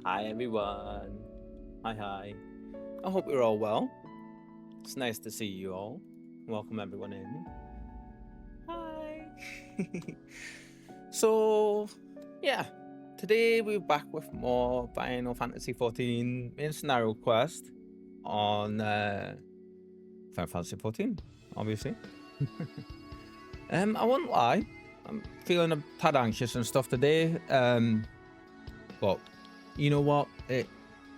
Hi everyone. Hi. I hope you're all well. It's nice to see you all. Welcome everyone in. Hi. So, yeah. Today we're back with more Final Fantasy 14 main scenario quest on Final Fantasy 14, obviously. I won't lie. I'm feeling a tad anxious and stuff today. But you know what? It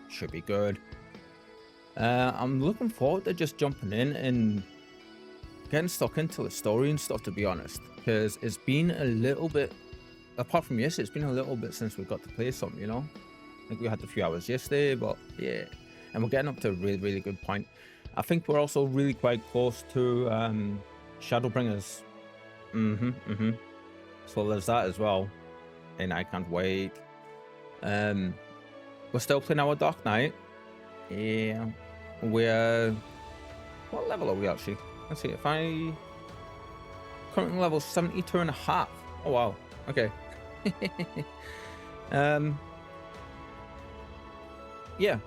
should be good. I'm looking forward to just jumping in and getting stuck into the story and stuff, to be honest, because it's been a little bit, apart from yesterday, it's been a little bit since we got to play something, you know? I think we had a few hours yesterday, but yeah, and we're getting up to a really good point. I think we're also really quite close to Shadowbringers. So there's that as well, and I can't wait. We're still playing our Dark Knight. Yeah, we're, what level are we actually? Let's see, if I, currently level 72.5. Oh wow, okay. Yeah,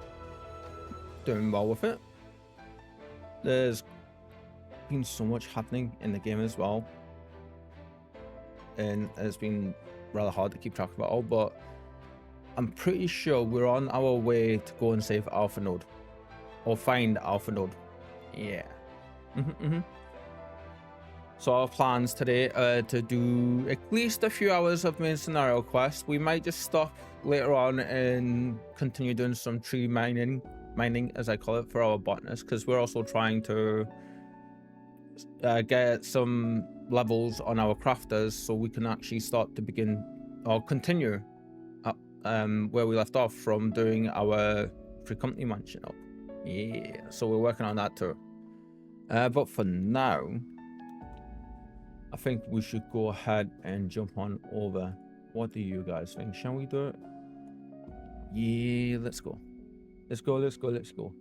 doing well with it. There's been so much happening in the game as well, and it's been rather hard to keep track of it all, but I'm pretty sure we're on our way to go and save Alpha Node, or find Alpha Node. Yeah. So our plans today are to do at least a few hours of main scenario quest. We might just stop later on and continue doing some tree mining as I call it, for our botanist, because we're also trying to get some levels on our crafters so we can actually start to begin or continue where we left off from doing our free company mansion up. Yeah, so we're working on that too. But for now, I think we should go ahead and jump on over. What do you guys think? Shall we do it? Yeah, let's go. Let's go.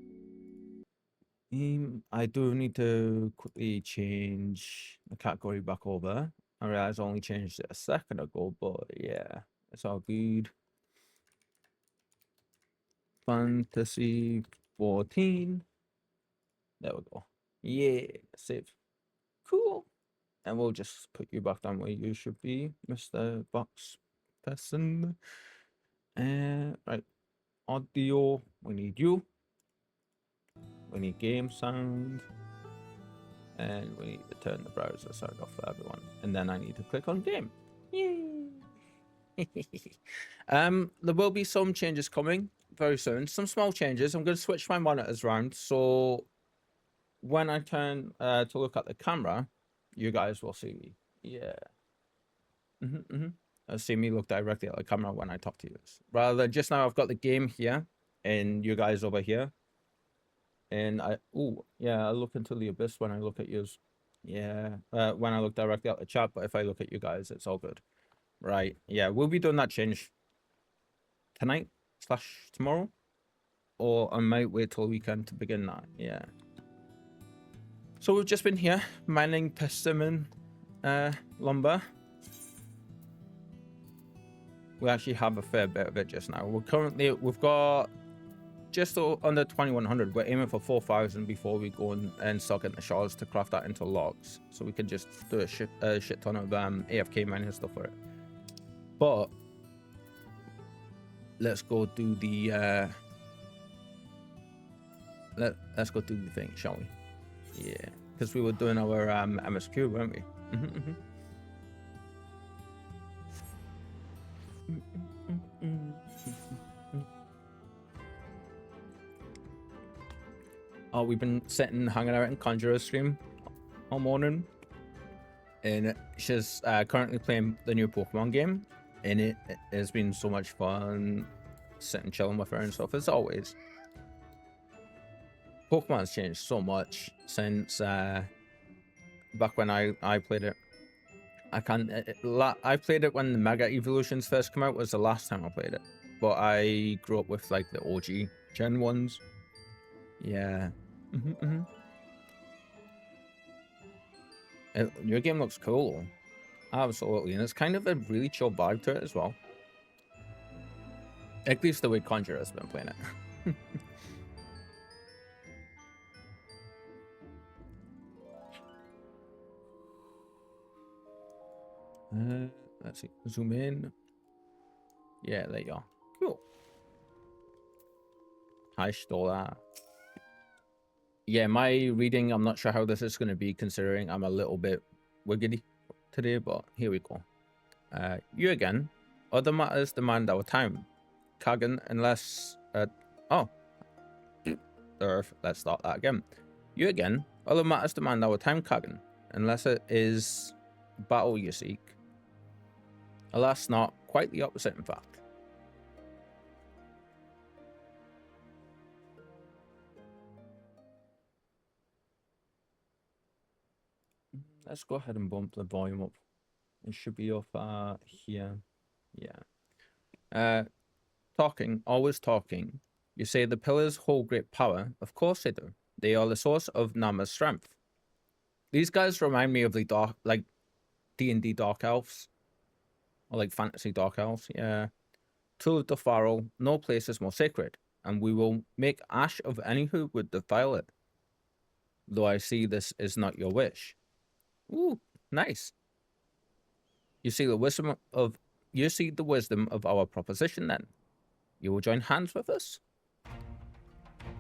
I do need to quickly change the category back over. I realize I only changed it a second ago, but yeah, it's all good. Fantasy 14. There we go. Yeah, save. Cool. And we'll just put you back down where you should be, Mr. Box person. Right. Audio, we need you. We need game sound. And we need to turn the browser sound off for everyone. And then I need to click on game. Yay! There will be some changes coming very soon. Some small changes. I'm going to switch my monitors around, so when I turn to look at the camera, you guys will see me. Yeah. See me look directly at the camera when I talk to you. Rather than just now, I've got the game here, and you guys over here. And I look into the abyss when I look at you. Yeah. When I look directly at the chat, but if I look at you guys, it's all good. Right. Yeah, we'll be doing that change tonight / tomorrow, or I might wait till weekend to begin that. Yeah. So we've just been here mining persimmon lumber. We actually have a fair bit of it just now. We've got just under 2100. We're aiming for 4000 before we go and start getting the shards to craft that into logs, so we can just do a shit ton of AFK mining stuff for it. But let's go do the let's go do the thing, shall we? Yeah, because we were doing our MSQ, weren't we? Oh, we've been sitting, hanging out in Conjurer's stream all morning, and she's currently playing the new Pokemon game, and it has been so much fun sitting chilling with her and stuff, as always. Pokemon's changed so much since back when I played it. I played it when the Mega Evolutions first came out, was the last time I played it, but I grew up with like the OG Gen ones. Yeah. Your game looks cool. Absolutely, and it's kind of a really chill vibe to it as well. At least the way Conjurer's been playing it. Let's see. Zoom in. Yeah, there you are. Cool. Hi, Stola. Yeah, my reading, I'm not sure how this is going to be, considering I'm a little bit wiggity today, but here we go. You again. Other matters demand our time. Kagan, unless... let's start that again. You again. Other matters demand our time, Kagan. Unless it is battle you seek. Alas, not. Quite the opposite, in fact. Let's go ahead and bump the volume up. It should be up here. Yeah. Talking, always talking. You say the pillars hold great power. Of course they do. They are the source of Nama's strength. These guys remind me of the dark, like D&D dark elves, or like fantasy dark elves. Yeah. Tool of Defile, no place is more sacred, and we will make ash of any who would defile it. Though I see this is not your wish. Ooh, nice. You see the wisdom of our proposition then. You will join hands with us?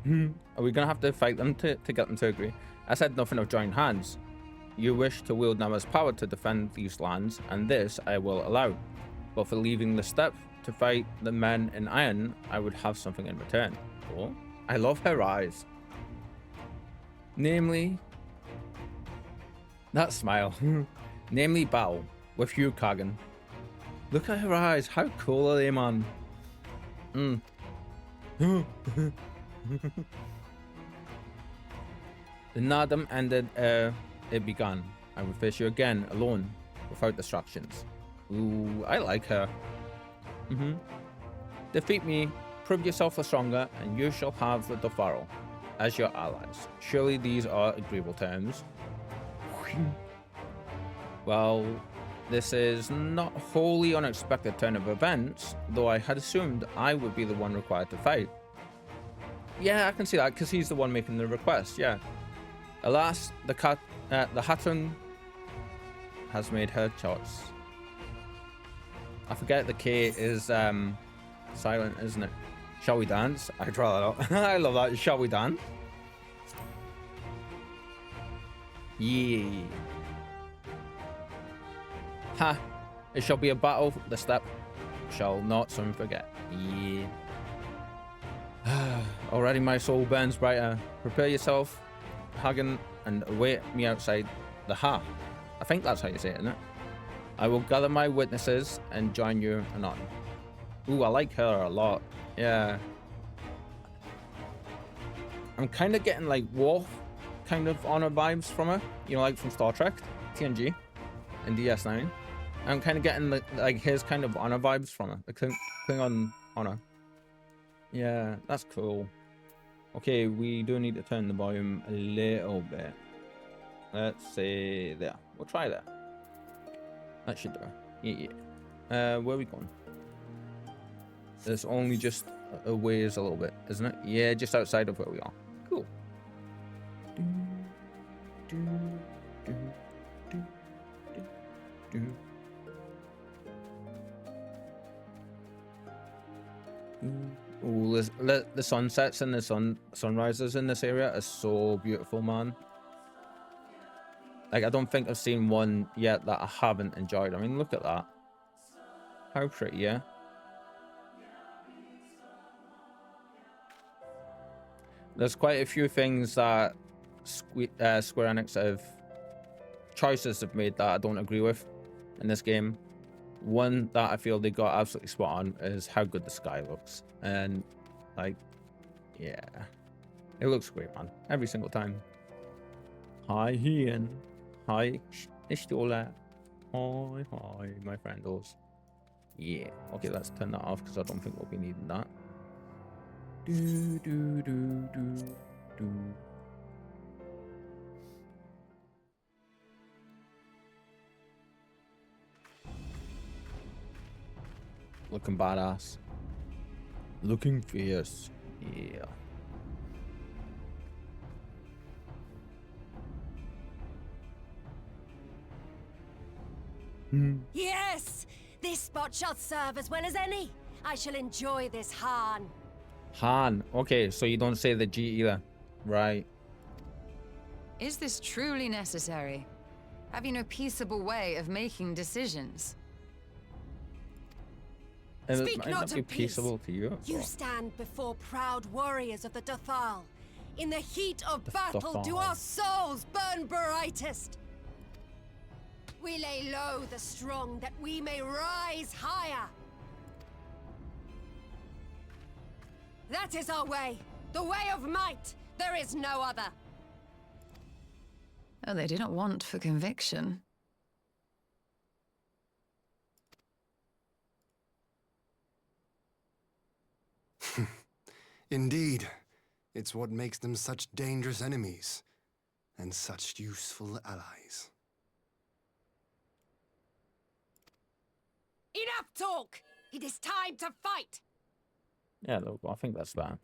Are we gonna have to fight them to get them to agree? I said nothing of join hands. You wish to wield Nama's power to defend these lands, and this I will allow. But for leaving the step to fight the men in iron, I would have something in return. Oh, I love her eyes. Namely, that smile. Namely battle with you, Kagan. Look at her eyes. How cool are they, man? The Nadam ended it began. I will face you again, alone, without distractions. Ooh, I like her. Defeat me, prove yourself the stronger, and you shall have the Defile as your allies. Surely these are agreeable terms. Well, this is not a wholly unexpected turn of events, though I had assumed I would be the one required to fight. Yeah, I can see that, because he's the one making the request, yeah. Alas, the Hatun has made her choice. I forget the K is silent, isn't it? Shall we dance? I draw that out. I love that. Shall we dance? Yeah. Ha! It shall be a battle. The step shall not soon forget. Yeah. Already my soul burns brighter. Prepare yourself, Hagen, and await me outside the Ha. I think that's how you say it, isn't it? I will gather my witnesses and join you anon. Ooh, I like her a lot. Yeah. I'm kind of getting like Worf kind of honor vibes from her. You know, like from Star Trek, TNG, and DS9. I'm kind of getting like his kind of honor vibes from her. The Klingon honor. Yeah, that's cool. Okay, we do need to turn the volume a little bit. Let's say there. We'll try that. That should do. Yeah. Where are we going? It's only just a ways a little bit, isn't it? Yeah, just outside of where we are. Cool. Ooh, the sunsets and the sunrises in this area are so beautiful, man. Like, I don't think I've seen one yet that I haven't enjoyed. I mean, look at that. How pretty, yeah? There's quite a few things that Square Enix choices have made that I don't agree with in this game. One that I feel they got absolutely spot on is how good the sky looks. And, like, yeah. It looks great, man. Every single time. Hi, Ian. Hi, Ishtola. Hi, my friendos. Yeah. Okay, let's turn that off because I don't think we'll be needing that. Looking badass. Looking fierce. Yeah. Yes! This spot shall serve as well as any. I shall enjoy this Han. Han. Okay, so you don't say the G either. Right. Is this truly necessary? Have you no peaceable way of making decisions? Speak It might not be of peace. peaceable to you. You stand before proud warriors of the Dathal. In the heat of battle do Dathal. our souls burn brightest. We lay low the strong that we may rise higher. That is our way, the way of might. There is no other. Oh, they do not want for conviction. Indeed. It's what makes them such dangerous enemies, and such useful allies. Enough talk! It is time to fight! Yeah, look, I think that's that.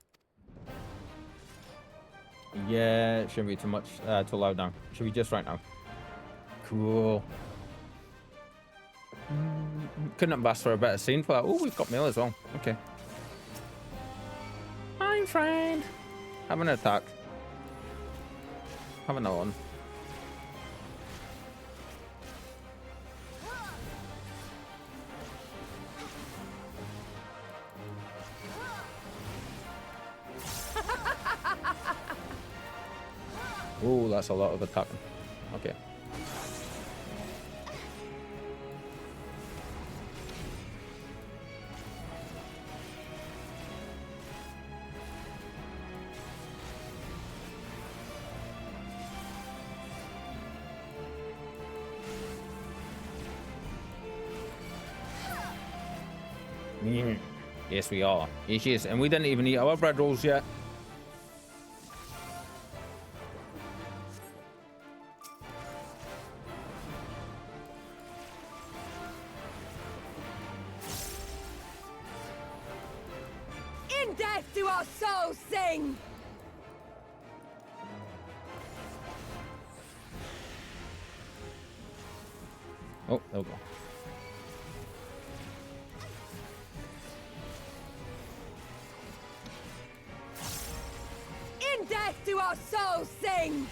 Yeah, it shouldn't be too much, too loud now. Should be just right now. Cool. Couldn't have asked for a better scene for that. Oh, we've got mail as well. Okay. Hi, friend. Have an attack. Have another one. Oh, that's a lot of attacking. Okay. Yes, we are. Yes, and we didn't even eat our bread rolls yet. In death do our souls sing! Oh, there we go. In death do our souls sing!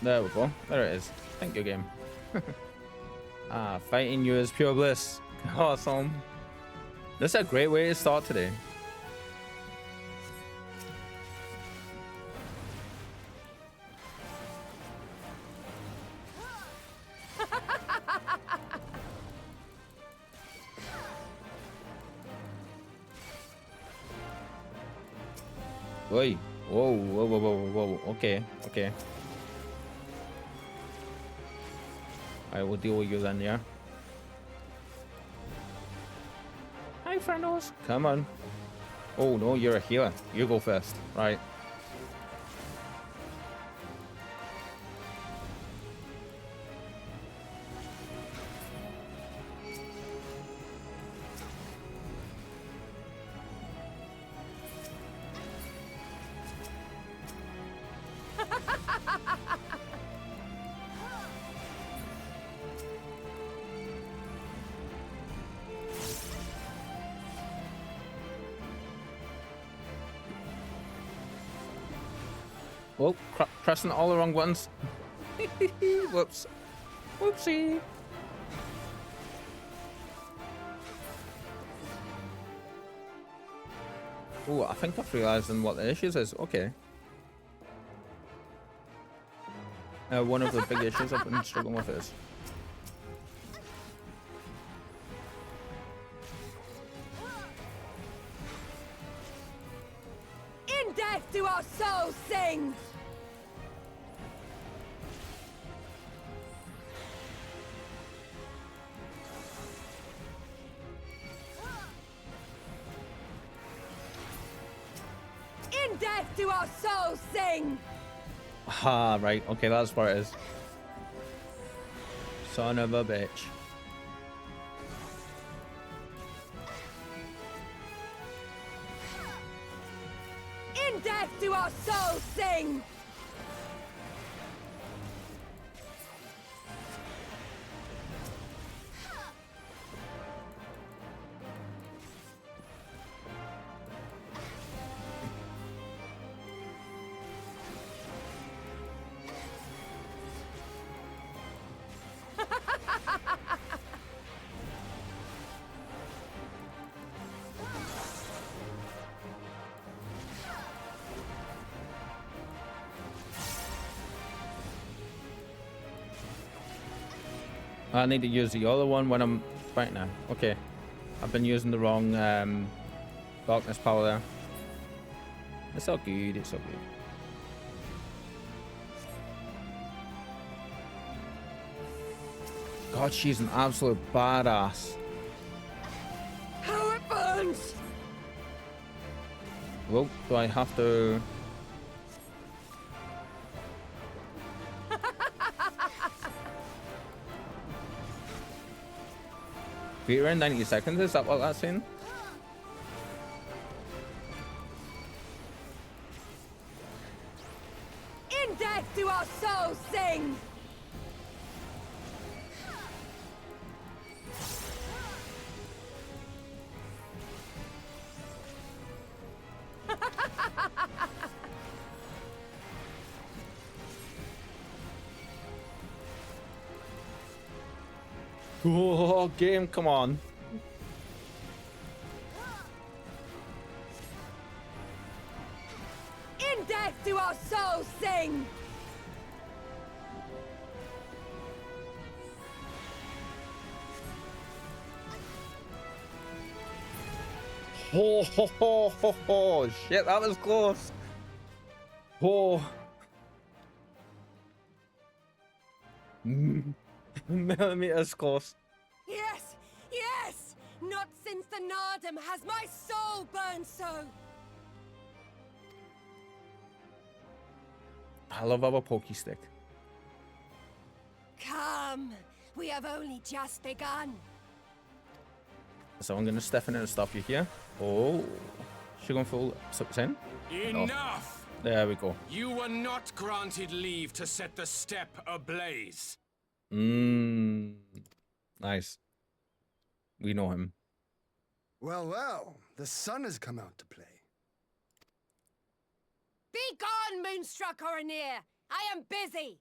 There we go. There it is. Thank you, game. Fighting you is pure bliss. Awesome. This is a great way to start today. Oi. Whoa, whoa, whoa, whoa, whoa. Okay, okay. I will deal with you then, yeah. Hi, friendos. Come on. Oh, no, you're a healer. You go first. Right. Oh, pressing all the wrong ones. Whoops. Whoopsie. Oh, I think I've realized what the issues is. Okay. One of the big issues I've been struggling with is. In death do our souls sing! In death do our souls sing! Ah, right. Okay, that's what it is. Son of a bitch. In death do our souls sing! I need to use the other one when I'm right now. Okay. I've been using the wrong darkness power there. It's all good, it's all good. God, she's an absolute badass. How it burns! Well, do I have to... Beat her in 90 seconds, is that what that's saying? In death do our souls sing! Oh, game, come on. In death do our souls sing! Oh, ho, ho, ho, ho. Shit, that was close. Oh. Millimeters close. Yes! Yes! Not since the Nardum has my soul burned so! I love our pokey stick. Come! We have only just begun. So I'm gonna step in and stop you here. Oh, she going full 10? Enough! Oh. There we go. You were not granted leave to set the steppe ablaze. Nice. We know him. Well, well, the sun has come out to play. Be gone, Moonstruck Coroneer! I am busy!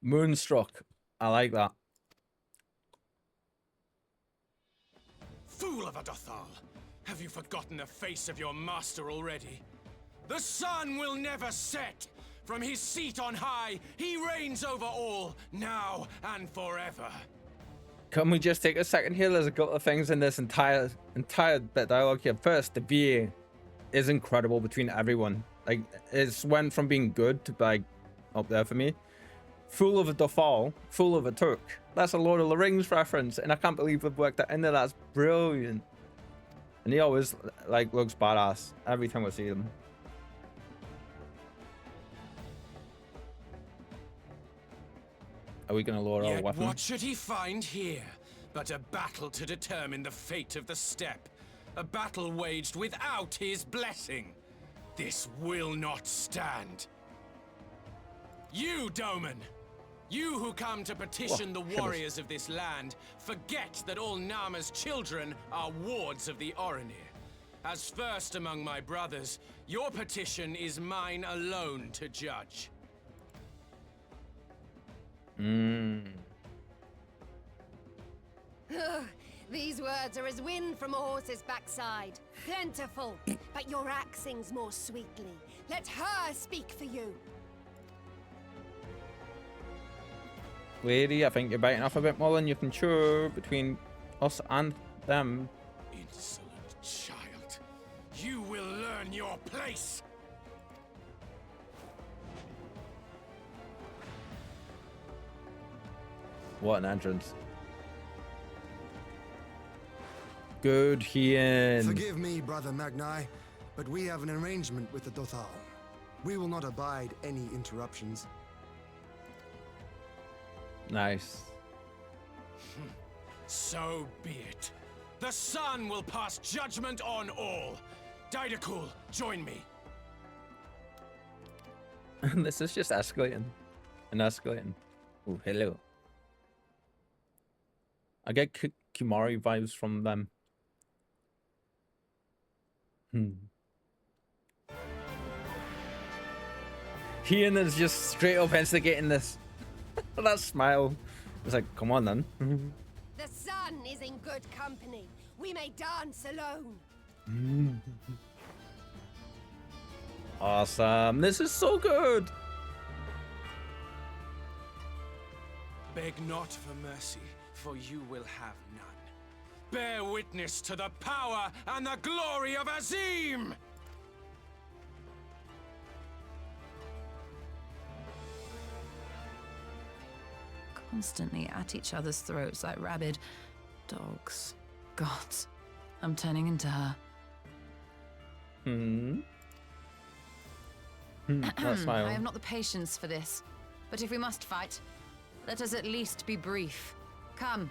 Moonstruck. I like that. Fool of a Dothal! Have you forgotten the face of your master already? The sun will never set! From his seat on high, he reigns over all, now and forever. Can we just take a second here? There's a couple of things in this entire bit of dialogue here. First, the VA is incredible between everyone. Like, it's went from being good to like up there for me. Fool of a Dothal, fool of a Turk. That's a Lord of the Rings reference, and I can't believe we've worked that in there. That's brilliant. And he always like looks badass every time we see him. Are we gonna lower our Yet weapon? what should he find here but a battle to determine the fate of the steppe? A battle waged without his blessing. This will not stand. You, Doman! You who come to petition the warriors of this land, forget that all Nama's children are wards of the Orinir. As first among my brothers, your petition is mine alone to judge. These words are as wind from a horse's backside. Plentiful, but your axe sings more sweetly. Let her speak for you. Lady, I think you're biting off a bit more than you can chew between us and them. Insolent child. You will learn your place! What an entrance. Good Hien. Forgive me, Brother Magni, but we have an arrangement with the Dothal. We will not abide any interruptions. Nice. So be it. The sun will pass judgment on all. Didakul, join me. This is just escalating and escalating. Oh, hello. I get Kimari vibes from them. Hien is just straight up instigating this. That smile. It's like, come on then. The sun is in good company. We may dance alone. Awesome. This is so good. Beg not for mercy, for you will have none. Bear witness to the power and the glory of Azim! Constantly at each other's throats like rabid dogs. Gods, I'm turning into her. That smile. I have not the patience for this. But if we must fight, let us at least be brief. Come.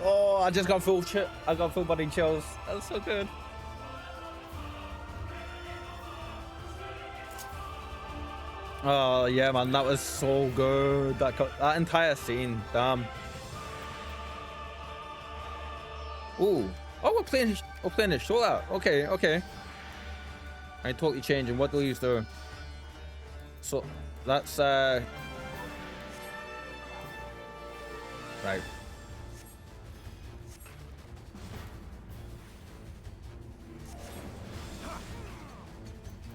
Oh, I just got I got full body chills. That's so good. Oh yeah, man, that was so good. That entire scene, damn. Ooh, oh, we're playing a shootout. Okay. I totally changing. What do you do? So that's right.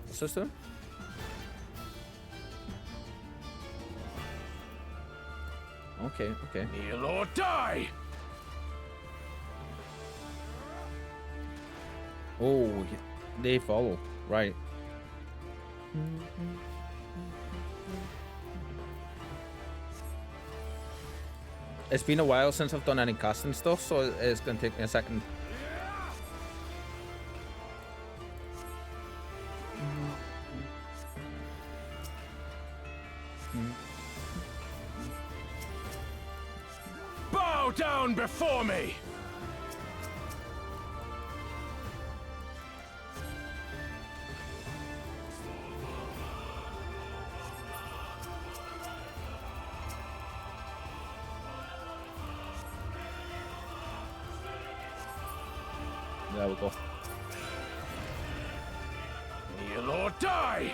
What's this do? Okay. Kneel or die! Oh, they follow. Right. It's been a while since I've done any casting stuff, so it's gonna take me a second. Bow down before me! There we go. Kneel or die!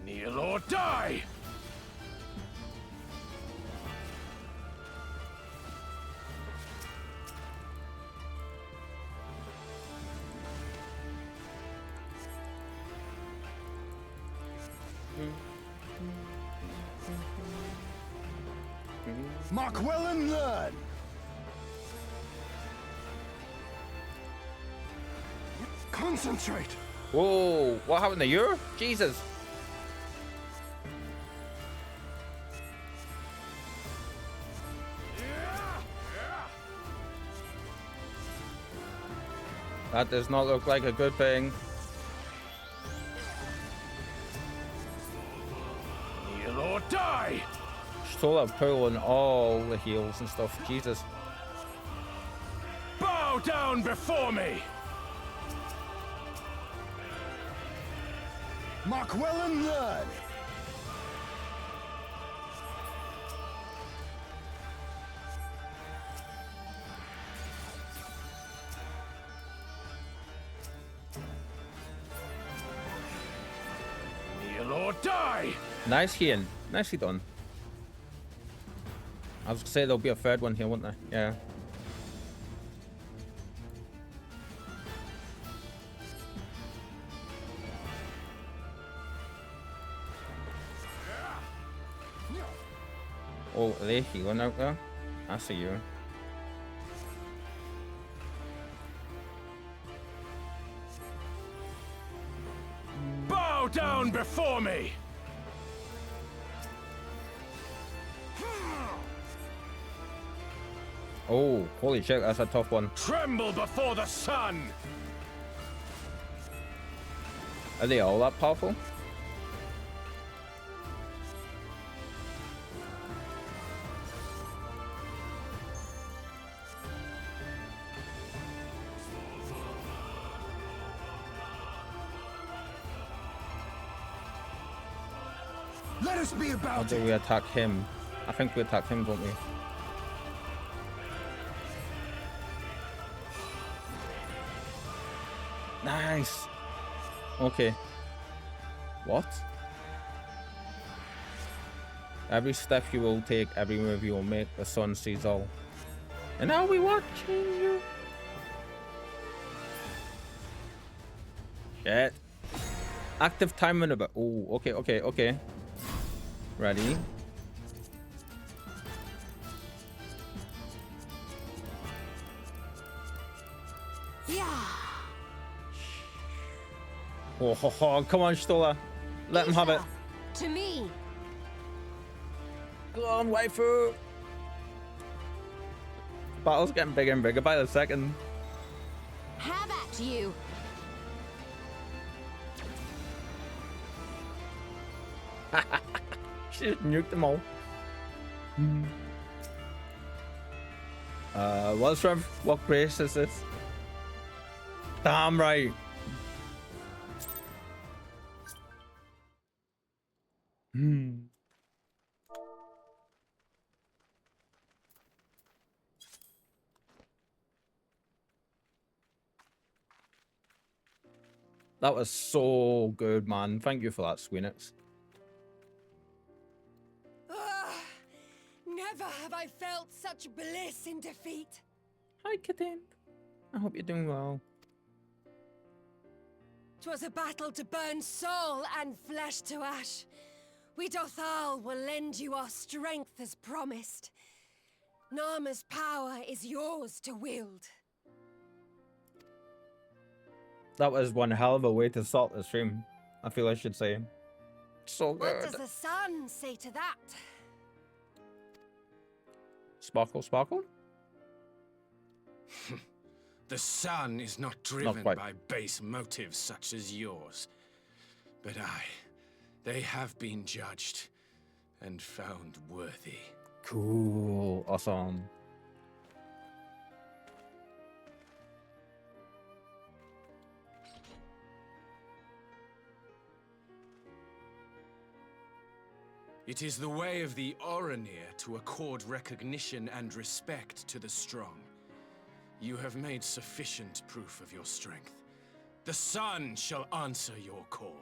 Kneel or die! Mark well and learn! Concentrate! Whoa, what happened to you? Jesus. That does not look like a good thing. Kneel or die! Still up pulling all the heals and stuff. Jesus. Bow down before me! Mark well and learn! Kneel or die! Nice healing. Nicely done. I was gonna say there'll be a third one here, won't there? Yeah. Oh, are they healing out there? I see you. Bow down before me! Oh, holy shit, that's a tough one. Tremble before the sun! Are they all that powerful? Let us be Or about do it! we attack him? I think we attack him, don't we? Nice. Okay. What? Every step you will take, every move you will make, the sun sees all. And are we watching you? Shit. Active time maneuver. Oh, okay, okay, okay. Ready? Yeah. Oh, ho, ho. Come on, Stola. Let him have it. To me. Go on, waifu. Battle's getting bigger and bigger by the second. Have at you. She just nuked them all. What strength? What grace is this? Damn right. That was so good, man. Thank you for that, Sweenix. Never have I felt such bliss in defeat. Hi, kitten. I hope you're doing well. 'Twas a battle to burn soul and flesh to ash. We Dothal will lend you our strength as promised. Narma's power is yours to wield. That was one hell of a way to start the stream. I feel I should say. So What good. does the sun say to that? Sparkle, sparkle? The sun is not driven quite. by base motives such as yours. But they have been judged and found worthy. Cool. Awesome. It is the way of the Oranir to accord recognition and respect to the strong. You have made sufficient proof of your strength. The sun shall answer your call.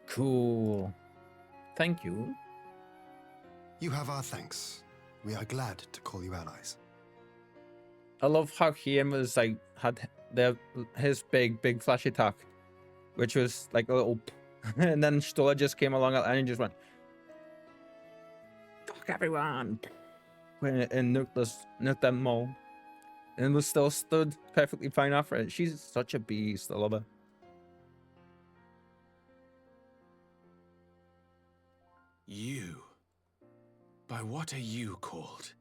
Cool. Thank you. You have our thanks. We are glad to call you allies. I love how he was like had his big flash attack, which was like a little, and then Stola just came along and just went, "Fuck everyone," and nuked them all, and was still stood perfectly fine after it. She's such a beast. I love her. You. By what are you called?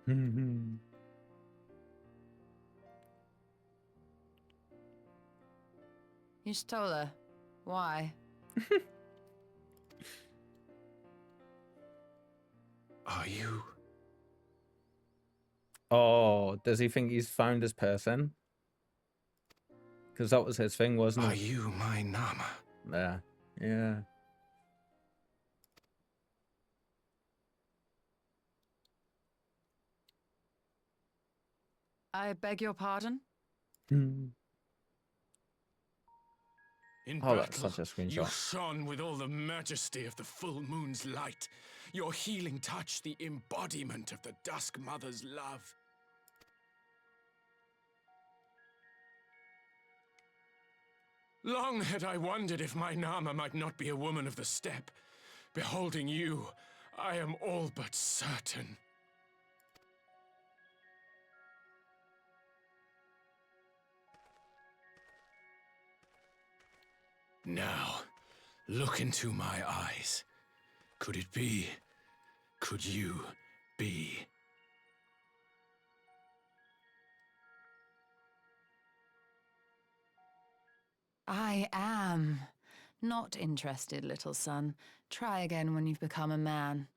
You stole her. Why? Are you? Oh, does he think he's found his person? Because that was his thing, wasn't Are it? you my Nama? Yeah. Yeah. I beg your pardon? In Oh, that's battle, such a you screenshot. shone with all the majesty of the full moon's light. Your healing touch, the embodiment of the Dusk Mother's love. Long had I wondered if my Nama might not be a woman of the steppe. Beholding you, I am all but certain. Now, look into my eyes. Could it be? Could you be? I am. Not interested, little son. Try again when you've become a man.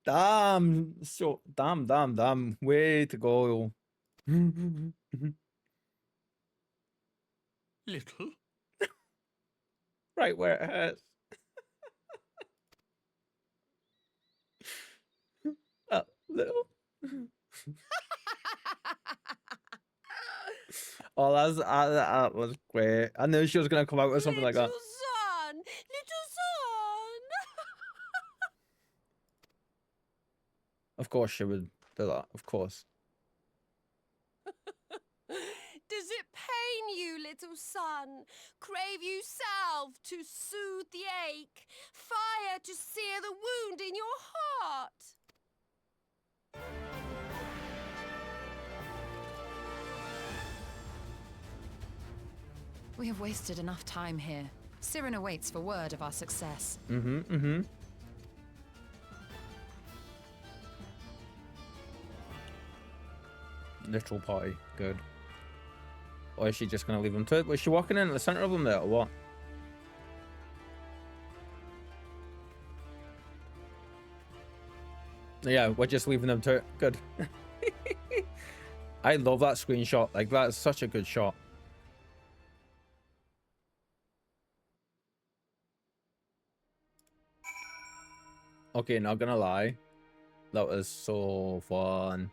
Damn. So damn. Way to go. Little? Right where it hurts. Little. Oh, that was great. I knew she was gonna come out with something like that. Little son! Little son! Of course she would do that. Of course. Does it pain you, little son? Crave you salve to soothe the ache? Fire to sear the wound in your heart? We have wasted enough time here. Siren awaits for word of our success. Little party. Good. Or is she just gonna leave them to it? Was she walking in the center of them there or what? Yeah, we're just leaving them to it. Good. I love that screenshot. Like, that's such a good shot. Okay, not gonna lie. That was so fun.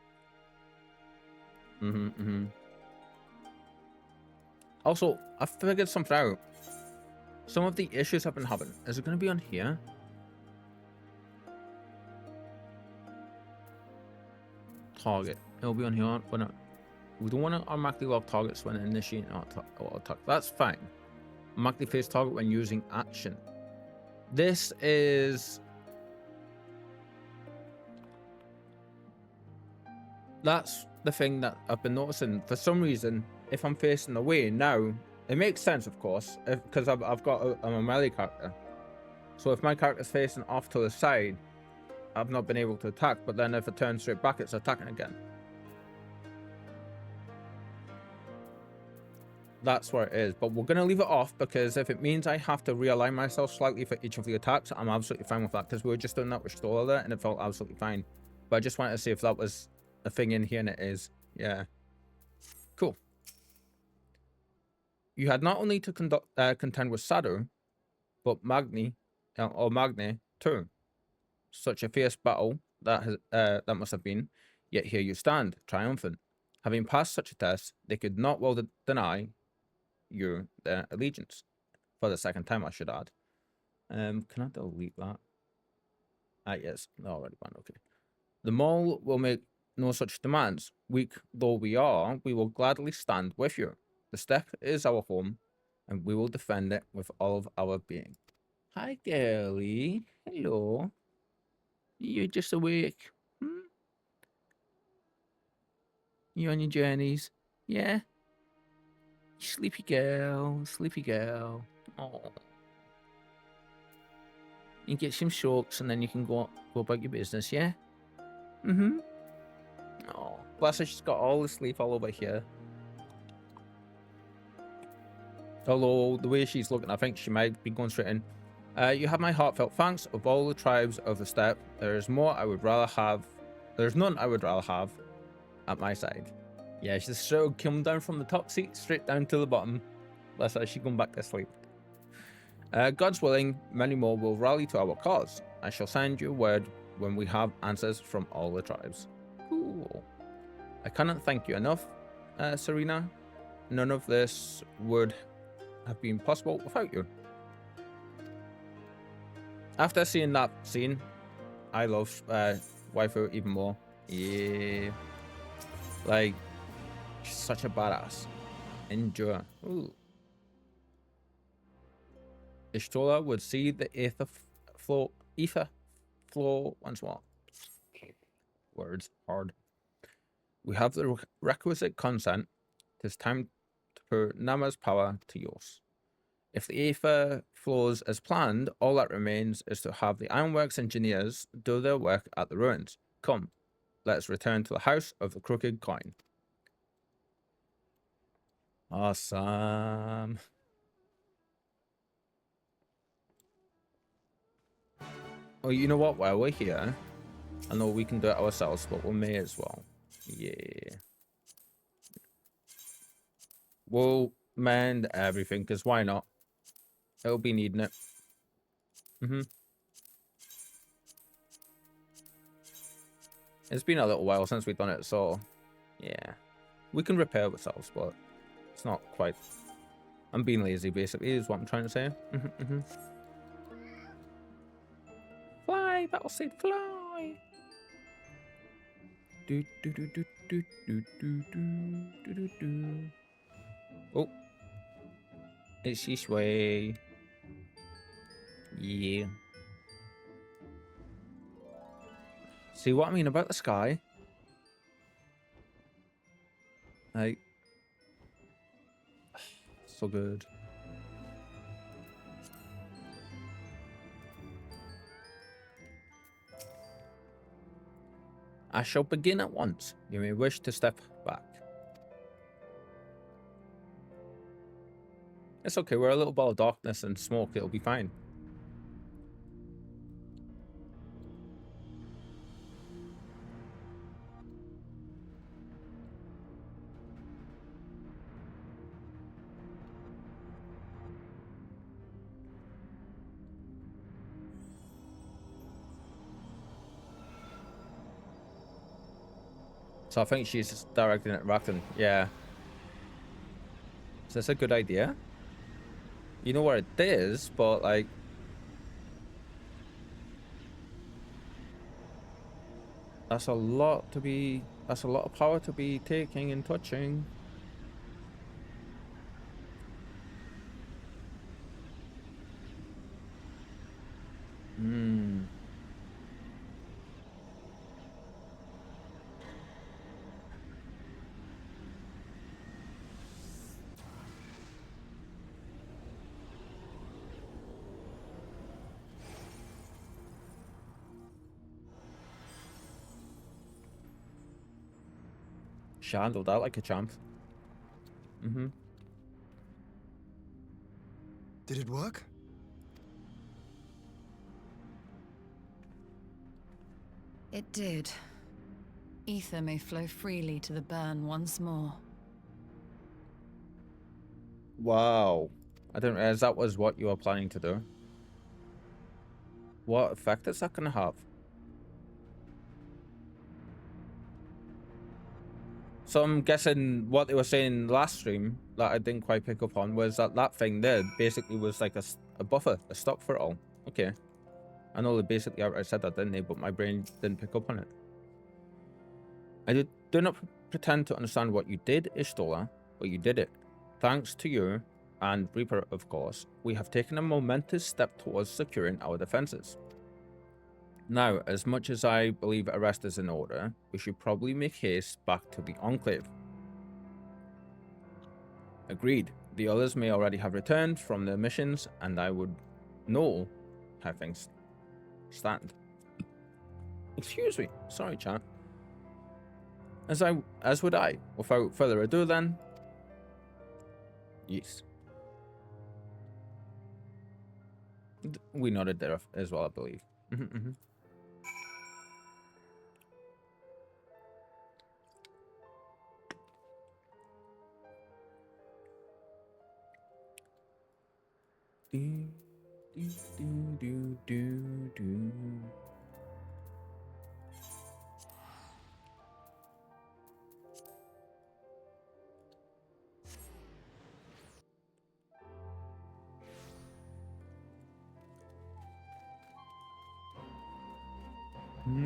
Also, I figured something out. Some of the issues I've been having. Is it gonna be on here? Target. It'll be on here. We don't want to automatically lock targets when initiating auto attack. That's fine. Automatically face target when using action. This is... That's the thing that I've been noticing. For some reason, if I'm facing away now, it makes sense, of course, because I've got I'm a melee character. So if my character's facing off to the side, I've not been able to attack. But then if I turn straight back, it's attacking again. that's where it is. But we're going to leave it off because if it means I have to realign myself slightly for each of the attacks, I'm absolutely fine with that, because we were just doing that with Stola there and it felt absolutely fine. But I just wanted to see if that was a thing in here, and it is. Yeah. Cool. You had not only to contend with Sadu, but Magni too. Such a fierce battle that must have been. Yet here you stand, triumphant. Having passed such a test, they could not well deny you their allegiance. For the second time, I should add. Can I delete that? Yes, already banned. Okay. The Maul will make no such demands. Weak though we are, we will gladly stand with you. The steppe is our home, and we will defend it with all of our being. Hi, girlie. Hello. You're just awake. You on your journeys? Yeah? Sleepy girl. Sleepy girl. Oh. You get some soaks and then you can go about your business, yeah? Mm-hmm. Oh, bless her, she's got all the sleep all over here. Although, the way she's looking, I think she might be going straight in. You have my heartfelt thanks of all the tribes of the steppe. There's none I would rather have at my side. Yeah, she's so come down from the top seat straight down to the bottom. Bless her, she's going back to sleep. God's willing, many more will rally to our cause. I shall send you word when we have answers from all the tribes. Cool. I cannot thank you enough, Serena. None of this would have been possible without you. After seeing that scene, I love waifu even more. Yeah. Like, she's such a badass. Endure. Ooh. Ishtola would see the ether flow once more. Words hard. We have the requisite consent. It is time to put Nama's power to use. If the ether flows as planned, all that remains is to have the Ironworks engineers do their work at the ruins. Come, let's return to the House of the Crooked Coin. Awesome. Oh, you know what? While we're here, I know we can do it ourselves, but we may as well. Yeah. We'll mend everything, because why not? It'll be needing it. It's been a little while since we've done it, so yeah. We can repair ourselves, but it's not quite. I'm being lazy, basically, is what I'm trying to say. Fly, Battleseed, fly! Do do do do do do do do do do. Oh, it's this way. Yeah. See what I mean about the sky? Like, so good. I shall begin at once. You may wish to step back. It's okay, we're a little ball of darkness and smoke, it'll be fine. So I think she's directing it at Rakton. Yeah. Is this a good idea? You know where it is, but like... That's a lot to be... That's a lot of power to be taking and touching. She handled that like a champ. Did it work? It did. Ether may flow freely to the burn once more. Wow. I didn't realize that was what you were planning to do. What effect is that going to have? So I'm guessing what they were saying last stream that I didn't quite pick up on was that that thing there basically was like a buffer, a stop for it all. Okay. I know they basically outright said that, didn't they? But my brain didn't pick up on it. I do not pretend to understand what you did, Ishtola, but you did it. Thanks to you and Reeper, of course, we have taken a momentous step towards securing our defenses. Now, as much as I believe arrest is in order, we should probably make haste back to the Enclave. Agreed. The others may already have returned from their missions, and I would know how things stand. Excuse me. Sorry, chat. As would I. Without further ado, then. Yes. We nodded there as well, I believe.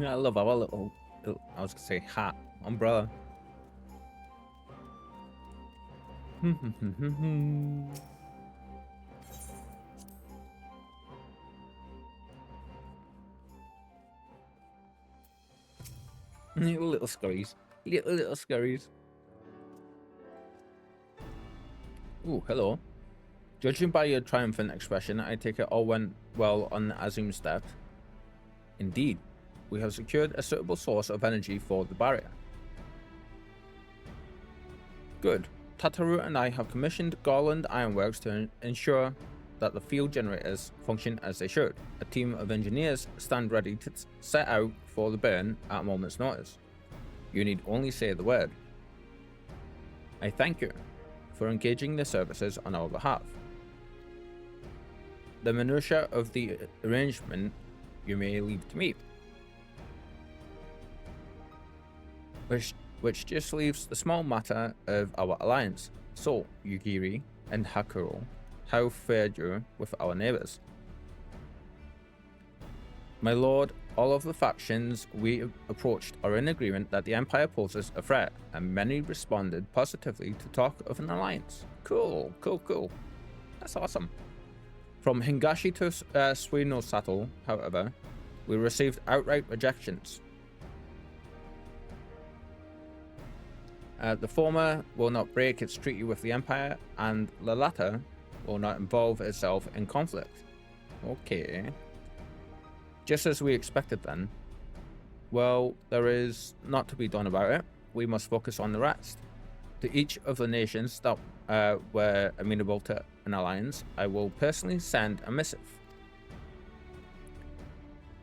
I love our little, I was gonna say hat, umbrella. Little scurries. Little scurries. Ooh, hello. Judging by your triumphant expression, I take it all went well on Azim's step. Indeed. We have secured a suitable source of energy for the barrier. Good. Tataru and I have commissioned Garland Ironworks to ensure that the field generators function as they should. A team of engineers stand ready to set out for the burn at a moment's notice. You need only say the word. I thank you for engaging the services on our behalf. The minutiae of the arrangement you may leave to me. Which just leaves the small matter of our alliance. So, Yugiri and Hakuro, how fared you with our neighbors? My lord, all of the factions we approached are in agreement that the Empire poses a threat, and many responded positively to talk of an alliance. Cool. That's awesome. From Hingashi to Suino Sato, however, we received outright rejections. The former will not break its treaty with the Empire, and the latter will not involve itself in conflict. Okay. Just as we expected then. Well, there is not to be done about it. We must focus on the rest. To each of the nations that were amenable to an alliance, I will personally send a missive.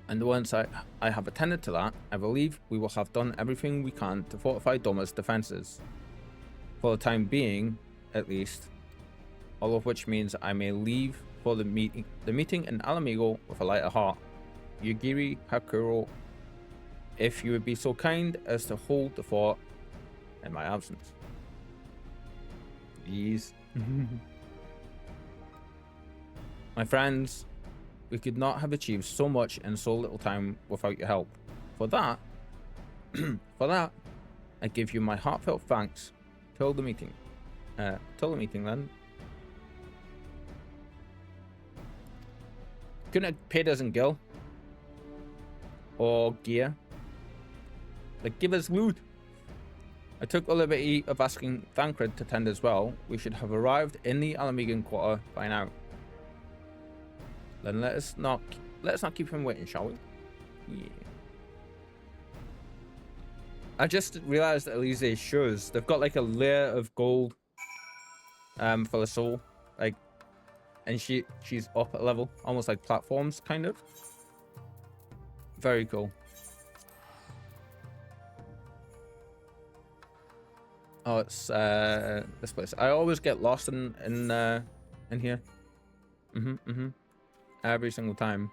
And once I have attended to that, I believe we will have done everything we can to fortify Doma's defenses. For the time being, at least. All of which means I may leave for the meeting in Alamigo with a lighter heart. Yugiri Hakuro, if you would be so kind as to hold the fort in my absence. Please. My friends, we could not have achieved so much in so little time without your help. For that, I give you my heartfelt thanks. Till the meeting. Then. Couldn't have paid us in gil. Or gear. Like, give us loot. I took the liberty of asking Thancred to tend as well. We should have arrived in the Alamigan quarter by now. Then let's not keep him waiting, shall we? Yeah. I just realized that Elysee's shoes, they've got like a layer of gold for the soul. Like, and she's up a level, almost like platforms, kind of. Very cool. Oh, it's this place. I always get lost in here. Every single time.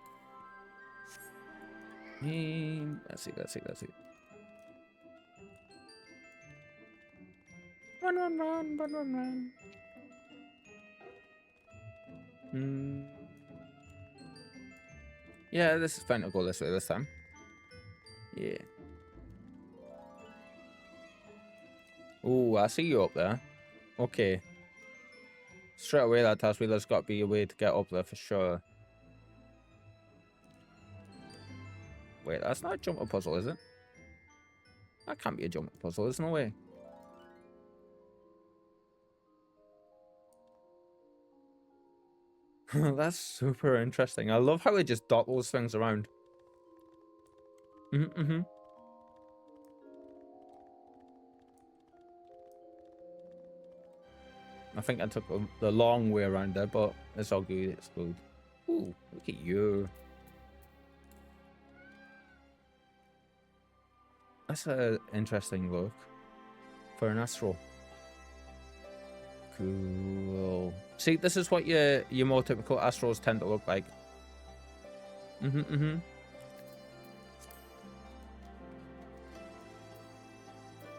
Let's see. Run. Yeah, this is fine to go this way this time. Yeah. Oh, I see you up there. Okay. Straight away that tells me there's got to be a way to get up there for sure. Wait, that's not a jumper puzzle, is it? That can't be a jumper puzzle, there's no way. That's super interesting. I love how they just dot those things around. I think I took the long way around there, but it's all good. It's good. Ooh, look at you. That's an interesting look for an astral. Cool. See, this is what your more typical astrals tend to look like.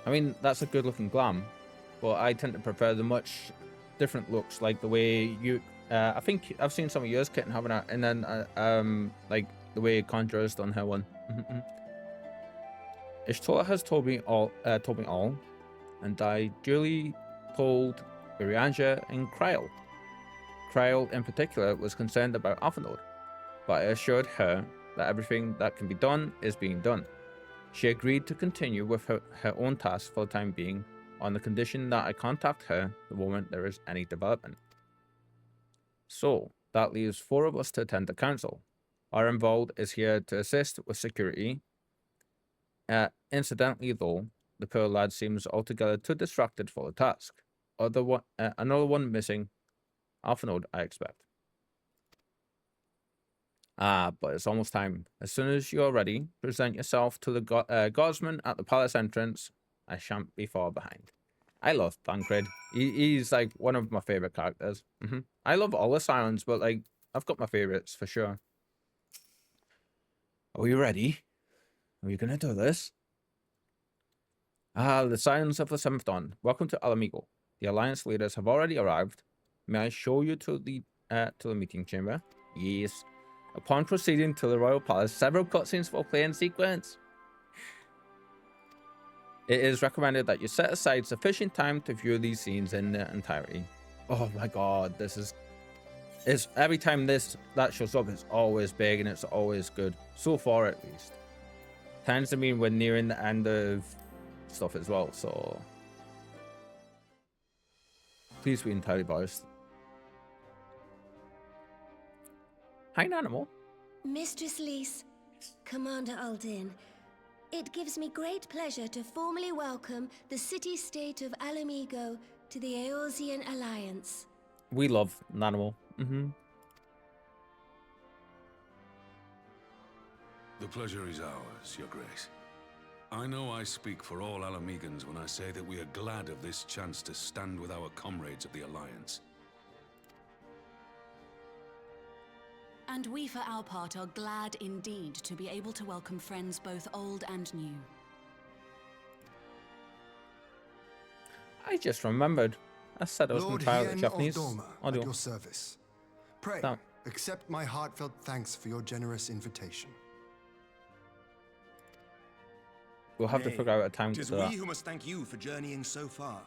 I mean, that's a good looking glam, but I tend to prefer the much different looks, like the way you I think I've seen some of yours, Kitten, haven't I? And then like the way Conjurer's done her one. Ishtar has told me all, and I duly told Eorzea and Kryl. Kryl in particular was concerned about Alphanode, but I assured her that everything that can be done is being done. She agreed to continue with her own tasks for the time being, on the condition that I contact her the moment there is any development. So, that leaves 4 of us to attend the council. Arenvold is here to assist with security. Incidentally though, the poor lad seems altogether too distracted for the task. Another one missing. Alphanode, I expect. But it's almost time. As soon as you're ready, present yourself to the guardsman at the palace entrance. I shan't be far behind. I love Thancred. He's like one of my favorite characters. I love all the Sirens, but like I've got my favorites for sure. Are we ready? Are we gonna do this? The Sirens of the 7th Dawn. Welcome to Alamigo. The Alliance leaders have already arrived. May I show you to the meeting chamber? Yes. Upon proceeding to the Royal Palace, several cutscenes will play in sequence. It is recommended that you set aside sufficient time to view these scenes in their entirety. Oh my god, it's every time that shows up, it's always big and it's always good. So far, at least. Tends to mean we're nearing the end of stuff as well, so please be entirely biased. Hi, Nanimal. Mistress Lys, Commander Aldin, it gives me great pleasure to formally welcome the city-state of Alamigo to the Eorzean Alliance. We love Nanimal. The pleasure is ours, Your Grace. I know I speak for all Alamegans when I say that we are glad of this chance to stand with our comrades of the Alliance. And we, for our part, are glad indeed to be able to welcome friends both old and new. I just remembered. I said I was going to try out the Japanese audio. At your service. Pray, accept my heartfelt thanks for your generous invitation. We'll have to figure out a time to do that. 'Tis we who must thank you for journeying so far.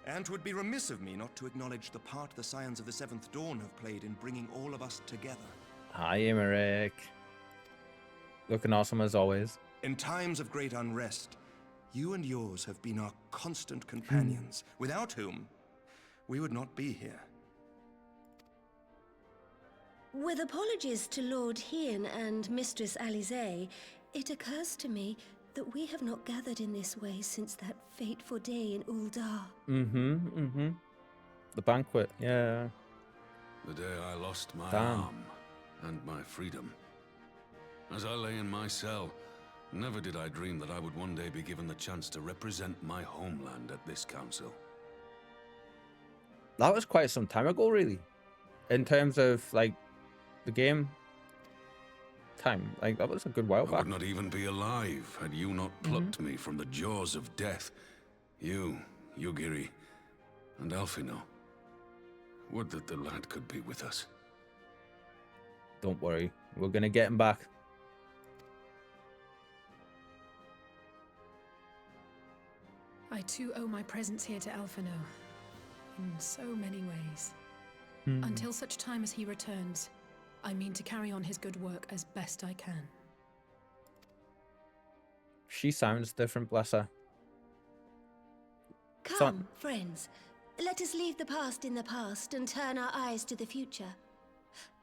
And 'twould be remiss of me not to acknowledge the part the Scions of the 7th Dawn have played in bringing all of us together. Hi, Emmerich. Looking awesome as always. In times of great unrest, you and yours have been our constant companions, without whom we would not be here. With apologies to Lord Hien and Mistress Alize, it occurs to me that we have not gathered in this way since that fateful day in Uldar. The banquet, yeah. The day I lost my Damn. arm and my freedom. As I lay in my cell, never did I dream that I would one day be given the chance to represent my homeland at this council. That was quite some time ago, really. In terms of, like, the game time. Like, that was a good while I back. would not even be alive had you not plucked me from the jaws of death. You, Yugiri, and Alfino. Would that the lad could be with us. Don't worry. We're going to get him back. I too owe my presence here to Alfino. In so many ways. Hmm. Until such time as he returns, I mean to carry on his good work as best I can. She sounds different, bless her. Come, friends. Let us leave the past in the past and turn our eyes to the future.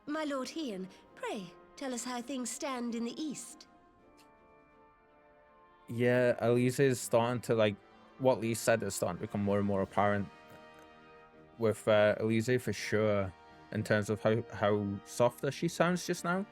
My Lord Hien, pray, tell us how things stand in the east. Yeah, Elise is starting to, like, what Lee said is starting to become more and more apparent with Elise for sure, in terms of how softer she sounds just now.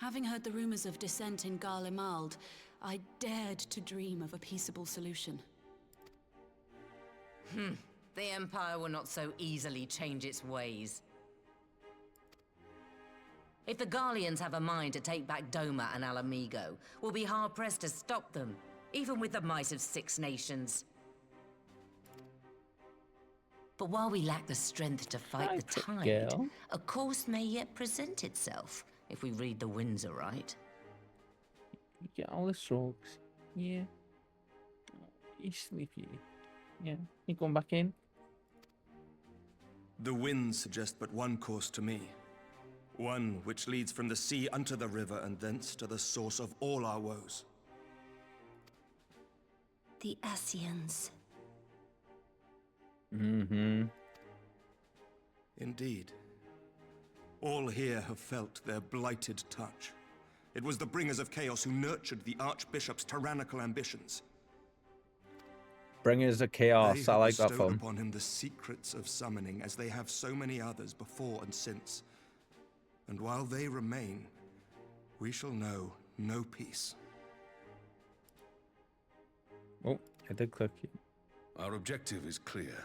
Having heard the rumors of dissent in Garlemald, I dared to dream of a peaceable solution. The Empire will not so easily change its ways. If the Garleans have a mind to take back Doma and Alamigo, we'll be hard-pressed to stop them, even with the might of 6 nations. But while we lack the strength to fight the tide, a course may yet present itself, if we read the winds aright. Get all the strokes. Yeah. He's sleepy. Yeah. You going back in? The winds suggest but one course to me. One which leads from the sea unto the river and thence to the source of all our woes. The Ascians. Mm-hmm. Indeed. All here have felt their blighted touch. It was the bringers of chaos who nurtured the Archbishop's tyrannical ambitions. Bringers of chaos. I like that bestowed film. upon him the secrets of summoning, as they have so many others before and since. And while they remain, we shall know no peace. Oh, I did click it. Our objective is clear.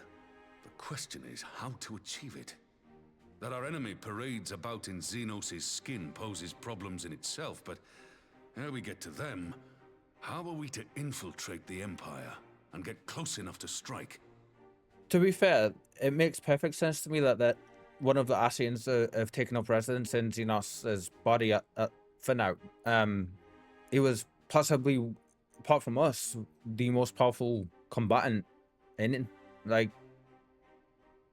The question is how to achieve it. That our enemy parades about in Xenos' skin poses problems in itself, but ere we get to them, how are we to infiltrate the Empire and get close enough to strike? To be fair, it makes perfect sense to me that one of the Ascians have taken up residence in Xenos' body for now. He was possibly, apart from us, the most powerful combatant in it, like,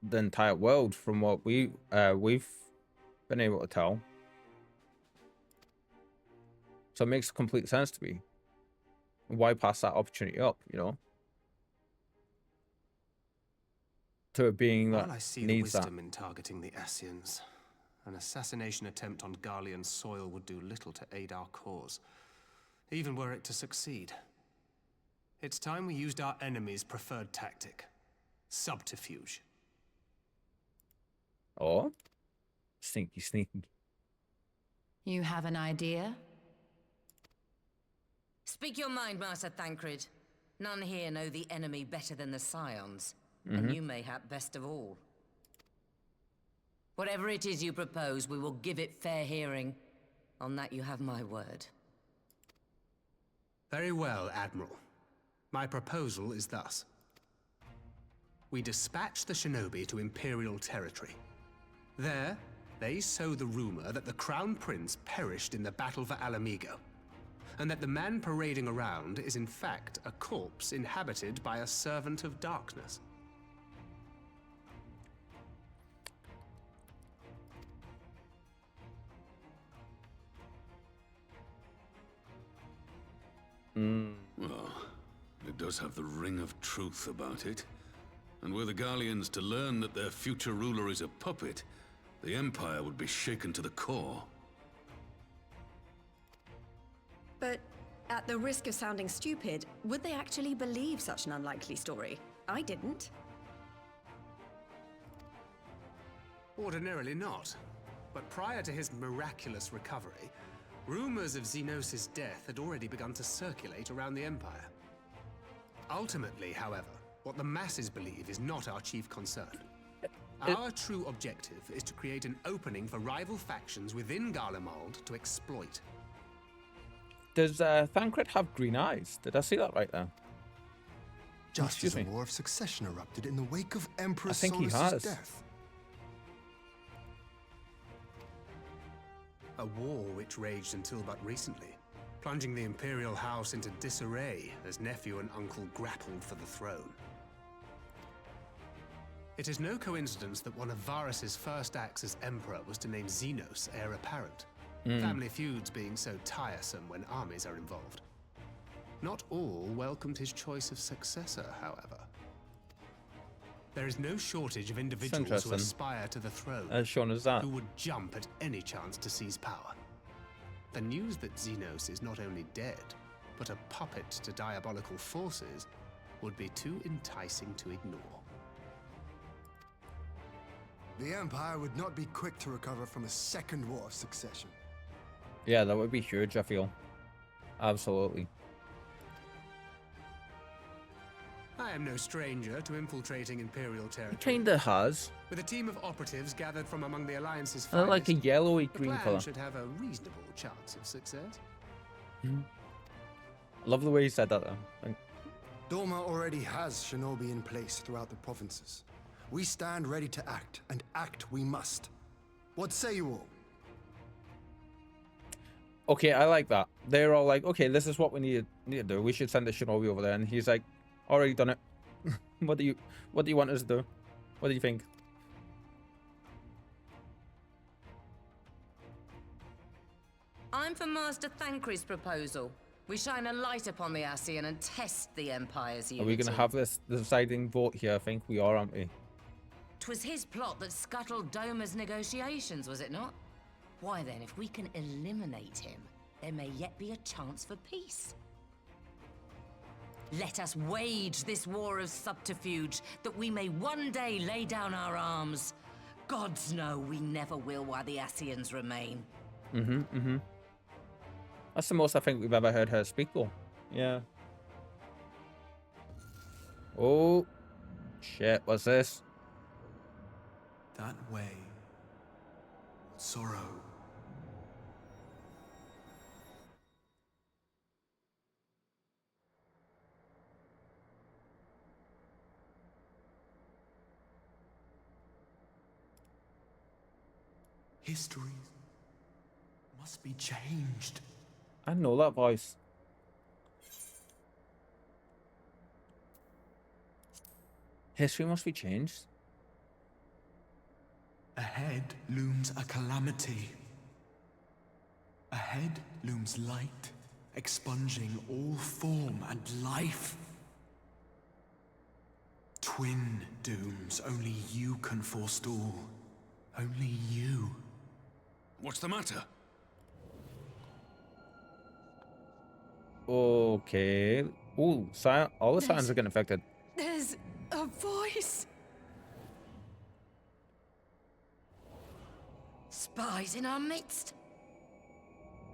the entire world, from what we've been able to tell. So it makes complete sense to me. Why pass that opportunity up, you know? To it being that While I see the needs wisdom in targeting the Ascians, an assassination attempt on Garlean soil would do little to aid our cause, even were it to succeed. It's time we used our enemy's preferred tactic: subterfuge. Oh, sneaky. You have an idea? Speak your mind, Master Thancred. None here know the enemy better than the Scions, and you mayhap best of all. Whatever it is you propose, we will give it fair hearing. On that you have my word. Very well, Admiral. My proposal is thus. We dispatch the shinobi to Imperial territory. There, they sow the rumor that the Crown Prince perished in the battle for Alamigo, and that the man parading around is in fact a corpse inhabited by a servant of darkness. Well, it does have the ring of truth about it. And were the Garleans to learn that their future ruler is a puppet, the Empire would be shaken to the core. But at the risk of sounding stupid, would they actually believe such an unlikely story? I didn't. Ordinarily not. But prior to his miraculous recovery, rumors of Xenos' death had already begun to circulate around the Empire. Ultimately, however, what the masses believe is not our chief concern. Our true objective is to create an opening for rival factions within Garlemald to exploit. Does Thancred have green eyes? Did I see that right there? Just as a war of succession erupted in the wake of Emperor I think he Solus's has. death. A war which raged until but recently, plunging the Imperial House into disarray as nephew and uncle grappled for the throne. It is no coincidence that one of Varus's first acts as Emperor was to name Xenos heir apparent. Family feuds being so tiresome when armies are involved. Not all welcomed his choice of successor, however. There is no shortage of individuals who aspire to the throne, As shown as that. who would jump at any chance to seize power. The news that Xenos is not only dead, but a puppet to diabolical forces would be too enticing to ignore. The Empire would not be quick to recover from a second war of succession. Yeah, that would be huge, I feel. Absolutely. I am no stranger to infiltrating Imperial territory. Kinda has. With a team of operatives gathered from among the Alliance's I like a finest, yellowy the green plan colour. should have a reasonable chance of success. Love the way you said that though. Doma already has shinobi in place throughout the provinces. We stand ready to act, and act we must. What say you all? Okay, I like that. They're all like, okay, this is what we need to do. We should send the shinobi over there. And he's like, already done it. What do you want us to do? What do you think? I'm for Master Thancred's proposal. We shine a light upon the Ascian and test the Empire's unity. Are we going to have this deciding vote here? I think we are, aren't we? 'Twas his plot that scuttled Doma's negotiations, was it not? Why then, if we can eliminate him, there may yet be a chance for peace. Let us wage this war of subterfuge, that we may one day lay down our arms. Gods know we never will while the Ascians remain. That's the most I think we've ever heard her speak, though. Yeah. Oh. Shit, what's this? That way. Sorrow. History must be changed. I know that voice. History must be changed. Ahead looms a calamity. Ahead looms light, expunging all form and life. Twin dooms only you can forestall. Only you. What's the matter? Okay. Ooh, all the signs are getting affected. There's a voice. Spies in our midst?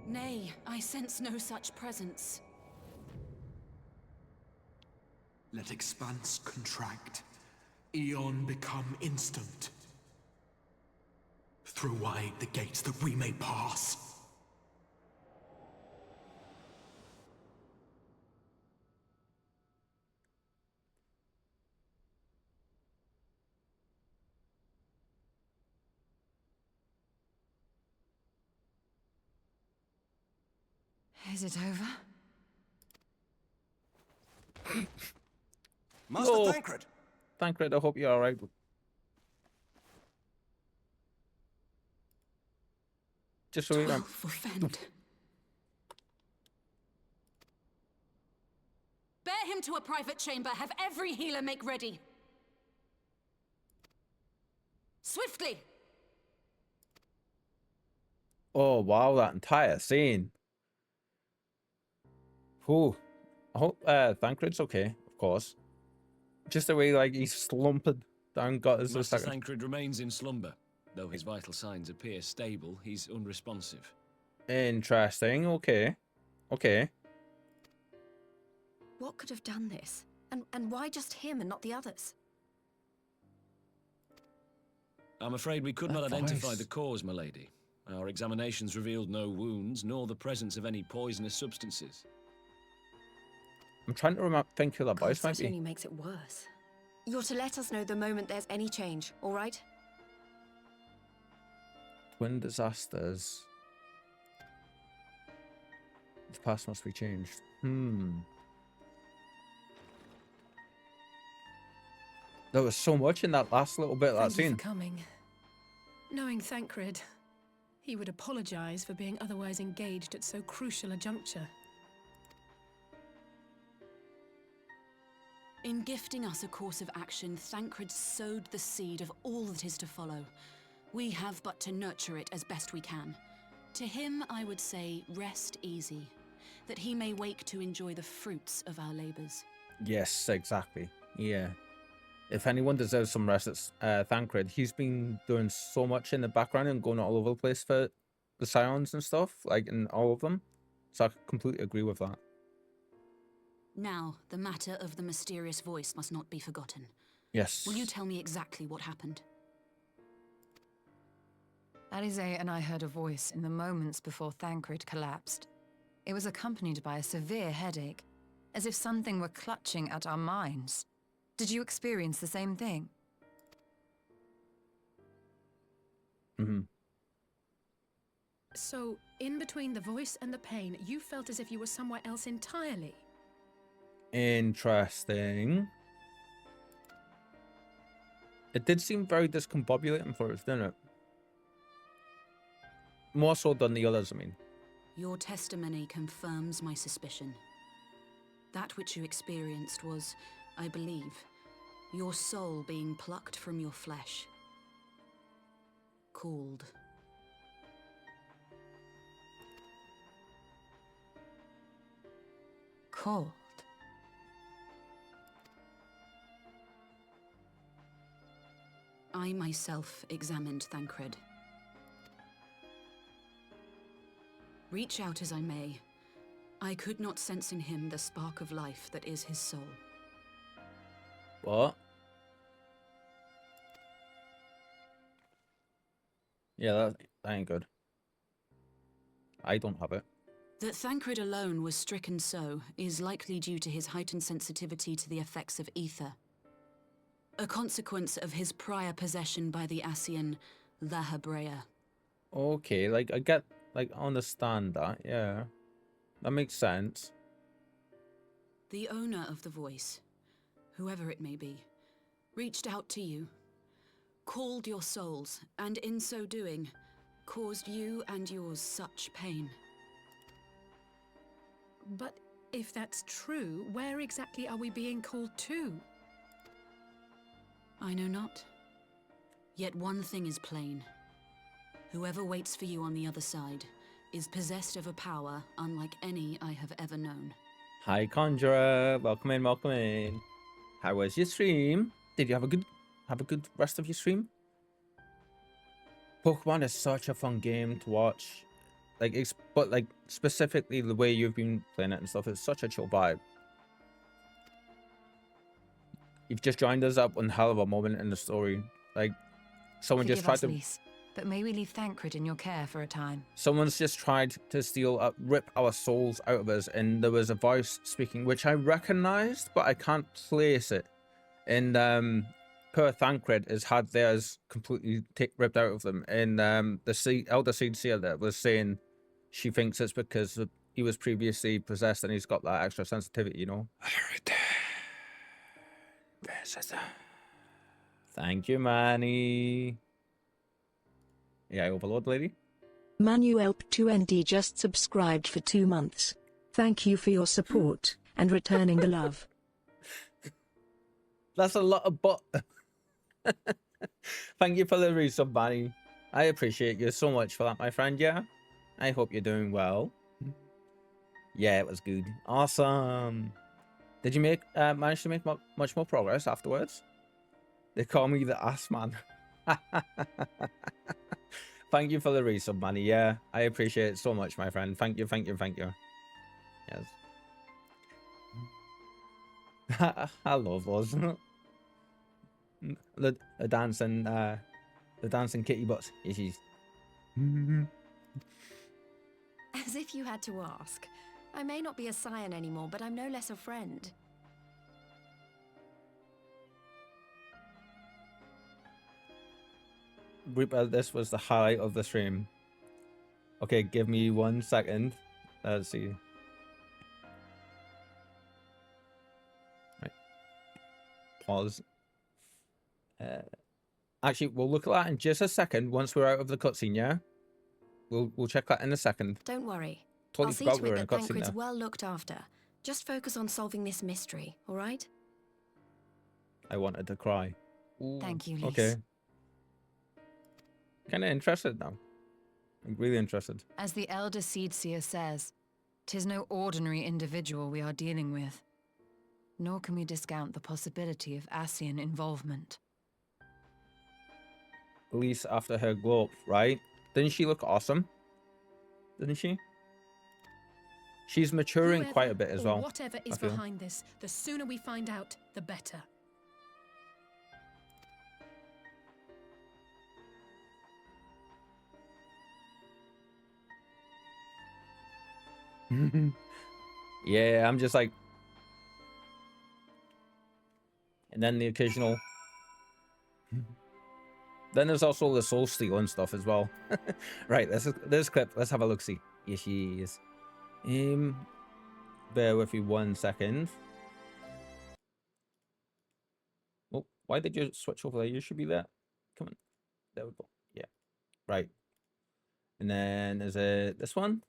Nay, I sense no such presence. Let expanse contract. Eon become instant. Throw wide the gates that we may pass. Is it over? Master No. Thancred! Thancred, I hope you're alright. Just so we can... For Fend. Bear him to a private chamber. Have every healer make ready. swiftly! Oh wow, that entire scene. Whew. I hope Thancred's okay, of course. Just the way like he's slumped down gutters a Master second. Thancred remains in slumber. Though his vital signs appear stable, he's unresponsive. Interesting. Okay. Okay. What could have done this? And why just him and not the others? I'm afraid we could That not identify voice. the cause, my lady. Our examinations revealed no wounds, nor the presence of any poisonous substances. I'm trying to think who that God, voice might that only be. makes it worse. You're to let us know the moment there's any change, all right? Twin disasters. The past must be changed. There was so much in that last little bit of that Thank you scene. for coming. Knowing Thancred, he would apologize for being otherwise engaged at so crucial a juncture. In gifting us a course of action, Thancred sowed the seed of all that is to follow. We have but to nurture it as best we can. To him, I would say, rest easy, that he may wake to enjoy the fruits of our labors. Yes, exactly. Yeah. If anyone deserves some rest, it's Thancred. He's been doing so much in the background and going all over the place for the Scions and stuff, like in all of them. So I completely agree with that. Now, the matter of the mysterious voice must not be forgotten. Yes. Will you tell me exactly what happened? Eorzea and I heard a voice in the moments before Thancred collapsed. It was accompanied by a severe headache, as if something were clutching at our minds. Did you experience the same thing? Mm-hmm. So, in between the voice and the pain, you felt as if you were somewhere else entirely. Interesting. It did seem very discombobulating for us, didn't it? More so than the others, I mean. Your testimony confirms my suspicion. That which you experienced was, I believe, your soul being plucked from your flesh. Called. Called? I myself examined Thancred. Reach out as I may, I could not sense in him the spark of life that is his soul. What? Yeah, that ain't good. I don't have it. That Thancred alone was stricken so is likely due to his heightened sensitivity to the effects of ether. A consequence of his prior possession by the Ascian Eorzea. Okay, like I get, like I understand that, yeah. That makes sense. The owner of the voice, whoever it may be, reached out to you, called your souls, and in so doing, caused you and yours such pain. But if that's true, where exactly are we being called to? I know not. Yet one thing is plain. Whoever waits for you on the other side is possessed of a power unlike any I have ever known. Hi, Conjurer. Welcome in, welcome in. How was your stream? Did you have a good rest of your stream? Pokemon is such a fun game to watch. Like, but like specifically the way you've been playing it and stuff, it's such a chill vibe. You've just joined us up on hell of a moment in the story. Like, someone Forgive just tried us, to. Lise, but may we leave Thancred in your care for a time? Someone's just tried to steal, rip our souls out of us, and there was a voice speaking, which I recognized, but I can't place it. And poor Thancred has had theirs completely ripped out of them. And the Elder Seed Seer there was saying she thinks it's because he was previously possessed and he's got that extra sensitivity, you know? Thank you, Manny. Yeah, Overlord lady. Manuelp2ND just subscribed for 2 months. Thank you for your support and returning the love. That's a lot of Thank you for the resub, Manny. I appreciate you so much for that, my friend. Yeah, I hope you're doing well. Yeah, it was good. Awesome. Did you manage to make much more progress afterwards? They call me the ass man. Thank you for the resub, Manny. Yeah, I appreciate it so much, my friend. Thank you, thank you, thank you. Yes. I love those. the dancing kitty butts. Yeah, she's. As if you had to ask. I may not be a scion anymore, but I'm no less a friend. Reaper, this was the highlight of the stream. Okay, give me 1 second. Let's see. Right. Pause. Actually, we'll look at that in just a second once we're out of the cutscene, yeah? We'll check that in a second. Don't worry. Totally I'll see forgot to we it were in a that cutscene Thancred's there. well looked after. Just focus on solving this mystery, all right? I wanted to cry. Ooh, Thank you, Lys. Okay. Kind of interested now. I'm really interested. As the Elder Seedseer says, 'tis no ordinary individual we are dealing with. Nor can we discount the possibility of Ascian involvement. At least after her glow up, right? Didn't she look awesome? Didn't she? She's maturing Whoever quite a bit as or well. Whatever I is feel. behind this, the sooner we find out, the better. Yeah, I'm just like. And then the occasional. Then there's also the soul stealing stuff as well. Right, this clip. Let's have a look. See, here she is. Bear with me 1 second. Oh, why did you switch over there? You should be there. Come on. There we go. Yeah. Right. And then is it this one?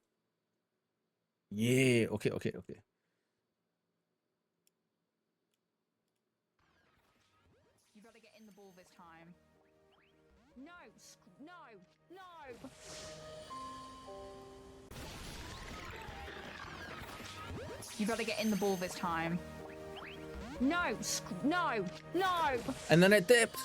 Yeah. Okay. Okay. Okay. You gotta get in the ball this time. No, no. You gotta get in the ball this time. No, no. And then it dipped.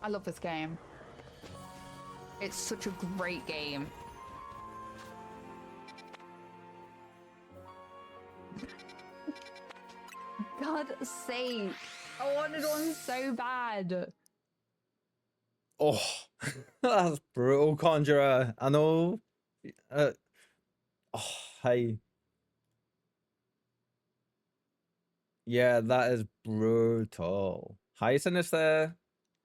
I love this game. It's such a great game. God's sake. I wanted one so bad. Oh, that's brutal, Conjurer. I know. Oh, hey. Yeah, that is brutal. Hi, Sinister.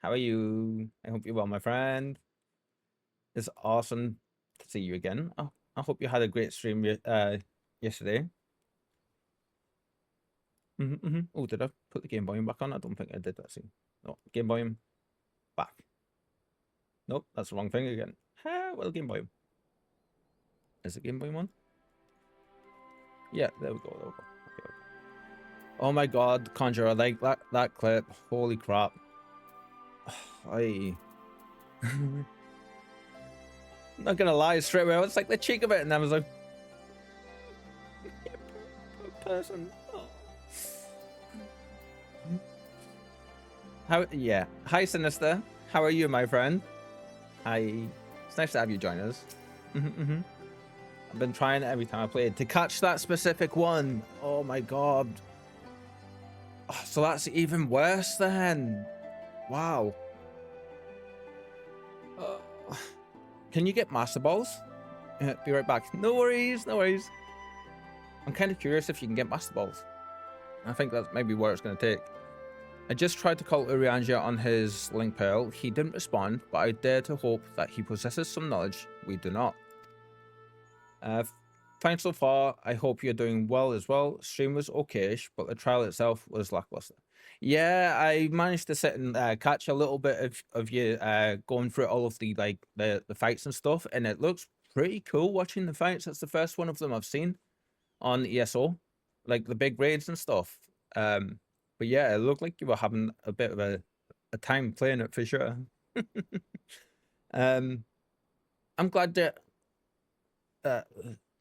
How are you? I hope you're well, my friend. It's awesome to see you again. I hope you had a great stream yesterday. Oh, did I put the game volume back on? I don't think I did that. See, no, game volume back. Nope, that's the wrong thing again. Well, game volume. Is it game volume on? Yeah, there we go. There we go. Okay. Oh my God, Conjurer, like that clip. Holy crap. I'm not gonna lie, straight away, it's like the cheek of it, and I was like, person. Oh. How? Yeah. Hi, Sinister. How are you, my friend? Hi. It's nice to have you join us. I've been trying every time I played to catch that specific one. Oh my God. Oh, so that's even worse then. Wow. Can you get Master Balls? Be right back. No worries, no worries. I'm kind of curious if you can get Master Balls. I think that's maybe where it's going to take. I just tried to call Eorzea on his Link Pearl. He didn't respond, but I dare to hope that he possesses some knowledge we do not. Thanks so far. I hope you're doing well as well. Stream was okayish, but the trial itself was lackluster. Yeah, I managed to sit and catch a little bit of you going through all of the the fights and stuff, and it looks pretty cool watching the fights. It's the first one of them I've seen on ESO, like the big raids and stuff. But yeah, it looked like you were having a bit of a time playing it for sure. I'm glad that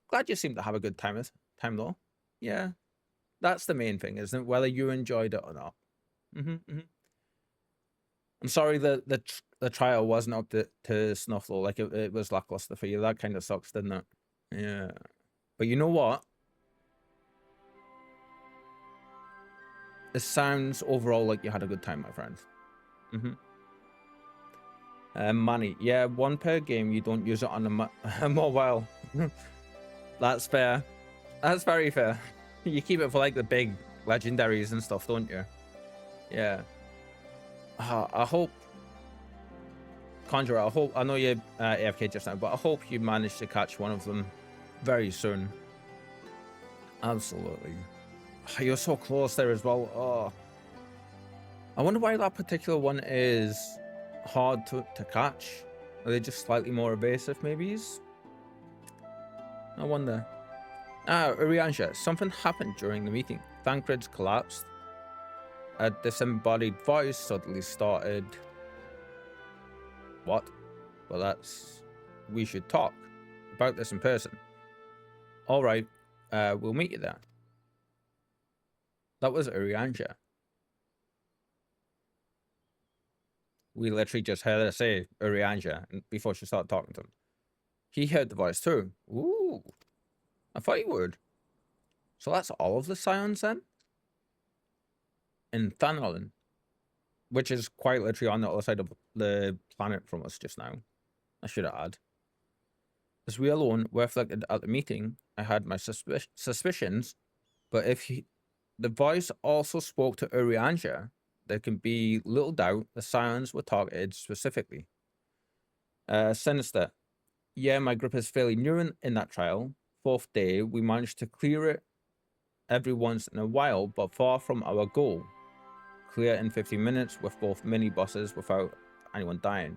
glad you seem to have a good time though. Yeah, that's the main thing, isn't it? Whether you enjoyed it or not. I'm sorry that the trial wasn't up to snuff though. Like it was lackluster for you. That kind of sucks, didn't it? Yeah. But you know what? It sounds overall like you had a good time, my friend. Money. Yeah, 1 per game. You don't use it on a mobile. That's fair. That's very fair. You keep it for like the big legendaries and stuff, don't you? Yeah. I hope, Conjurer, I know you're AFK just now, but I hope you manage to catch one of them very soon. Absolutely. You're so close there as well. Oh, I wonder why that particular one is hard to catch. Are they just slightly more evasive, maybe? I wonder. Eorzea, something happened during the meeting. Thancred's collapsed. A disembodied voice suddenly started. What? Well, that's... We should talk about this in person. All right, we'll meet you there. That was Eorzea. We literally just heard her say Eorzea before she started talking to him. He heard the voice too. Ooh. I thought you would. So that's all of the Scions then? In Thanolin, which is quite literally on the other side of the planet from us just now. I should add. As we alone were reflected at the meeting, I had my suspicions, but if the voice also spoke to Eorzea, there can be little doubt the Scions were targeted specifically. Sinister. Yeah, my group is fairly new in that trial. 4th day, we managed to clear it every once in a while, but far from our goal. Clear in 15 minutes with both mini-bosses without anyone dying.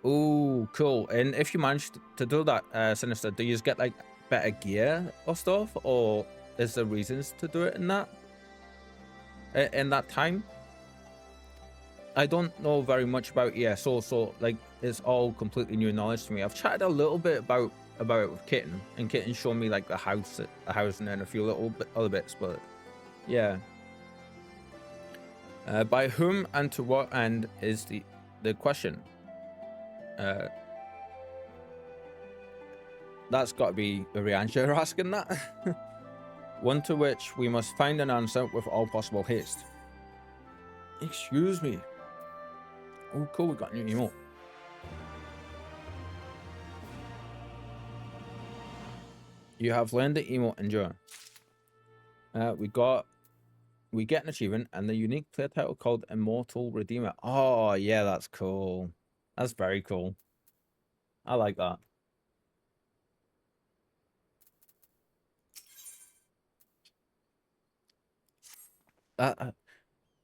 Ooh, cool. And if you manage to do that, Sinister, do you just get like better gear or stuff? Or is there reasons to do it in that time? I don't know very much about ESO, so like it's all completely new knowledge to me. I've chatted a little bit about it with Kitten, and Kitten showed me like the housing and a few little other bits, but yeah. By whom and to what end is the question. That's got to be Eorzea asking that. One to which we must find an answer with all possible haste. Excuse me. Oh, cool, we got a new emote. You have learned the emote Endure. We get an achievement and the unique player title called Immortal Redeemer. Oh, yeah, that's cool. That's very cool. I like that.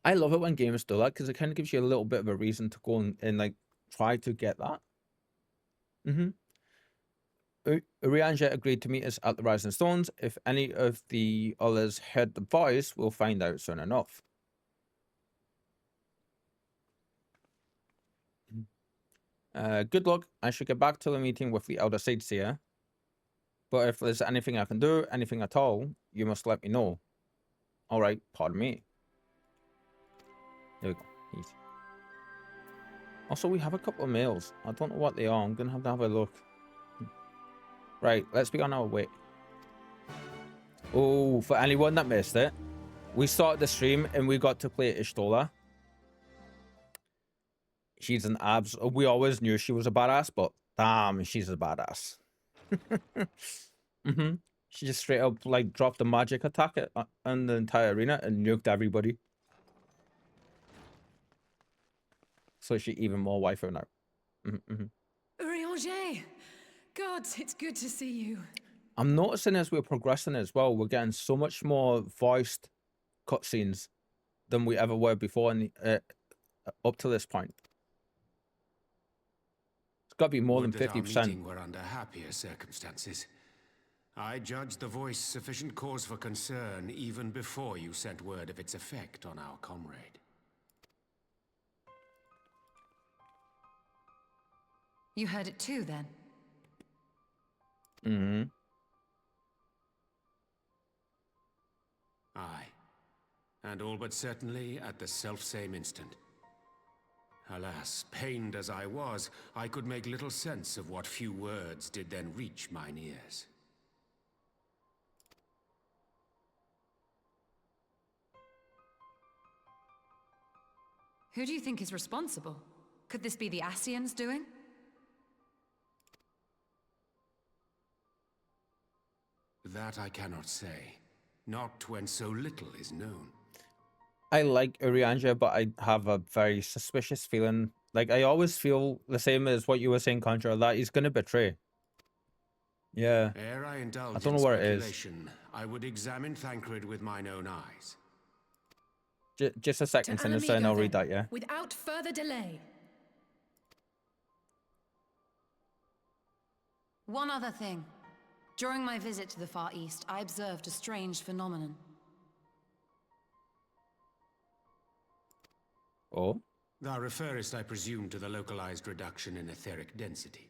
I love it when gamers do that because it kind of gives you a little bit of a reason to go and like try to get that. Eorzea agreed to meet us at the Rising Stones. If any of the others heard the voice, we'll find out soon enough. Good luck. I should get back to the meeting with the Elder Seer. But if there's anything I can do, anything at all, you must let me know. All right, pardon me. There we go. Easy. Also, we have a couple of mails. I don't know what they are. I'm going to have a look. Right, let's be on our way. Oh, for anyone that missed it, we started the stream and we got to play Ishtola. She's an abs. We always knew she was a badass, but damn, she's a badass. She just straight up like dropped a magic attack on the entire arena and nuked everybody. So she's even more waifu now. Eorzea! God, it's good to see you. I'm noticing as we're progressing as well, we're getting so much more voiced cutscenes than we ever were before in the, up to this point. got to be more Would than that our 50%. meeting were under happier circumstances. I judged the voice sufficient cause for concern even before you sent word of its effect on our comrade. You heard it too, then? Mm-hmm. Aye. And all but certainly at the selfsame instant. Alas, pained as I was, I could make little sense of what few words did then reach mine ears. Who do you think is responsible? Could this be the Ascians doing? That I cannot say. Not when so little is known. I like Eorzea, but I have a very suspicious feeling. Like, I always feel the same as what you were saying, Contra, that he's gonna betray. Yeah. Ere I indulge I don't in know where it is. speculation, I would examine Thancred with mine own eyes. Just a second, Sinister, and I'll read that, yeah? Without further delay. One other thing. During my visit to the Far East, I observed a strange phenomenon. Oh? Thou referrest, I presume, to the localized reduction in etheric density.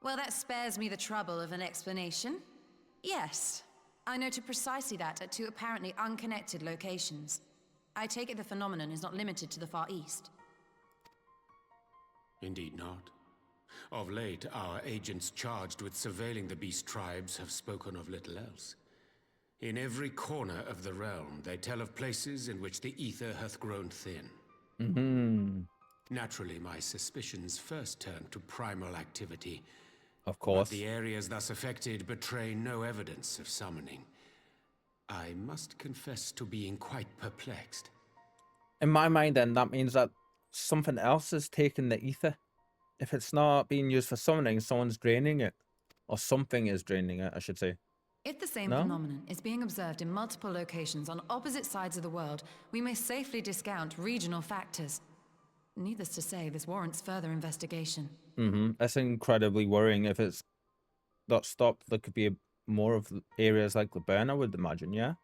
Well, that spares me the trouble of an explanation. Yes, I noted precisely that at two apparently unconnected locations. I take it the phenomenon is not limited to the Far East. Indeed not. Of late, our agents charged with surveilling the beast tribes have spoken of little else. In every corner of the realm, they tell of places in which the ether hath grown thin. Mm-hmm. Naturally, my suspicions first turned to primal activity. Of course. But the areas thus affected betray no evidence of summoning. I must confess to being quite perplexed. In my mind, then, that means that something else is taking the ether. If it's not being used for summoning, someone's draining it. Or something is draining it, I should say. If the same No? phenomenon is being observed in multiple locations on opposite sides of the world, we may safely discount regional factors. Needless to say, this warrants further investigation. Mm-hmm. That's incredibly worrying. If it's not stopped, there could be more of areas like Liburn, I would imagine, yeah?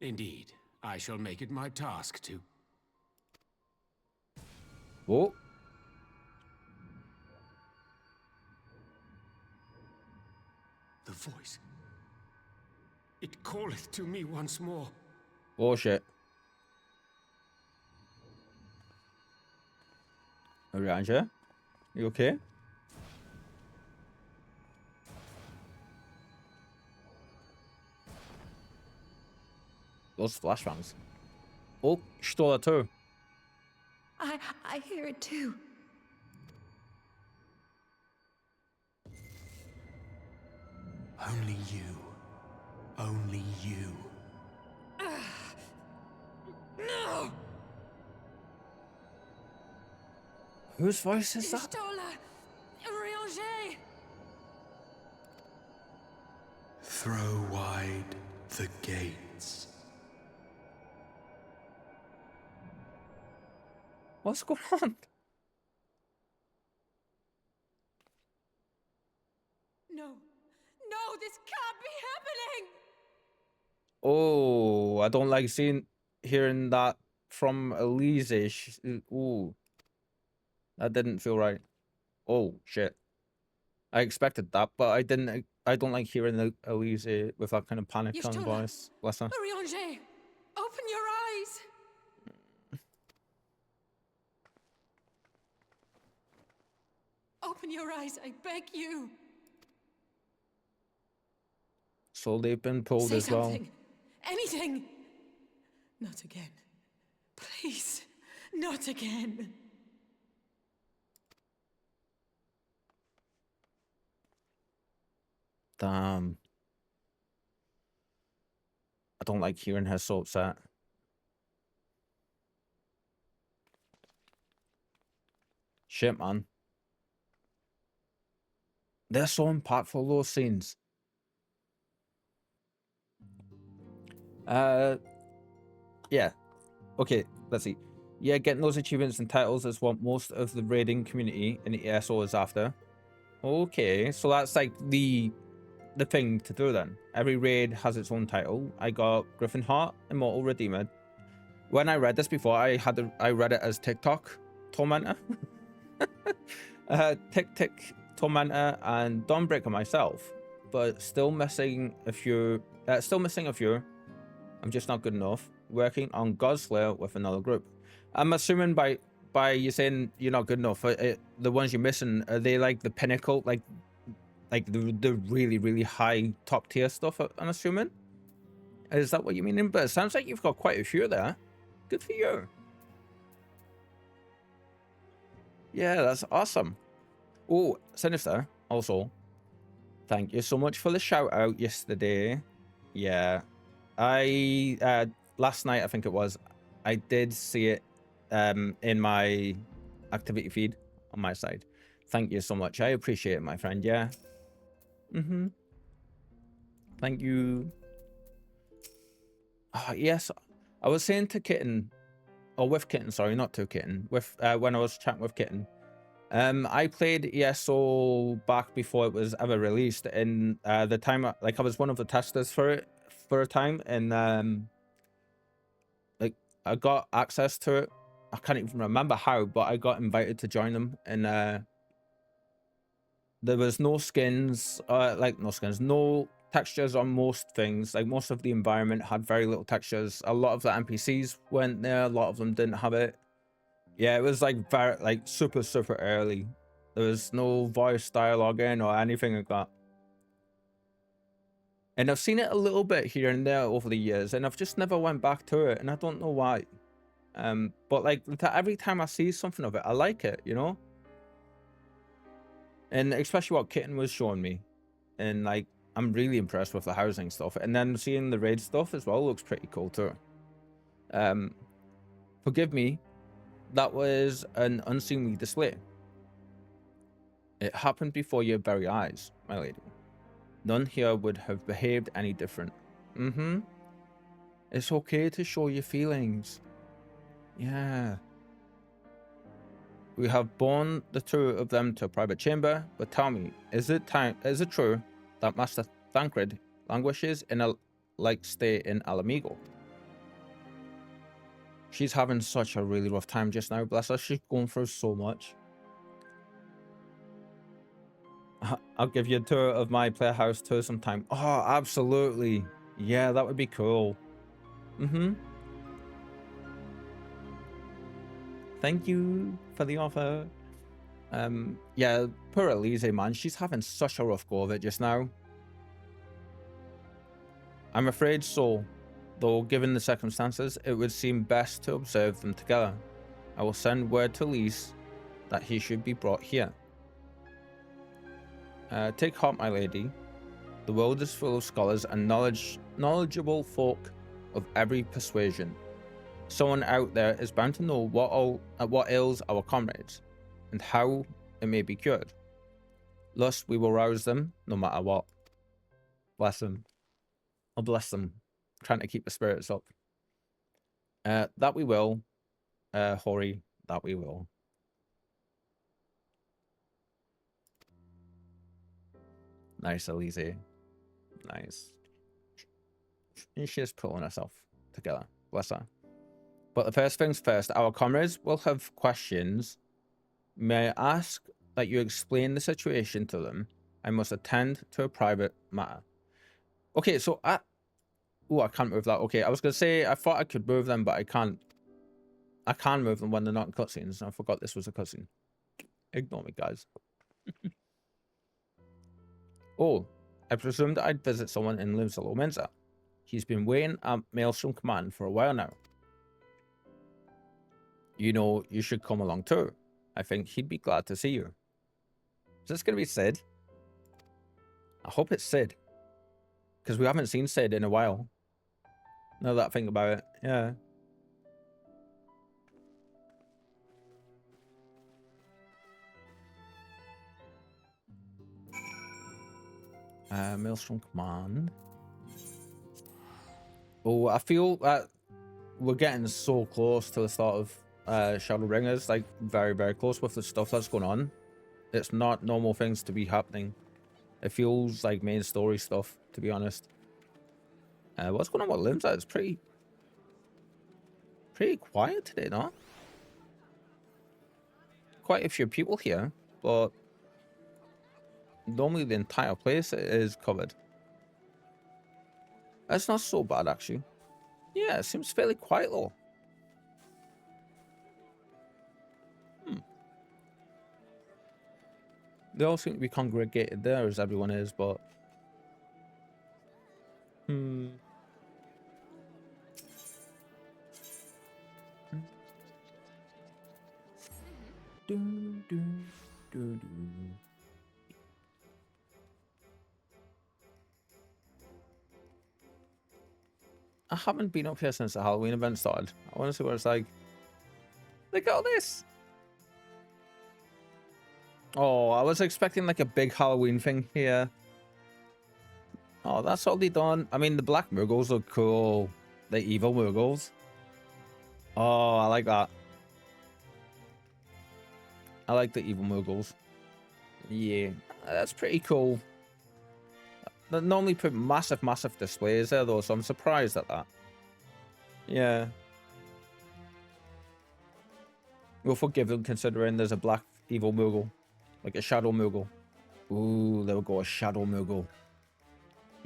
Indeed, I shall make it my task to. Whoa. The voice. It calleth to me once more. Oh, shit. Eorzea? You okay? Those flashbangs. Oh, she stole that too. I hear it too. Only you. Only you. No! Whose voice is that? Stola! Eorzea! Throw wide the gates. What's going on? No. No, this can't be happening! Oh, I don't like hearing that from Elise. Ooh. That didn't feel right. Oh, shit. I expected that, but I don't like hearing Elise with that kind of panic on Y'shtola. voice. Bless her. Eorzea, open your eyes! Open your eyes, I beg you! So they've been pulled Say as well. something. Anything! Not again. Please, not again. Damn. I don't like hearing her so upset. Shit, man. They're so impactful, those scenes. Yeah. Okay, let's see. Yeah, getting those achievements and titles is what most of the raiding community in the ESO is after. Okay, so that's like the thing to do then. Every raid has its own title. I got Griffin Heart, Immortal Redeemer. When I read this before, I read it as TikTok Tormentor. Tick Tormentor and Dawnbreaker myself, but still missing a few. I'm just not good enough. Working on Godslayer with another group. I'm assuming by you saying you're not good enough, the ones you're missing, are they like the pinnacle, like the really high top tier stuff? I'm assuming. Is that what you mean? But it sounds like you've got quite a few there. Good for you. Yeah, that's awesome. Oh, Sinister, also, thank you so much for the shout out yesterday. Yeah, I last night I think it was, I did see it in my activity feed on my side. Thank you so much. I appreciate it, my friend. Yeah. Thank you. Oh, yes, I was saying to Kitten, or with Kitten, sorry, not to Kitten, with when I was chatting with Kitten. I played ESO back before it was ever released, and the time like I was one of the testers for it for a time, and like I got access to it. I can't even remember how, but I got invited to join them, and there was no skins, no textures on most things. Like most of the environment had very little textures. A lot of the NPCs went there, a lot of them didn't have it. Yeah, it was like very super early. There was no voice dialoguing or anything like that. And I've seen it a little bit here and there over the years, and I've just never went back to it, and I don't know why. But like every time I see something of it, I like it, you know? And especially what Kitten was showing me. And like I'm really impressed with the housing stuff. And then seeing the raid stuff as well looks pretty cool too. Forgive me. That was an unseemly display. It happened before your very eyes, my lady. None here would have behaved any different. It's okay to show your feelings. Yeah. We have borne the two of them to a private chamber, but tell me, is it true that Master Thancred languishes in a like state in Alamigo? She's having such a really rough time just now, bless her. She's going through so much. I'll give you a tour of my playhouse tour sometime. Oh, absolutely. Yeah, that would be cool. Thank you for the offer. Yeah, poor Elise, man. She's having such a rough go of it just now. I'm afraid so. Though, given the circumstances, it would seem best to observe them together. I will send word to Lise that he should be brought here. Take heart, my lady. The world is full of scholars and knowledgeable folk of every persuasion. Someone out there is bound to know what ails our comrades, and how it may be cured. Thus, we will rouse them, no matter what. Bless them. Oh, bless them. Trying to keep the spirits up. That we will. Hori, that we will. Nice, Elise. Nice. She's pulling herself together. Bless her. But the first things first, our comrades will have questions. May I ask that you explain the situation to them? I must attend to a private matter. Okay, so I can't move that. Okay, I was gonna say I thought I could move them, but I can't. I can move them when they're not in cutscenes. I forgot this was a cutscene. Ignore me, guys. Oh, I presumed I'd visit someone in Limsalo Mensa. He's been waiting at Maelstrom Command for a while now. You know, you should come along too. I think he'd be glad to see you. Is this going to be Sid? I hope it's Sid. Because we haven't seen Sid in a while. Now that I think about it, yeah. Maelstrom Command. Oh, I feel that we're getting so close to the start of Shadowbringers, like very, very close with the stuff that's going on. It's not normal things to be happening. It feels like main story stuff, to be honest. What's going on with Limsa? It's pretty quiet today, no? Quite a few people here, but normally the entire place is covered. That's not so bad, actually. Yeah, it seems fairly quiet, though. They all seem to be congregated there, as everyone is, but... I haven't been up here since the Halloween event started. I want to see what it's like. Look at all this! Oh, I was expecting like a big Halloween thing here. Oh, that's all they done. I mean, the black Murgles look cool. The evil Murgles. Oh, I like that. I like the evil Murgles. Yeah, that's pretty cool. They normally put massive, massive displays there though, so I'm surprised at that. Yeah. We'll forgive them considering there's a black evil Murgle. Like a shadow Murgle. Ooh, there we go, a shadow Murgle.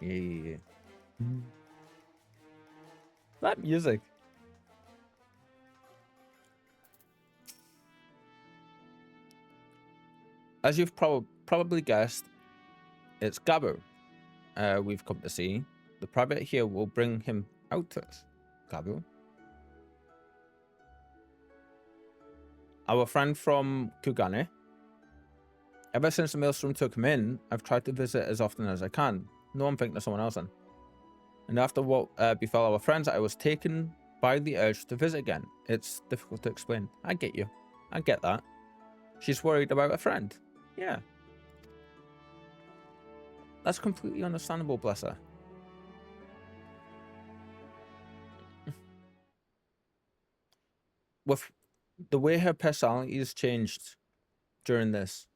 Yeah. That music. As you've probably guessed, it's Gabu. We've come to see. The private here will bring him out to us. Gabu. Our friend from Kugane. Ever since the Maelstrom took him in, I've tried to visit as often as I can. No, I'm thinking of someone else then. And after what befell our friends, I was taken by the urge to visit again. It's difficult to explain. I get you. I get that. She's worried about a friend. Yeah. That's completely understandable, bless her. With the way her personality has changed during this,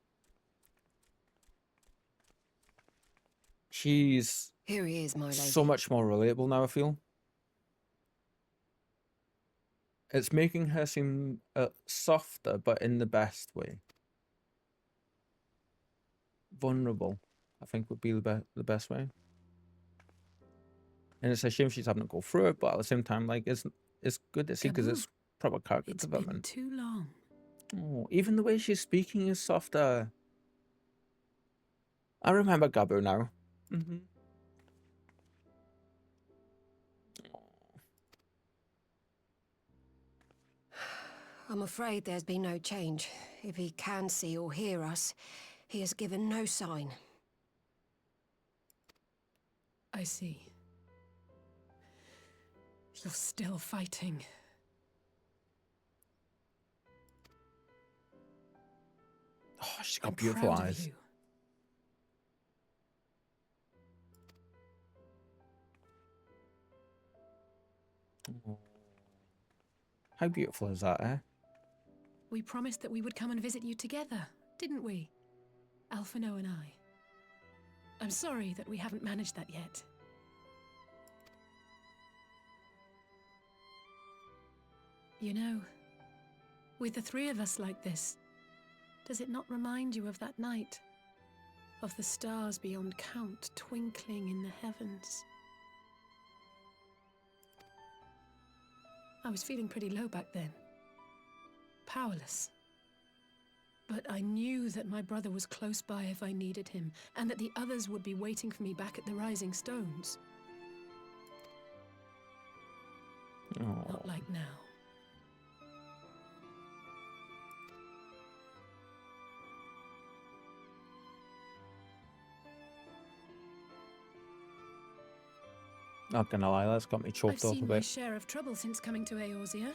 she's Here he is, my lady. so much more relatable now, I feel. It's making her seem softer, but in the best way. Vulnerable, I think, would be the best way. And it's a shame she's having to go through it, but at the same time, like, it's good to see because it's proper character development. It's been too long. Oh, even the way she's speaking is softer. I remember Gabu now. I'm afraid there's been no change. If he can see or hear us, he has given no sign. I see. You're still fighting. Oh, she's got beautiful proud of eyes. you. Oh. How beautiful is that, eh? We promised that we would come and visit you together, didn't we? Alphino and I. I'm sorry that we haven't managed that yet. You know, with the three of us like this, does it not remind you of that night? Of the stars beyond count twinkling in the heavens? I was feeling pretty low back then. Powerless. But I knew that my brother was close by if I needed him, and that the others would be waiting for me back at the Rising Stones. Oh. Not like now. Not gonna lie, that's got me choked I've up a seen my bit. share of trouble since coming to Eorzea.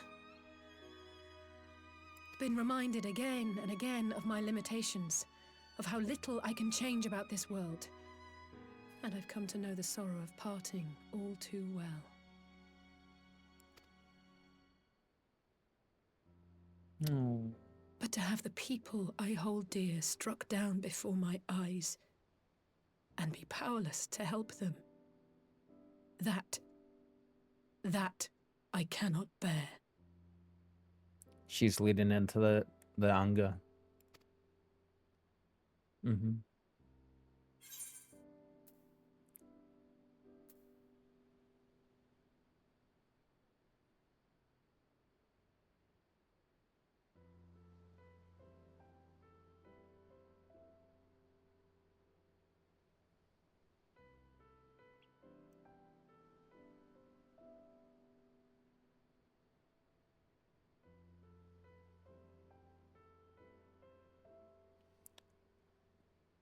Been reminded again and again of my limitations, of how little I can change about this world. And I've come to know the sorrow of parting all too well. No. But to have the people I hold dear struck down before my eyes and be powerless to help them, that I cannot bear. She's leading into the anger. Mm-hmm.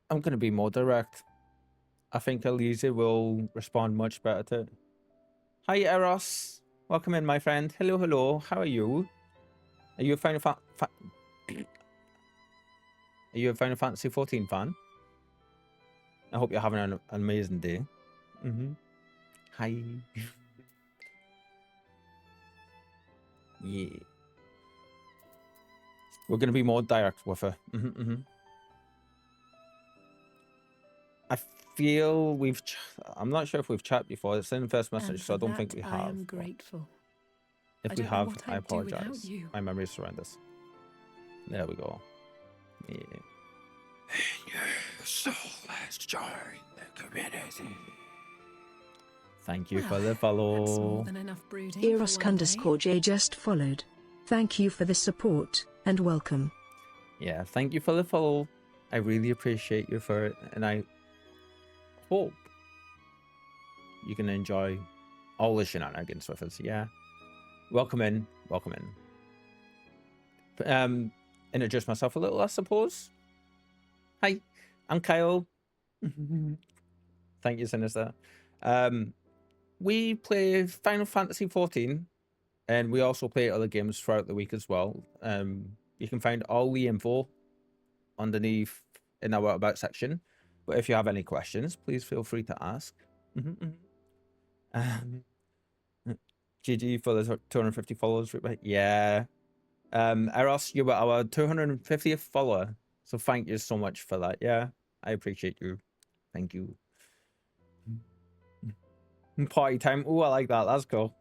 I'm going to be more direct. I think Eorzea will respond much better to it. Hi, Eros. Welcome in, my friend. Hello, hello. How are you? Are you a Final Fantasy 14 fan? I hope you're having an amazing day. Mm-hmm. Hi. Yeah. We're going to be more direct with her. I feel I'm not sure if we've chatted before. It's in the first message, so I don't think we have. I am grateful. If we have, I apologize. My memory is horrendous. There we go. Yeah. So let's join the community. Thank you for the follow. That's more than enough brooding. Eros_J just followed. Thank you for the support and welcome. Yeah, thank you for the follow. I really appreciate you for it, and I hope you can enjoy all the shenanigans with us. Yeah, welcome in, welcome in. Introduce myself a little, I suppose. Hi, I'm Kyle. Thank you, Sinister. We play Final Fantasy 14, and we also play other games throughout the week as well. You can find all the info underneath in our About section. But if you have any questions, please feel free to ask. GG for the 250 followers. Yeah. Eros, you were our 250th follower. So thank you so much for that. Yeah, I appreciate you. Thank you. Party time. Oh, I like that. That's cool.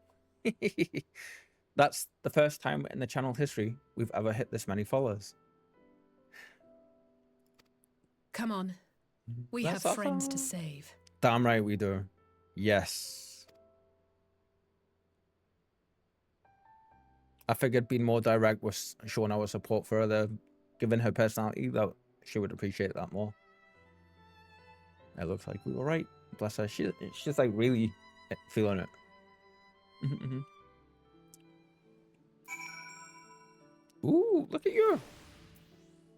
That's the first time in the channel history we've ever hit this many followers. Come on. We have friends to save. Damn right we do. Yes. I figured being more direct was showing our support for her, given her personality, that she would appreciate that more. It looks like we were right. Bless her. She's like really feeling it. Ooh, look at you.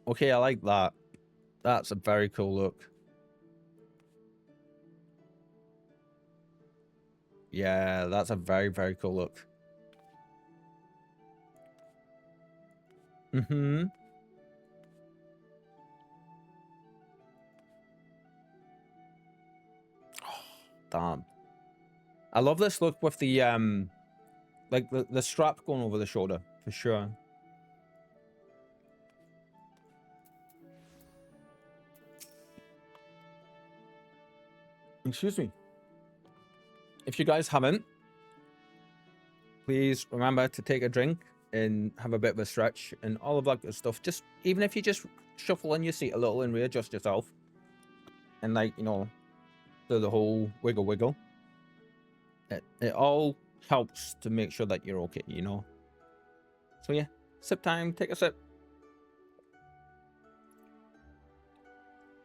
Okay, I like that. That's a very cool look. Yeah, that's a very, very cool look. Oh, damn. I love this look with the like the strap going over the shoulder for sure. Excuse me. If you guys haven't, please remember to take a drink and have a bit of a stretch and all of that good stuff. Just even if you just shuffle in your seat a little and readjust yourself and, like, you know, do the whole wiggle. It all helps to make sure that you're okay, you know. So yeah, sip time, take a sip.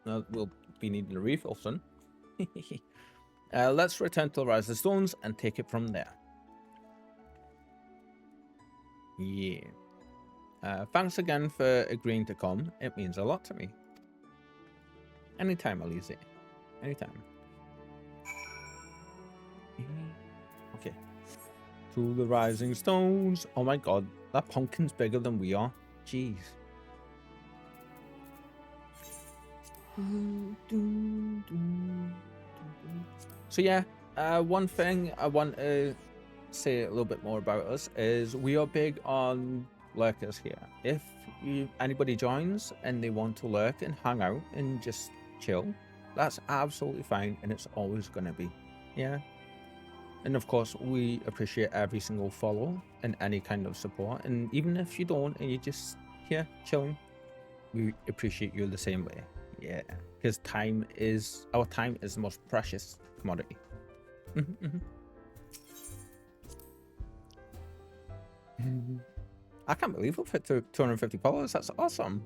We'll be needing a refill soon. Let's return to the Rise of the Stones and take it from there. Yeah. Thanks again for agreeing to come. It means a lot to me. Anytime, Eorzea. Anytime. Okay. To the Rising Stones. Oh my god, that pumpkin's bigger than we are. Jeez. So yeah, one thing I want to say a little bit more about us is we are big on lurkers here. If anybody joins and they want to lurk and hang out and just chill, that's absolutely fine, and it's always going to be. Yeah. And of course, we appreciate every single follow and any kind of support. And even if you don't and you're just here chilling, we appreciate you the same way. Yeah. Because our time is the most precious commodity. I can't believe we've hit 250 followers. That's awesome.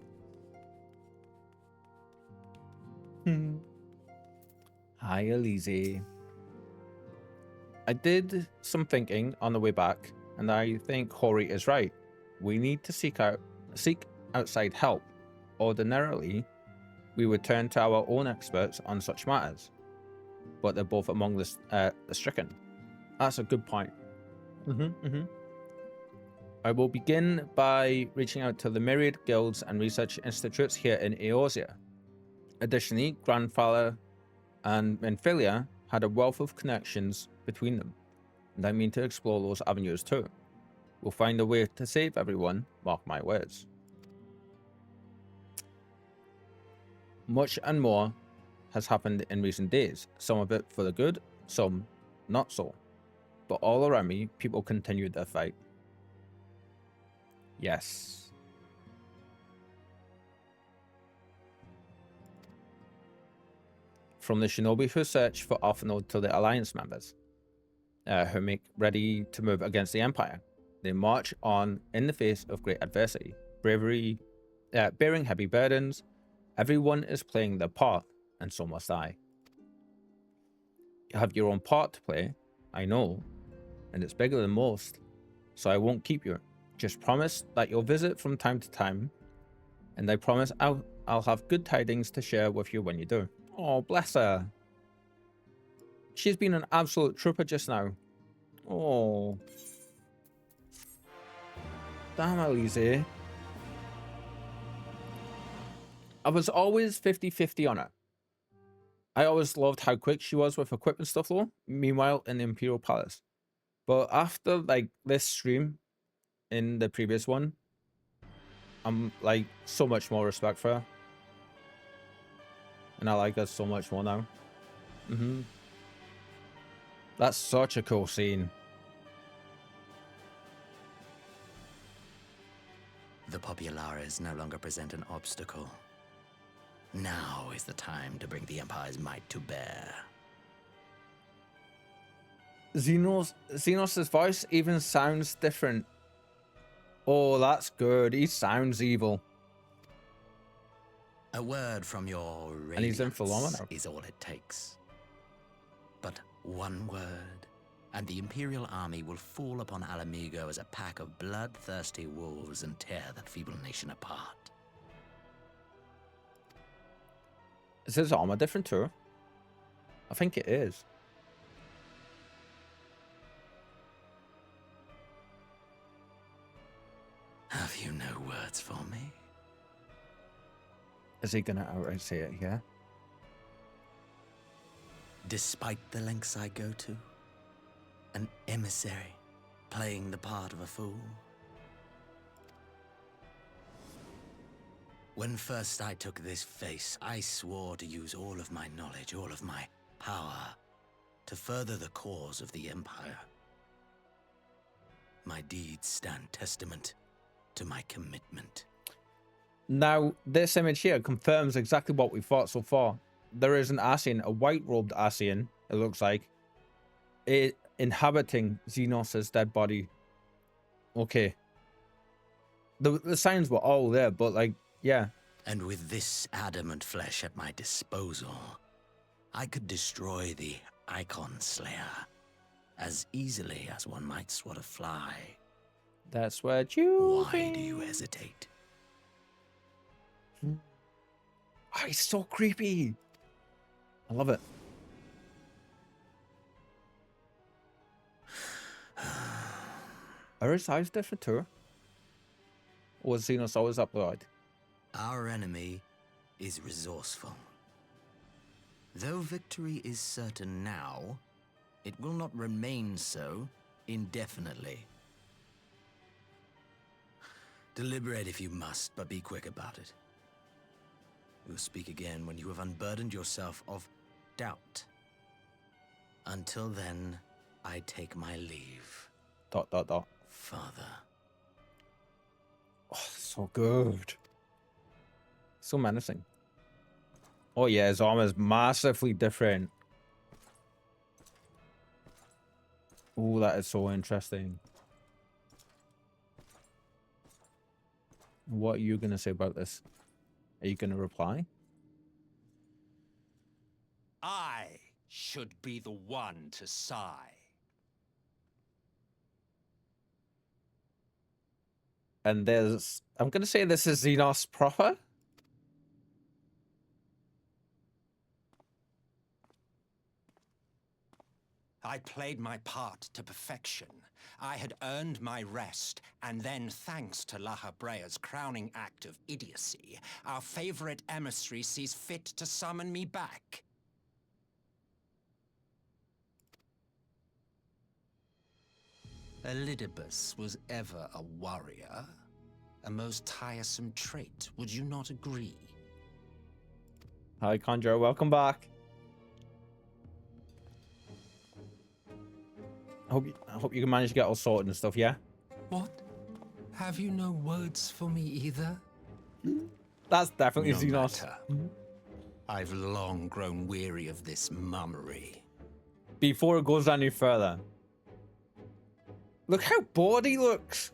Hi, Elise. I did some thinking on the way back, and I think Hori is right. We need to seek outside help. Ordinarily, we would turn to our own experts on such matters, but they're both among the stricken. That's a good point. I will begin by reaching out to the myriad guilds and research institutes here in Eorzea. Additionally, Grandfather and Menphilia had a wealth of connections between them, and I mean to explore those avenues too. We'll find a way to save everyone, mark my words. Much and more has happened in recent days, some of it for the good, some not so. But all around me, people continued their fight. Yes. From the shinobi who search for Alphanode to the Alliance members, who make ready to move against the Empire. They march on in the face of great adversity, bravery, bearing heavy burdens. Everyone is playing their part, and so must I. You have your own part to play, I know, and it's bigger than most, so I won't keep you. Just promise that you'll visit from time to time, and I promise I'll have good tidings to share with you when you do. Oh, bless her. She's been an absolute trooper just now. Oh. Damn, Elise. I was always 50-50 on her. I always loved how quick she was with equipment stuff though. Meanwhile, in the Imperial Palace. But after like this stream in the previous one, I'm like so much more respect for her. And I like her so much more now. That's such a cool scene. The Populares no longer present an obstacle. Now is the time to bring the Empire's might to bear. Xenos' voice even sounds different. Oh, that's good. He sounds evil. A word from your and he's in radiance is all it takes. But one word, and the Imperial army will fall upon Alamigo as a pack of bloodthirsty wolves and tear that feeble nation apart. Is his armor different too? I think it is. Have you no words for me? Is he gonna outright say it here? Despite the lengths I go to, an emissary playing the part of a fool. When first I took this face, I swore to use all of my knowledge, all of my power, to further the cause of the Empire. My deeds stand testament to my commitment. Now, this image here confirms exactly what we thought so far. There is an Ascian, a white-robed Ascian, it looks like, inhabiting Xenos' dead body. Okay. The signs were all there, but like, yeah. And with this adamant flesh at my disposal, I could destroy the Icon Slayer as easily as one might swat a fly. That's what you Why do you hesitate? Oh, he's so creepy. I love it. Are his eyes different too? Or was Xenos always upright? Our enemy is resourceful. Though victory is certain now, it will not remain so indefinitely. Deliberate if you must, but be quick about it. We'll speak again when you have unburdened yourself of doubt. Until then, I take my leave. ... Father. Oh, so good. So menacing. Oh yeah, his armor's massively different. Oh, that is so interesting. What are you gonna say about this? Are you gonna reply? I should be the one to sigh. And there's... I'm gonna say this is Xenos proper. I played my part to perfection. I had earned my rest, and then thanks to Lahabrea's crowning act of idiocy, our favorite emissary sees fit to summon me back. Elidibus was ever a warrior. A most tiresome trait, would you not agree? Hi, Conjure. Welcome back. I hope you can manage to get all sorted and stuff, yeah? What? Have you no words for me either? That's definitely No Xenos. matter. I've long grown weary of this mummery. Before it goes any further. Look how bored he looks.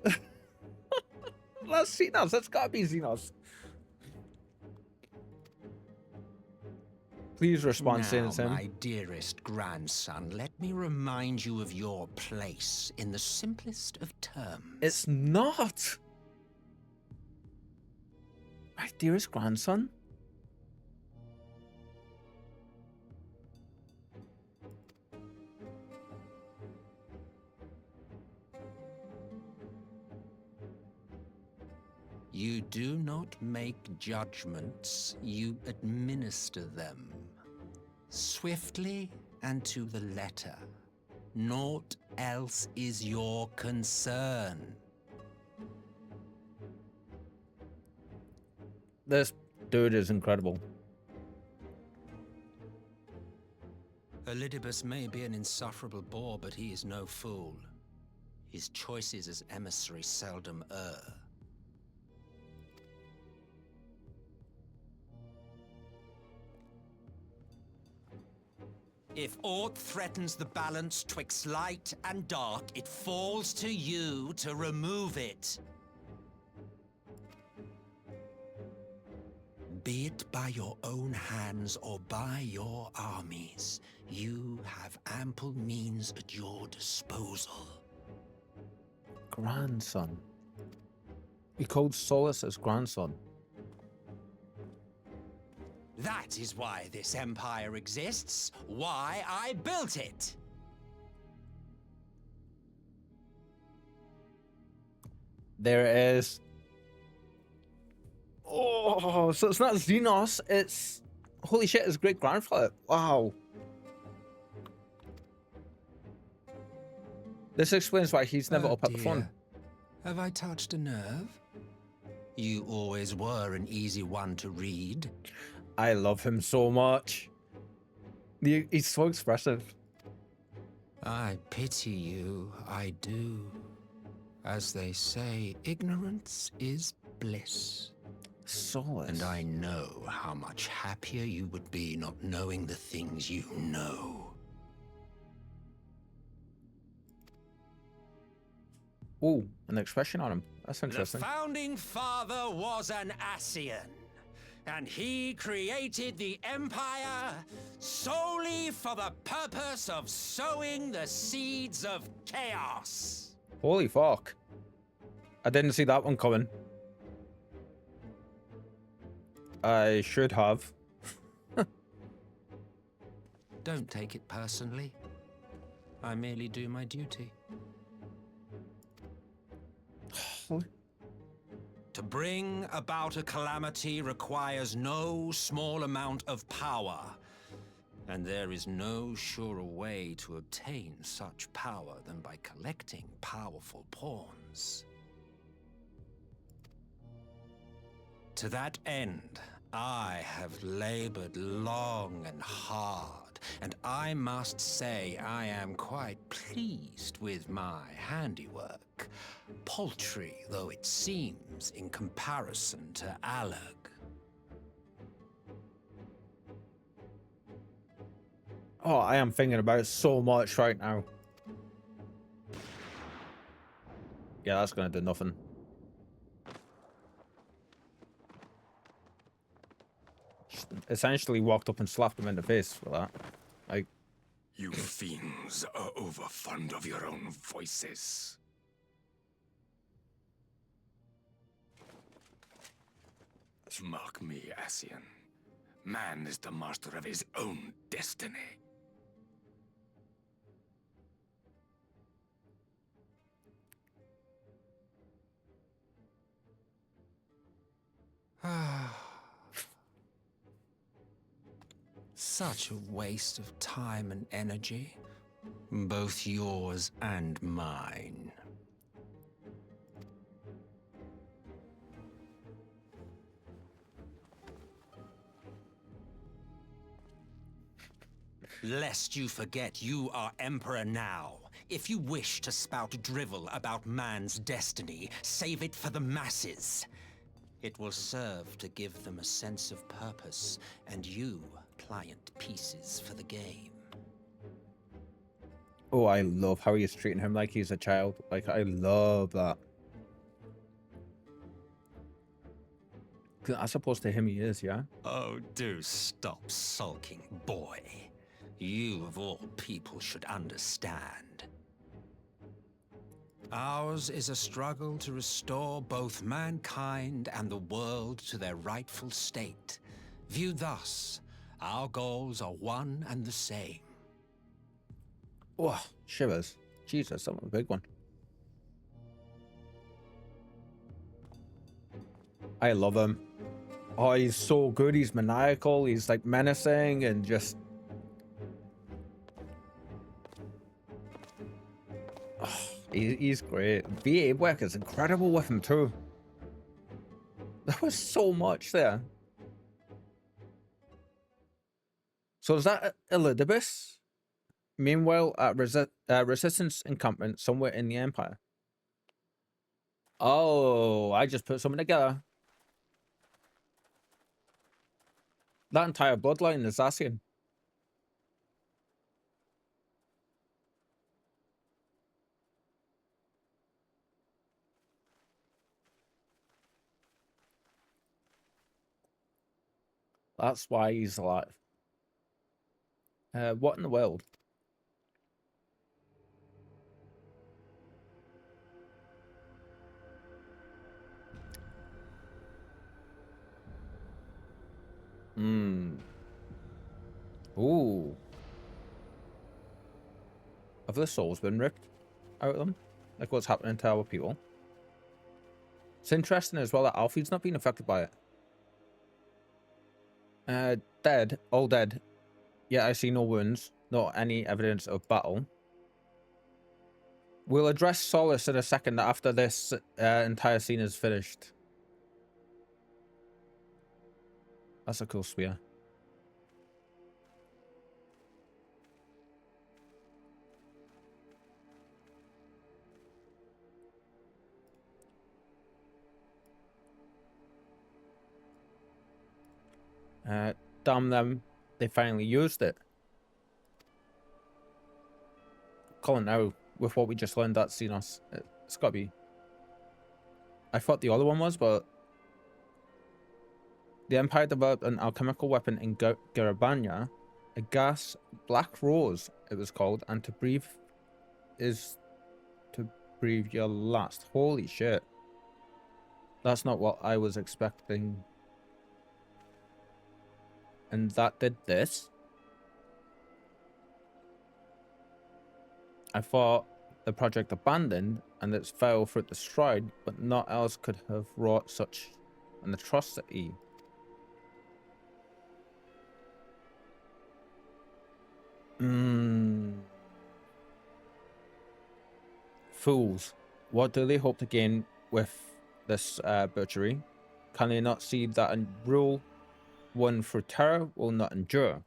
That's Xenos. That's gotta be Xenos. Please respond, Now, Sin. my dearest grandson, let me remind you of your place in the simplest of terms. It's not. My dearest grandson? You do not make judgments, you administer them. Swiftly and to the letter. Naught else is your concern. This dude is incredible. Elidibus may be an insufferable bore, but he is no fool. His choices as emissary seldom err. If aught threatens the balance twixt light and dark, it falls to you to remove it. Be it by your own hands or by your armies, you have ample means at your disposal. Grandson. He called Solus his grandson. That is why this empire exists, why I built it. There it is. Oh, so it's not Xenos, it's... Holy shit, it's great grandfather. Wow. This explains why he's never Oh, up at the phone. dear. Have I touched a nerve? You always were an easy one to read. I love him so much. He's so expressive. I pity you, I do. As they say, ignorance is bliss. Solus. And I know how much happier you would be not knowing the things you know. Ooh, an expression on him. That's interesting. The founding father was an Ascian, and he created the Empire solely for the purpose of sowing the seeds of chaos. Holy fuck. I didn't see that one coming. I should have. Don't take it personally. I merely do my duty. To bring about a calamity requires no small amount of power, and there is no surer way to obtain such power than by collecting powerful pawns. To that end, I have labored long and hard, and I must say I am quite pleased with my handiwork, paltry though it seems in comparison to Alag. Oh, I am thinking about it so much right now. Yeah, that's gonna do nothing. Essentially walked up and slapped him in the face for that. Like, you fiends are overfond of your own voices. Mark me, Ascian. Man is the master of his own destiny. Such a waste of time and energy, both yours and mine. Lest you forget you are Emperor now. If you wish to spout drivel about man's destiny, save it for the masses. It will serve to give them a sense of purpose, and you pliant pieces for the game. oh, I love how he's treating him like he's a child. Like, I love that. As opposed to him, he is, yeah? Oh, do stop sulking, boy. You, of all people, should understand. Ours is a struggle to restore both mankind and the world to their rightful state. Viewed thus, our goals are one and the same. Oh, shivers. Jesus, that was a big one. I love him. Oh, he's so good. He's maniacal. He's like menacing and just... Oh, he's great. VA work is incredible with him too. There was so much there. So is that Elidibus? Meanwhile, at Resistance encampment somewhere in the Empire. Oh, I just put something together. That entire bloodline is Ascian. That's why he's alive. What in the world? Hmm. Ooh. Have the souls been ripped out of them? Like what's happening to our people? It's interesting as well that Alfie's not being affected by it. Dead. All dead. Yeah, I see no wounds. Not any evidence of battle. We'll address Solace in a second after this entire scene is finished. That's a cool spear. Damn them. They finally used it. Colin, now, with what we just learned, that's Xenos. It's gotta be. I thought the other one was, but... The Empire developed an alchemical weapon in Garabanya. A gas, Black Rose, it was called. And to breathe is to breathe your last. Holy shit. That's not what I was expecting. And that did this? I thought the project abandoned and it's fell through the stride, but naught else could have wrought such an atrocity. Fools. What do they hope to gain with this butchery? Can they not see that a rule won through terror will not endure?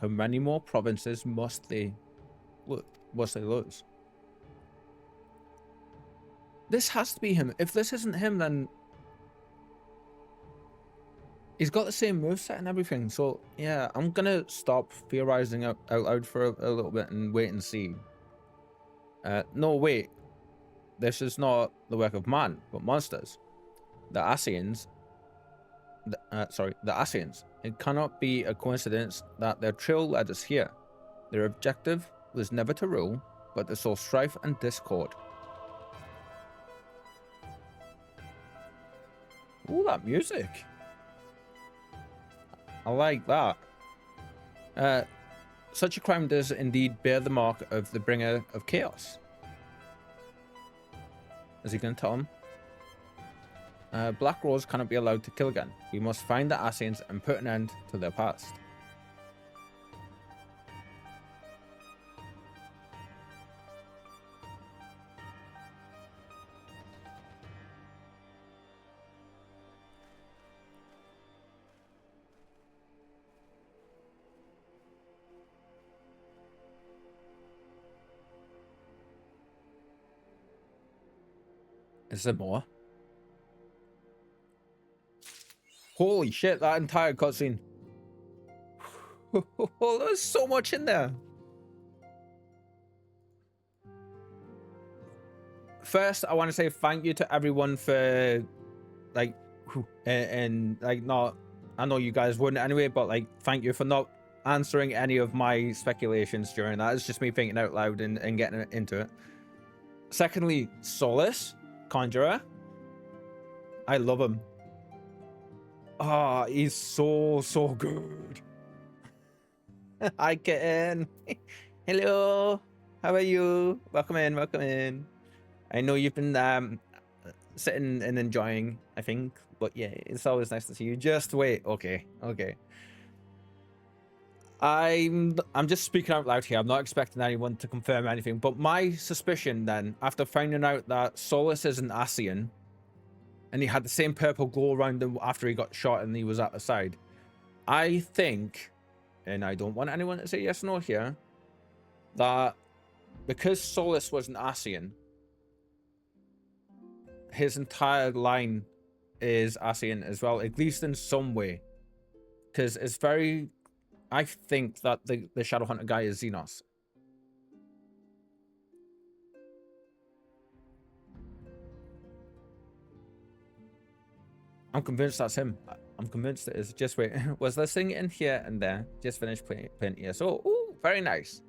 How many more provinces must they lose? This has to be him. If this isn't him, then he's got the same moveset and everything. So yeah, I'm gonna stop theorizing out loud for a little bit and wait and see. No, wait. This is not the work of man, but monsters. The Ascians. The Ascians. It cannot be a coincidence that their trail led us here. Their objective was never to rule, but to sow strife and discord. Ooh, that music. I like that. Such a crime does indeed bear the mark of the bringer of chaos. Is he going to tell him? Black Rose cannot be allowed to kill again. We must find the Ascians and put an end to their past. Is there more? Holy shit, that entire cutscene. There's so much in there. First, I want to say thank you to everyone for, like, and like, not, I know you guys wouldn't anyway, but like, thank you for not answering any of my speculations during that. It's just me thinking out loud and getting into it. Secondly, Solus, Conjurer. I love him. Ah, oh, he's so good. Hi, kitten. Hello. How are you? Welcome in, welcome in. I know you've been sitting and enjoying, I think, but yeah, it's always nice to see you. Just wait. Okay. I'm just speaking out loud here. I'm not expecting anyone to confirm anything, but my suspicion then, after finding out that Solus is an Ascian, and he had the same purple glow around him after he got shot and he was at the side, I think, and I don't want anyone to say yes or no here, that because Solus was an Ascian, his entire line is Ascian as well, at least in some way. Because it's very... I think that the Shadowhunter guy is Xenos. I'm convinced that's him. I'm convinced it is. Just wait. Was there thing in here and there? Just finished playing here. So, ooh, very nice.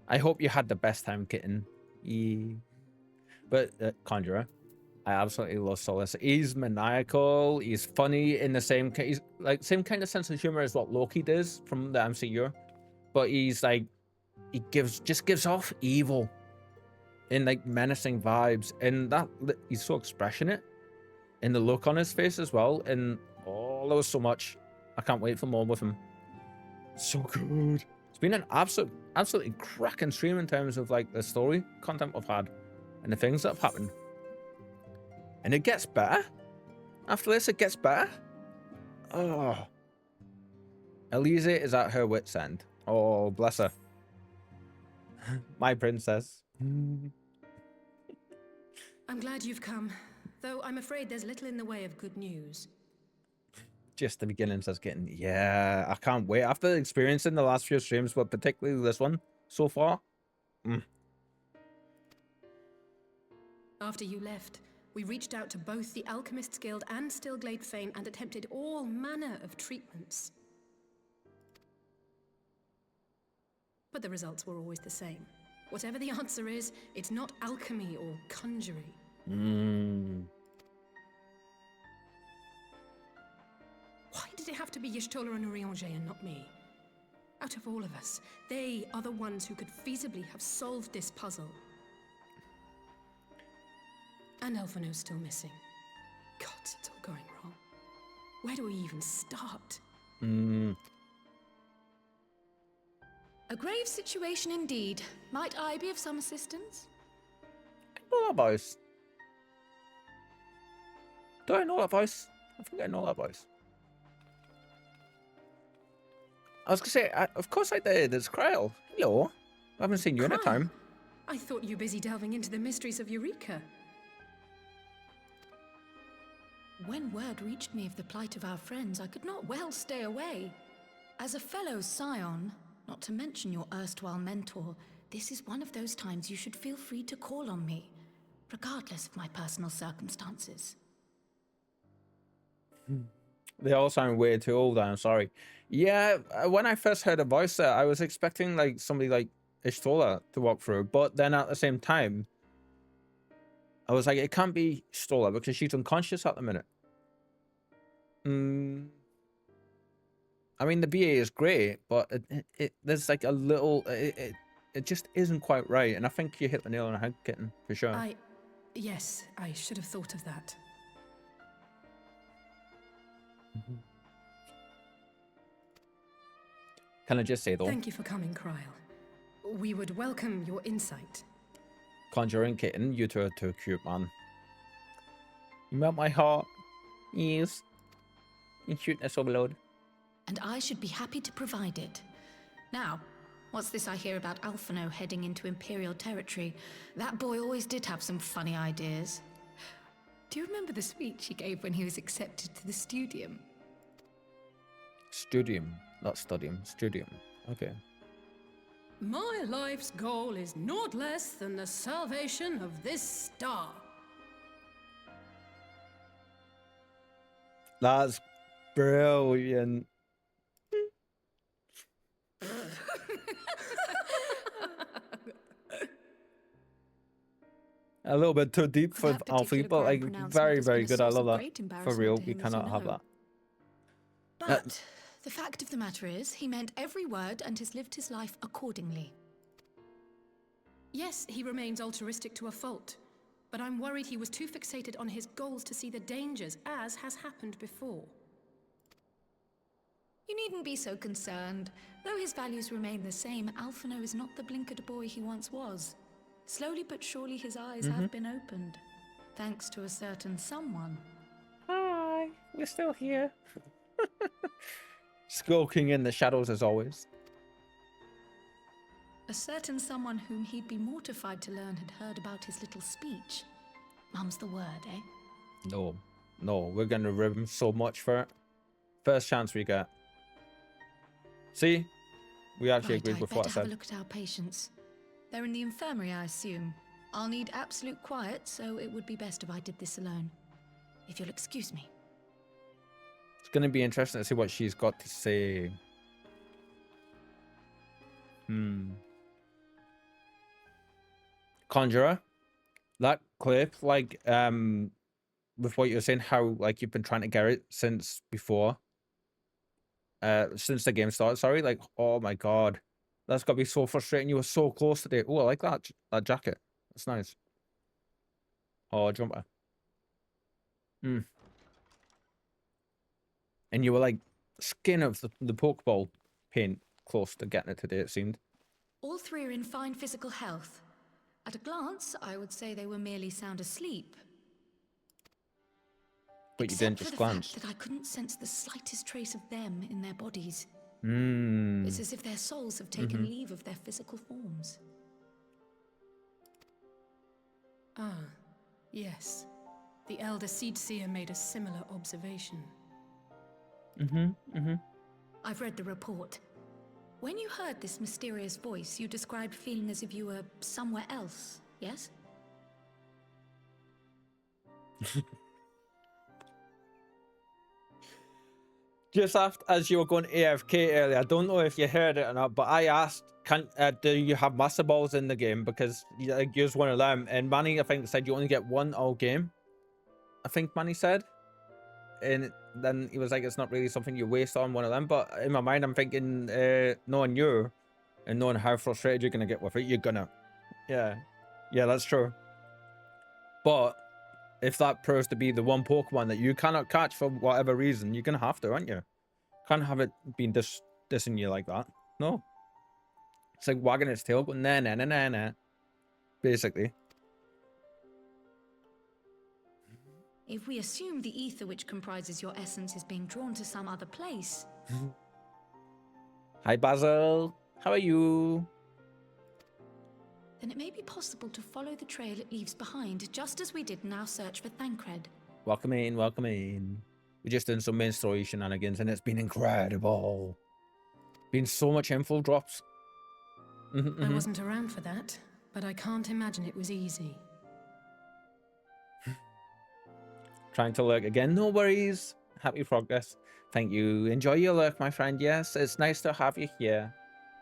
I hope you had the best time, kitten. But Conjurer, I absolutely love Solus. He's maniacal. He's funny in the same. He's like same kind of sense of humor as what Loki does from the MCU, but he's like he just gives off evil, and like menacing vibes, and that he's so expressionate. And the look on his face as well, and oh, there was so much. I can't wait for more with him. So good. It's been an absolutely cracking stream in terms of like the story content we've had and the things that have happened. And it gets better. After this, it gets better. Oh. Eorzea is at her wit's end. Oh, bless her. My princess. I'm glad you've come. Though I'm afraid there's little in the way of good news. Just the beginnings that's getting... Yeah, I can't wait. After experiencing the last few streams, but particularly this one so far. After you left, we reached out to both the Alchemists Guild and Stillglade Fane and attempted all manner of treatments. But the results were always the same. Whatever the answer is, it's not alchemy or conjuring. Why did it have to be Y'shtola and Eorzea and not me? Out of all of us, they are the ones who could feasibly have solved this puzzle. And Elfino's still missing. God, it's all going wrong. Where do we even start? A grave situation indeed. Might I be of some assistance? I know that voice. Do I know that voice? I think I know that voice. I was gonna say, of course I did. It's Kryl. Hello. I haven't seen you in a Kryl? time. I thought you were busy delving into the mysteries of Eureka. When word reached me of the plight of our friends, I could not well stay away. As a fellow scion, not to mention your erstwhile mentor, this is one of those times you should feel free to call on me, regardless of my personal circumstances. They all sound way too old. I'm sorry. Yeah, when I first heard a voice there, I was expecting like somebody like Ishtola to walk through, but then at the same time, I was like, it can't be Stola because she's unconscious at the minute. I mean, the BA is great, but there's like a little, it just isn't quite right. And I think you hit the nail on the head, Kitten, for sure. Yes, I should have thought of that. Can I just say though? Thank you for coming, Kryl. We would welcome your insight. Conjuring Kitten, you two are too cute, man. You melt my heart. Yes. You cuteness overload. And I should be happy to provide it. Now, what's this I hear about Alphino heading into Imperial territory? That boy always did have some funny ideas. Do you remember the speech he gave when he was accepted to the Studium? Studium, not studium. Studium. Okay. My life's goal is naught less than the salvation of this star. That's brilliant. A little bit too deep for Alfie, but like very, very good. I love that. For real, we cannot have that. But the fact of the matter is, he meant every word and has lived his life accordingly. Yes, he remains altruistic to a fault, but I'm worried he was too fixated on his goals to see the dangers, as has happened before. You needn't be so concerned. Though his values remain the same, Alphino is not the blinkered boy he once was. Slowly but surely his eyes have been opened, thanks to a certain someone. Hi, we're still here. Skulking in the shadows as always. A certain someone whom he'd be mortified to learn had heard about his little speech. Mum's the word, eh? No, we're gonna rib him so much for it. First chance we get. See? We actually agreed with what I said. Have a look at our patients. They're in the infirmary, I assume. I'll need absolute quiet, so it would be best if I did this alone. If you'll excuse me. It's gonna be interesting to see what she's got to say. Conjurer, that clip, like, with what you're saying, how like you've been trying to get it since before, since the game started. Sorry, like, oh my god, that's got to be so frustrating. You were so close today. Oh, I like that jacket. That's nice. Oh, jumper. And you were like skin of the Pokeball paint close to getting it today, it seemed. All three are in fine physical health. At a glance, I would say they were merely sound asleep. But you didn't just glance. That I couldn't sense the slightest trace of them in their bodies. Mm. It's as if their souls have taken leave of their physical forms. Ah, yes. The Elder Seedseer made a similar observation. I've read the report. When you heard this mysterious voice, you described feeling as if you were somewhere else, yes? Just after, as you were going AFK earlier, I don't know if you heard it or not, but I asked, do you have Master Balls in the game? Because you use one of them. And Manny, I think, said you only get one all game. I think Manny said. And then he was like, it's not really something you waste on one of them. But in my mind, I'm thinking, knowing you and knowing how frustrated you're going to get with it, you're going to. Yeah, that's true. But if that proves to be the one Pokemon that you cannot catch for whatever reason, you're going to have to, aren't you? Can't have it being dissing you like that. No. It's like wagging its tail, going, nah. Basically. If we assume the ether which comprises your essence is being drawn to some other place... Hi, Basil. How are you? then it may be possible to follow the trail it leaves behind, just as we did in our search for Thancred. Welcome in, welcome in. We just done some main story shenanigans and it's been incredible. Been so much info drops. I wasn't around for that, but I can't imagine it was easy. Trying to lurk again, no worries. Happy progress. Thank you. Enjoy your lurk, my friend. Yes, it's nice to have you here.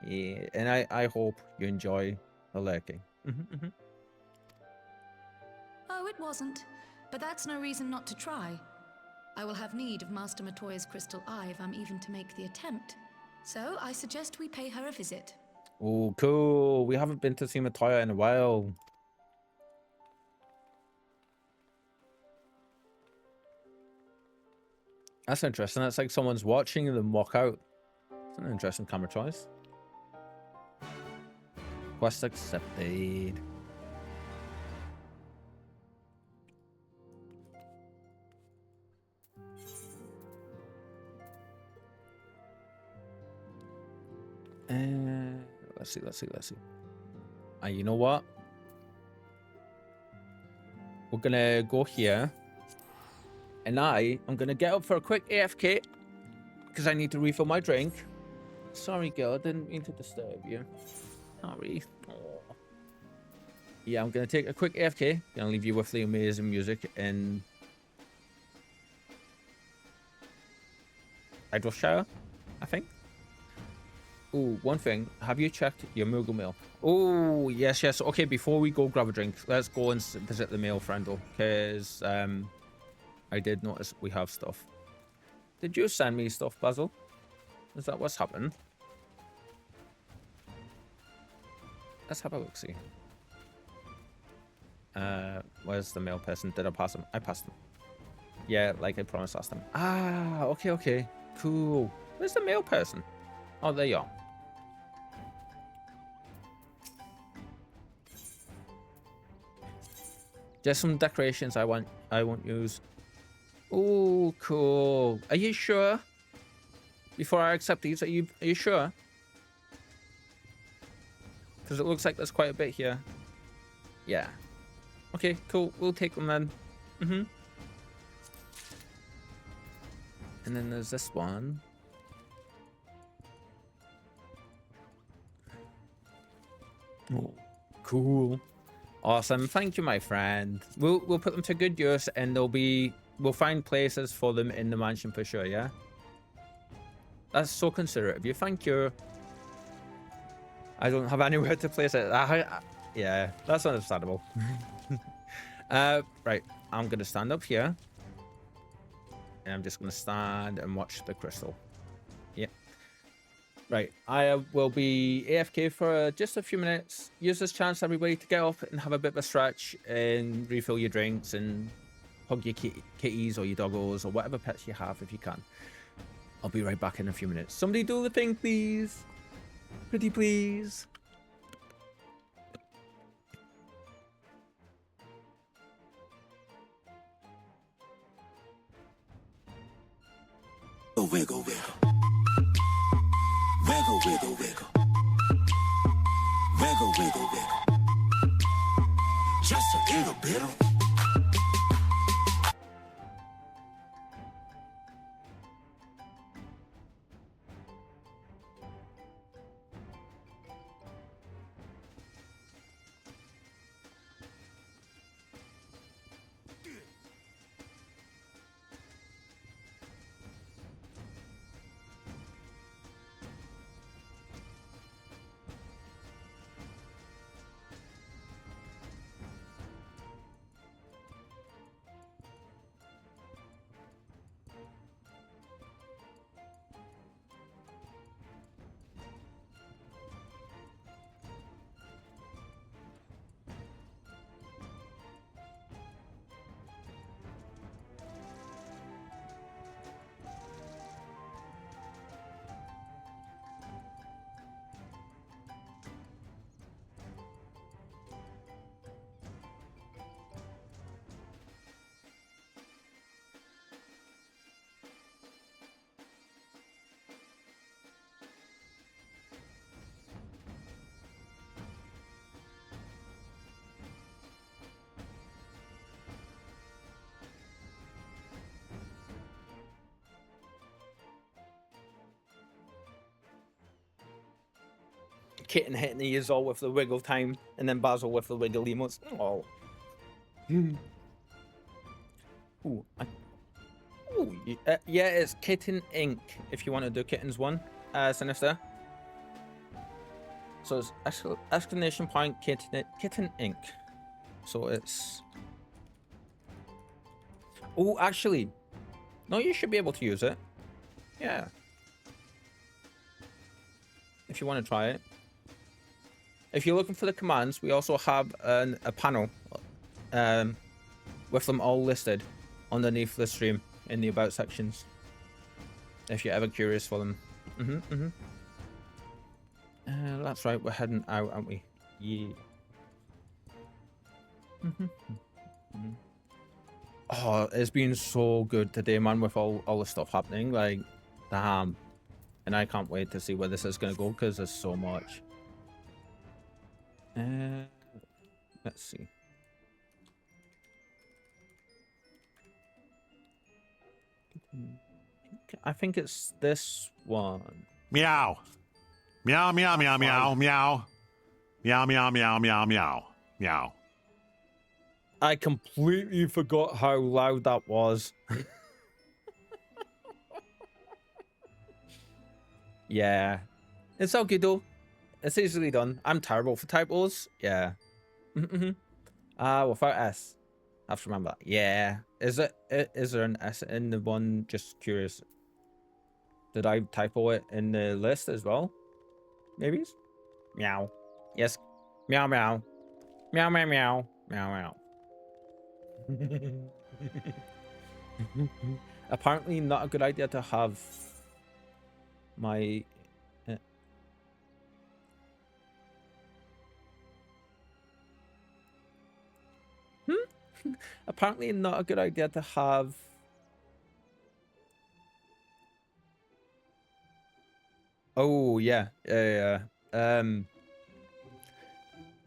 Yeah, and I hope you enjoy the lurking. Oh, it wasn't. But that's no reason not to try. I will have need of Master Matoya's crystal eye if I'm even to make the attempt. So I suggest we pay her a visit. Oh, cool. We haven't been to see Matoya in a while. That's interesting. That's like someone's watching them walk out. It's an interesting camera choice. Quest accepted. Let's see. You know what? We're gonna go here. And I'm gonna get up for a quick AFK. Because I need to refill my drink. Sorry, girl. I didn't mean to disturb you. Sorry. Aww. Yeah, I'm gonna take a quick AFK. Gonna leave you with the amazing music in Eorzea, I think. Oh, one thing. Have you checked your Moogle mail? Oh, yes. Okay, before we go grab a drink, let's go and visit the mail friendle. Because I did notice we have stuff. Did you send me stuff, Basil? Is that what's happened? Let's have a look-see. Where's the mail person? Did I pass him? I passed him. Yeah, like I promised last time. Ah, okay. Cool. Where's the mail person? Oh, there you are. Just some decorations I won't use. Oh, cool. Are you sure? Before I accept these, are you sure? Because it looks like there's quite a bit here. Yeah. Okay, cool. We'll take them then. And then there's this one. Oh, cool. Awesome. Thank you, my friend. We'll put them to good use, and we'll find places for them in the mansion for sure. Yeah. That's so considerate of you. Thank you. I don't have anywhere to place it. Yeah, that's understandable. Right. I'm gonna stand up here, and I'm just gonna stand and watch the crystal. Yep. Right, I will be AFK for just a few minutes. Use this chance, everybody, to get up and have a bit of a stretch and refill your drinks and hug your kitties or your doggos or whatever pets you have if you can. I'll be right back in a few minutes. Somebody do the thing, please. Pretty please. Wiggle, wiggle. Wiggle, wiggle, wiggle. Wiggle, wiggle, wiggle. Just a little bit of... Kitten hitting the ears all with the wiggle time, and then Basil with the wiggle emotes. Oh. Ooh, yeah, it's Kitten Inc. If you want to do Kittens 1, Sinister. So it's exclamation point Kitten Inc. So it's... Oh, actually, no, you should be able to use it. Yeah. If you want to try it. If you're looking for the commands, we also have a panel with them all listed underneath the stream in the about sections. If you're ever curious for them. That's right, we're heading out, aren't we? Yeah. Oh, it's been so good today, man, with all the stuff happening. Like, damn. And I can't wait to see where this is going to go, because there's so much. Let's see. I think it's this one. Meow. Meow, meow, meow, meow, meow. Meow, meow, meow, meow, meow. Meow. I completely forgot how loud that was. Yeah. It's all good though. It's easily done. I'm terrible for typos. Yeah. Without S. I have to remember that. Yeah. Is there an S in the one? Just curious. Did I typo it in the list as well? Maybe? Meow. Yes. Meow meow. Meow meow meow. Meow meow. Apparently not a good idea to have my apparently not a good idea to have oh yeah.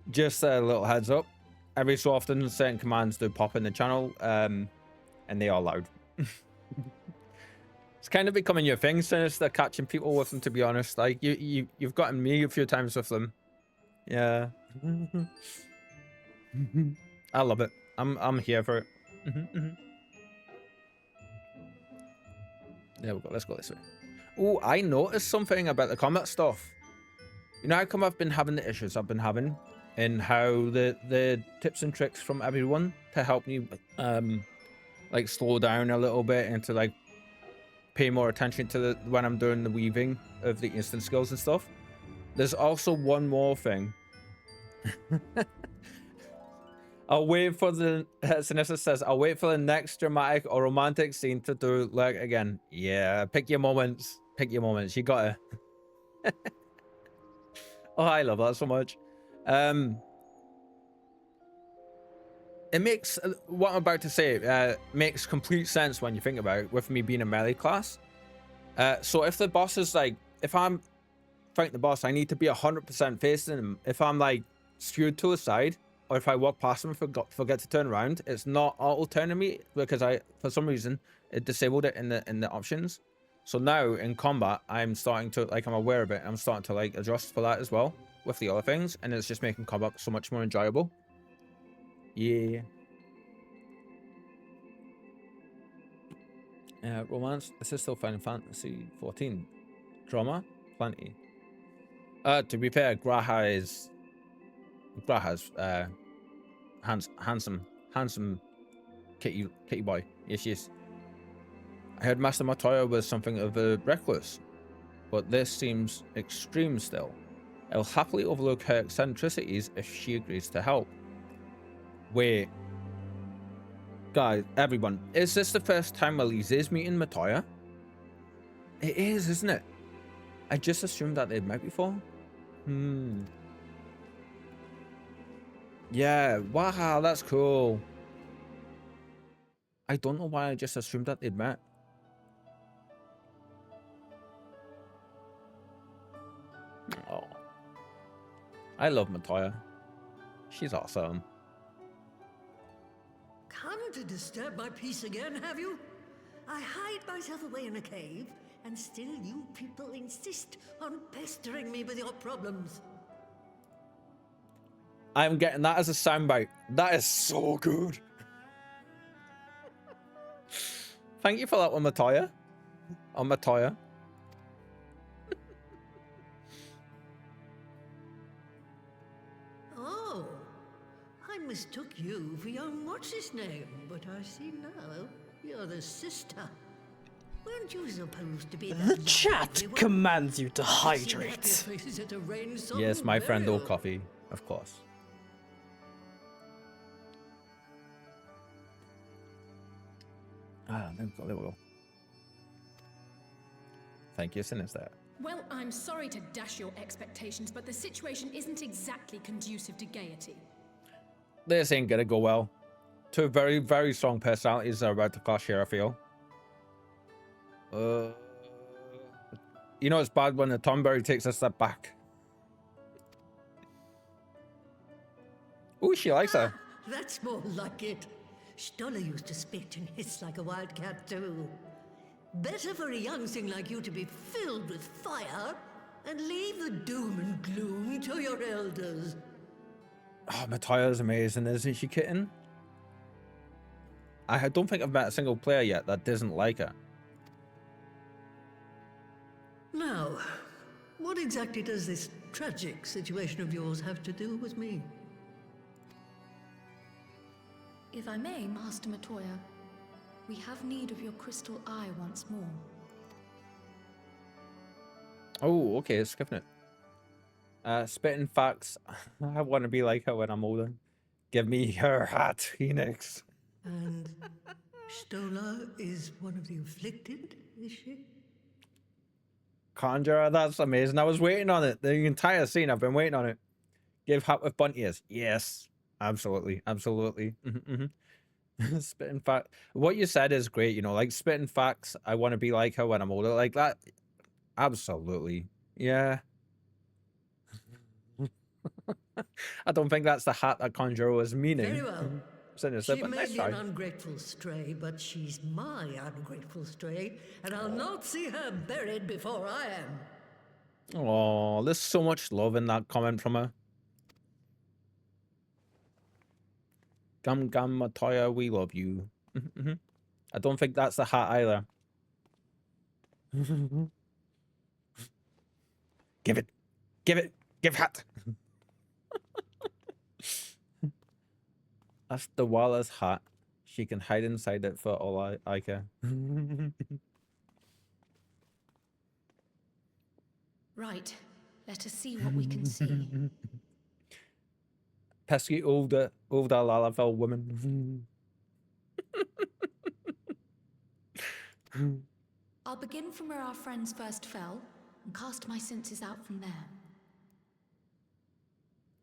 Just a little heads up, every so often certain commands do pop in the channel, and they are loud. It's kind of becoming your thing, Sinister, catching people with them, to be honest. Like, you've gotten me a few times with them. Yeah. I love it. I'm here for it. There we go. Let's go this way. Oh, I noticed something about the combat stuff. You know how come I've been having the issues I've been having, and how the tips and tricks from everyone to help me like slow down a little bit and to like pay more attention to when I'm doing the weaving of the instant skills and stuff. There's also one more thing. I'll wait for the Sinessa says, I'll wait for the next dramatic or romantic scene to do like again. Yeah, pick your moments. Pick your moments. You gotta. Oh, I love that so much. It makes what I'm about to say makes complete sense when you think about it, with me being a melee class. So if the boss is like, if I'm fighting the boss, I need to be 100% facing him. If I'm like skewed to the side, or if I walk past him and forget to turn around, it's not auto turning me because for some reason it disabled it in the options. So now in combat, I'm starting to like, I'm aware of it. I'm starting to like adjust for that as well with the other things, and it's just making combat so much more enjoyable. Yeah. Romance. This is still Final Fantasy 14. Drama, plenty. To be fair, Graha's handsome kitty boy. Yes, yes. I heard Master Matoya was something of a recluse, but this seems extreme still. I'll happily overlook her eccentricities if she agrees to help. Wait. Guys, everyone, is this the first time Elise is meeting Matoya? It is, isn't it? I just assumed that they'd met before. Yeah, wow, that's cool. I don't know why I just assumed that they'd met. Oh. I love Matoya. She's awesome. Come to disturb my peace again, have you? I hide myself away in a cave, and still you people insist on pestering me with your problems. I'm getting that as a soundbite. That is so good. Thank you for that one, Matoya. On Matoya. Oh, I mistook you for young what's-his-name, but I see now you're the sister. Weren't you supposed to be The chat commands you to hydrate. Yes, my friend Old Coffee, of course. Ah, there we go. Thank you, Sinister. Well, I'm sorry to dash your expectations, but the situation isn't exactly conducive to gaiety. This ain't gonna go well. Two very, very strong personalities are about to clash here, I feel. You know it's bad when the Tonberry takes a step back. Ooh, she likes her. That's more like it. Stoller used to spit and hiss like a wildcat too. Better for a young thing like you to be filled with fire and leave the doom and gloom to your elders. Oh, Matoya's amazing, isn't she, kitten? I don't think I've met a single player yet that doesn't like her. Now, what exactly does this tragic situation of yours have to do with me? If I may, Master Matoya, we have need of your crystal eye once more. Oh, okay, skipping it. Spitting facts. I want to be like her when I'm older. Give me her hat, Phoenix. And Stoller is one of the afflicted, is she? Conjurer, that's amazing. I was waiting on it. The entire scene, I've been waiting on it. Give hat with bunty ears. Yes, absolutely, absolutely. Spitting fact. What you said is great. You know, like spitting facts. I want to be like her when I'm older. Like that. Absolutely. Yeah. I don't think that's the hat that Conjurer was meaning. Very well. Sinister, She but may nice be try. an ungrateful stray, but she's my ungrateful stray, and I'll not see her buried before I am. Oh, there's so much love in that comment from her. Gum Gum Matoya, we love you. I don't think that's the hat either. Give it. Give it. Give hat. That's the Wallace hat. She can hide inside it for all I care. Right. Let us see what we can see. Pesky older Lalafell woman. I'll begin from where our friends first fell and cast my senses out from there.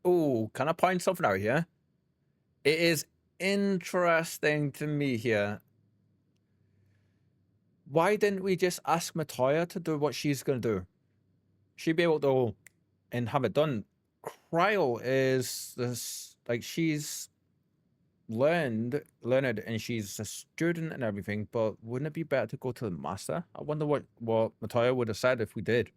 Oh, can I point something out here? It is interesting to me here. Why didn't we just ask Matoya to do what she's going to do? She'd be able to and have it done. Cryle is this, like, she's learned and she's a student and everything, but wouldn't it be better to go to the master? I wonder what Matoya would have said if we did.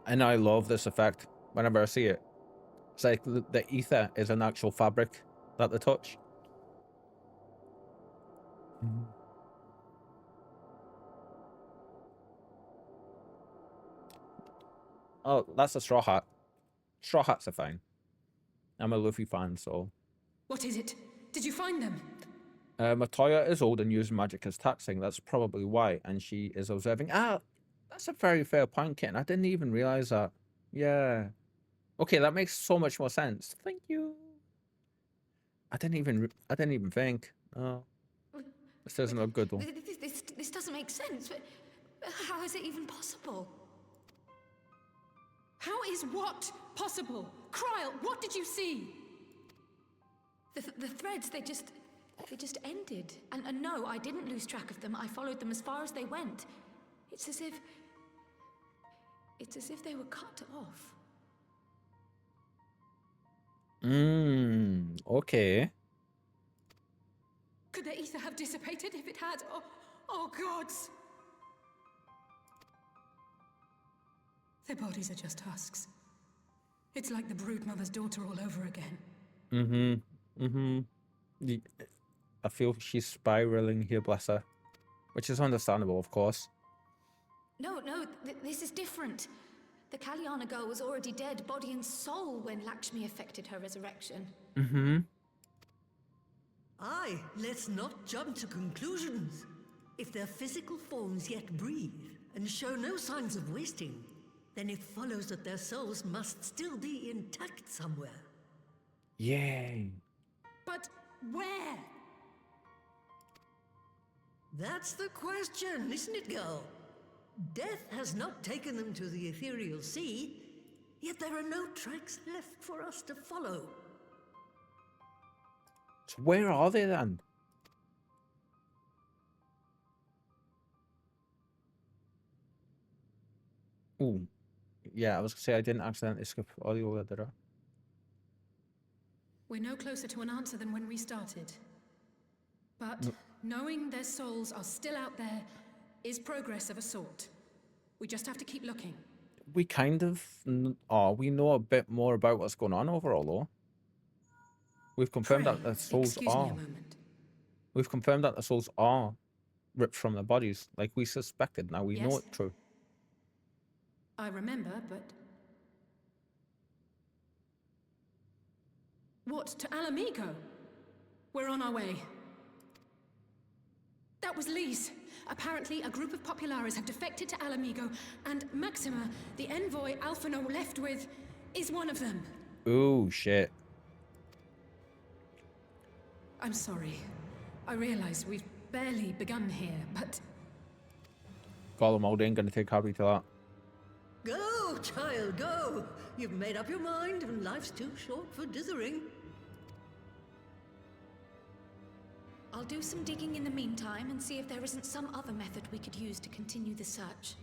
And I love this effect whenever I see it. It's like the ether is an actual fabric that they touch. Oh, that's a straw hat. Straw hats are fine. I'm a Luffy fan, so. What is it? Did you find them? Matoya is old and using magic as taxing. That's probably why. And she is observing. Ah, that's a very fair point, Kitten. I didn't even realize that. Yeah. Okay, that makes so much more sense. Thank you. I didn't even think. Oh, this doesn't look good though. This doesn't make sense. How is it even possible? How is what possible? Cryle, what did you see? The threads, they just ended. And no, I didn't lose track of them. I followed them as far as they went. It's as if they were cut off. Okay. Could the ether have dissipated? If it had, Oh, gods! Their bodies are just husks. It's like the broodmother's daughter all over again. I feel she's spiraling here, bless her. Which is understandable, of course. No, this is different. The Kalyana girl was already dead, body and soul, when Lakshmi effected her resurrection. Aye, let's not jump to conclusions. If their physical forms yet breathe and show no signs of wasting, then it follows that their souls must still be intact somewhere. Yay. But where? That's the question, isn't it, girl? Death has not taken them to the ethereal sea, yet there are no tracks left for us to follow. So where are they then? Ooh. Yeah, I was gonna say I didn't accidentally skip audio there, did I? We're no closer to an answer than when we started. But knowing their souls are still out there is progress of a sort. We just have to keep looking. We kind of are. We know a bit more about what's going on overall, though. We've confirmed that the souls Excuse me are. a moment. We've confirmed that the souls are ripped from their bodies, like we suspected. Now we know Yes. it's true. I remember, but... What, to Alamigo? We're on our way. That was Lee's. Apparently, a group of Populares have defected to Alamigo, and Maxima, the envoy Alphino left with, is one of them. Ooh, shit. I'm sorry. I realize we've barely begun here, but... Gollum ain't gonna take Harry to that. Go, child, go! You've made up your mind, and life's too short for dithering. I'll do some digging in the meantime and see if there isn't some other method we could use to continue the search.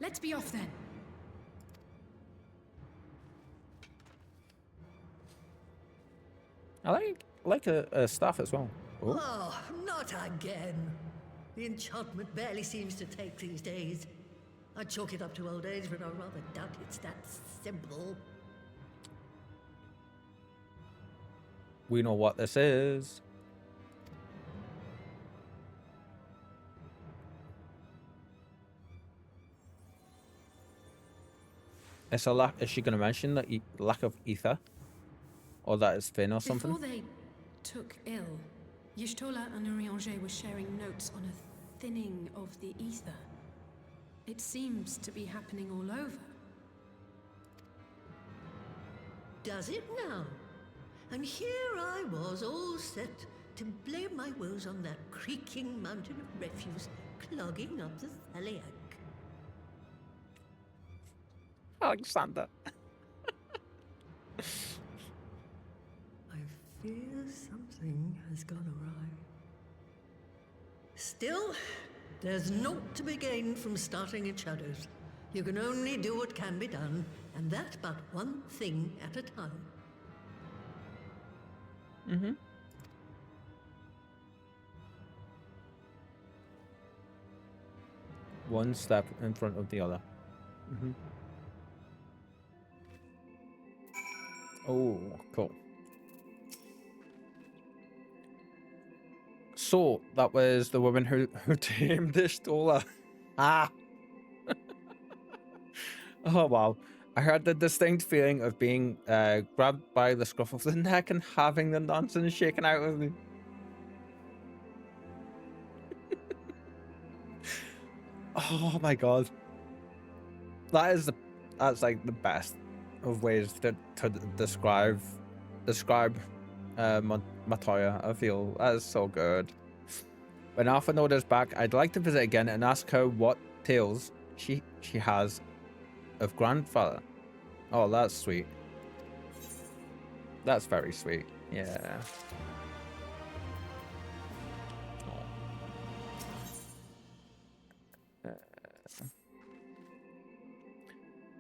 Let's be off then. I like a staff as well. Oh. Oh, not again. The enchantment barely seems to take these days. I chalk it up to old age, but I rather doubt it's that simple. We know what this is. It's a lack. Is she going to mention that lack of ether, or that it's thin or something? Before they took ill, Y'shtola and Eorzea were sharing notes on a thinning of the ether. It seems to be happening all over. Does it now? And here I was, all set to blame my woes on that creaking mountain of refuse clogging up the Thaliac. Alexander. I fear something has gone awry. Still, there's naught to be gained from starting in shadows. You can only do what can be done, and that but one thing at a time. One step in front of the other. Oh, cool. So that was the woman who tamed Y'shtola. Ah. Oh wow. I had the distinct feeling of being grabbed by the scruff of the neck and having the nonsense shaken out of me. Oh my god. That's like the best of ways to describe Matoya. I feel that is so good. When Alphino is back, I'd like to visit again and ask her what tales she has of grandfather. Oh, that's sweet. That's very sweet. Yeah.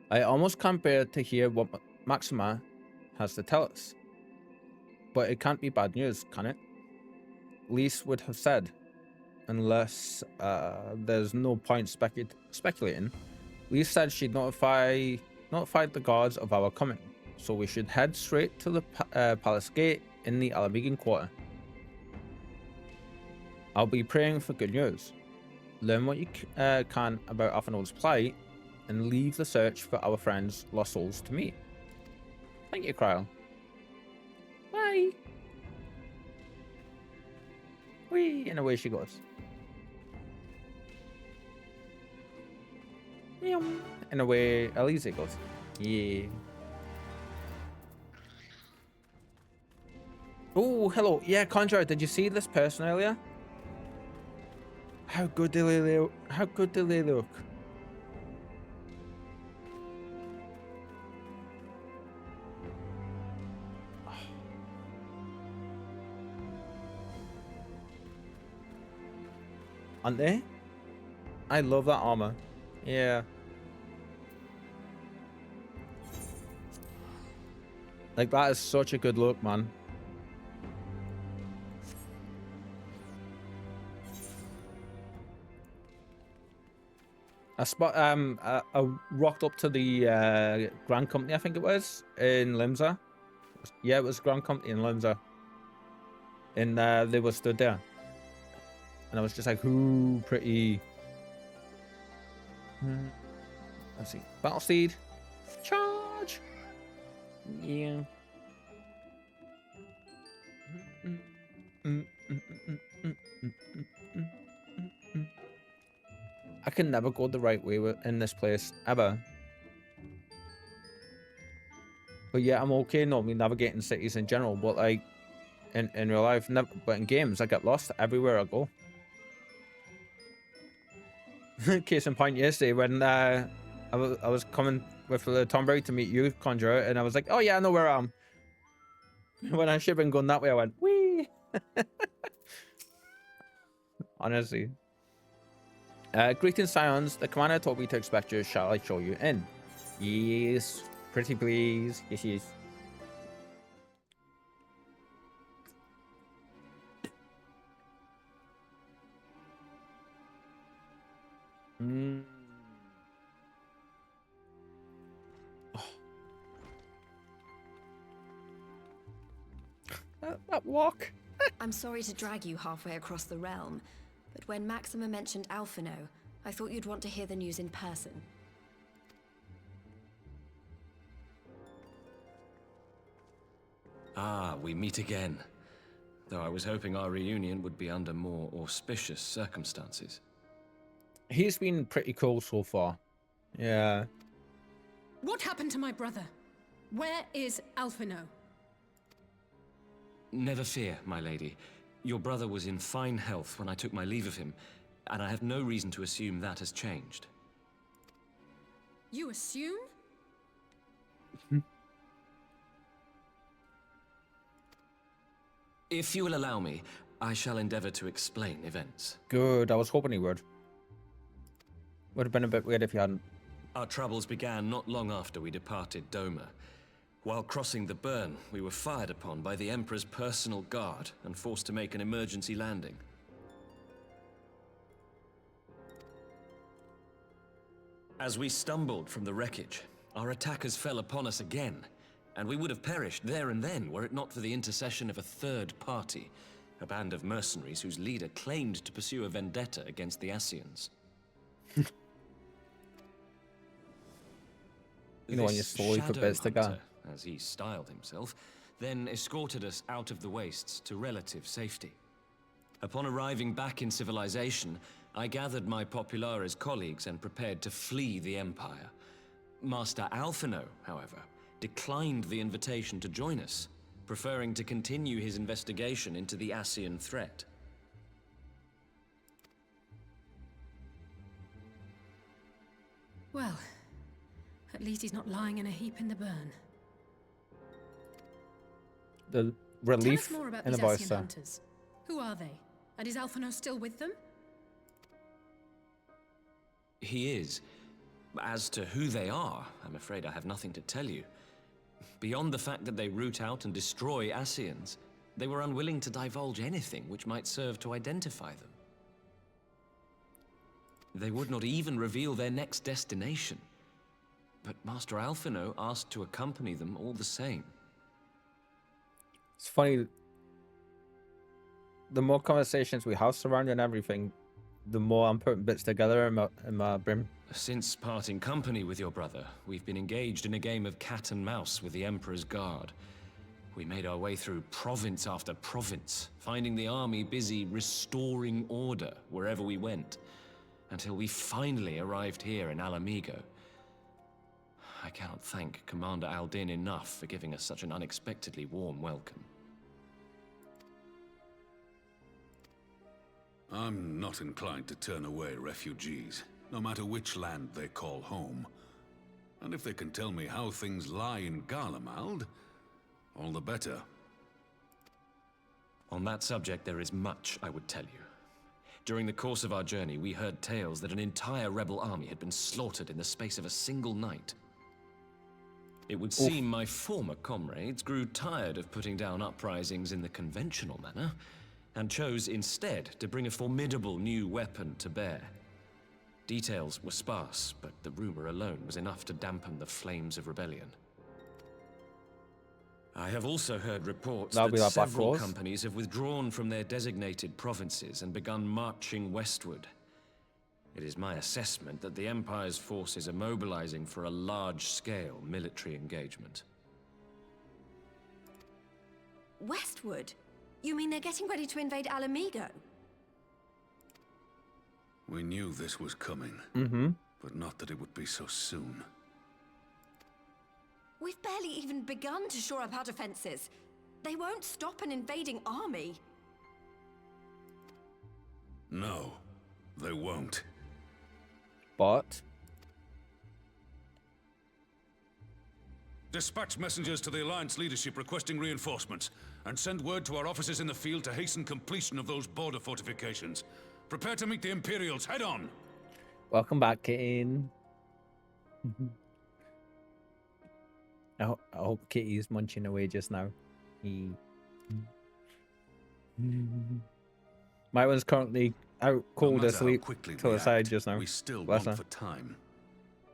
I almost can't bear to hear what Maxima has to tell us. But it can't be bad news, can it? Lise would have said, unless there's no point speculating. Lise said she'd notified the guards of our coming, so we should head straight to the palace gate in the Alamegan quarter. I'll be praying for good news. Learn what you can about Alphinaud's plight, and leave the search for our friends' lost souls to me. Thank you, Cryle. Bye. Whee, and away she goes. And away Eorzea goes. Yeah. Oh, hello. Yeah, Conjurer, did you see this person earlier? How good do they look? How good do they look? Aren't they? I love that armor. Yeah. Like, that is such a good look, man. I rocked up to the Grand Company, I think it was, in Limsa. Yeah, it was Grand Company in Limsa. And they were stood there. And I was just like, ooh, pretty. Let's see. Battle Steed. Charge! Yeah. I can never go the right way in this place, ever. But yeah, I'm okay normally navigating cities in general, but like, in real life, never, but in games, I get lost everywhere I go. Case in point, yesterday when I was coming with the Tom Brady to meet you, Conjurer, and I was like, oh yeah, I know where I am. When I should have been going that way, I went, wee. Honestly. Greetings, Scions. The commander told me to expect you. Shall I show you in? Yes. Pretty please. Yes, yes. That walk. I'm sorry to drag you halfway across the realm, but when Maxima mentioned Alphinaud, I thought you'd want to hear the news in person. Ah, we meet again. Though I was hoping our reunion would be under more auspicious circumstances. He's been pretty cool so far. Yeah. What happened to my brother? Where is Alphinaud? Never fear, my lady. Your brother was in fine health when I took my leave of him, and I have no reason to assume that has changed. You assume? If you will allow me, I shall endeavor to explain events. Good. I was hoping he would. Would have been a bit weird if he hadn't. Our troubles began not long after we departed Doma. While crossing the burn, we were fired upon by the Emperor's personal guard and forced to make an emergency landing. As we stumbled from the wreckage, our attackers fell upon us again, and we would have perished there and then were it not for the intercession of a third party, a band of mercenaries whose leader claimed to pursue a vendetta against the Ascians. You know, when you're slowly put bits together. As he styled himself, then escorted us out of the wastes to relative safety. Upon arriving back in civilization, I gathered my Populares colleagues and prepared to flee the Empire. Master Alphinaud, however, declined the invitation to join us, preferring to continue his investigation into the Ascian threat. Well, at least he's not lying in a heap in the burn. The relief Tell us more about in the these voice Ascian there. hunters. Who are they? And is Alphinaud still with them? He is. As to who they are, I'm afraid I have nothing to tell you. Beyond the fact that they root out and destroy Ascians. they were unwilling to divulge anything which might serve to identify them. They would not even reveal their next destination. But Master Alphino asked to accompany them all the same. It's funny. The more conversations we have surrounding everything, the more I'm putting bits together in my brain. Since parting company with your brother, we've been engaged in a game of cat and mouse with the Emperor's Guard. We made our way through province after province, finding the army busy restoring order wherever we went, until we finally arrived here in Alamigo. I cannot thank Commander Aldin enough for giving us such an unexpectedly warm welcome. I'm not inclined to turn away refugees, no matter which land they call home. And if they can tell me how things lie in Garlemald, all the better. On that subject, there is much I would tell you. During the course of our journey, we heard tales that an entire rebel army had been slaughtered in the space of a single night. It would seem my former comrades grew tired of putting down uprisings in the conventional manner, and chose instead to bring a formidable new weapon to bear. Details were sparse, but the rumor alone was enough to dampen the flames of rebellion. I have also heard reports that several companies have withdrawn from their designated provinces and begun marching westward. It is my assessment that the Empire's forces are mobilizing for a large-scale military engagement. Westward? You mean they're getting ready to invade Alamigo? We knew this was coming, but not that it would be so soon. We've barely even begun to shore up our defenses. They won't stop an invading army. No, they won't. But dispatch messengers to the Alliance leadership requesting reinforcements, and send word to our officers in the field to hasten completion of those border fortifications. Prepare to meet the Imperials head on! welcome back, Kane. I hope Kitty is munching away just now. My one's currently out cold asleep to the side just now. We still want for time.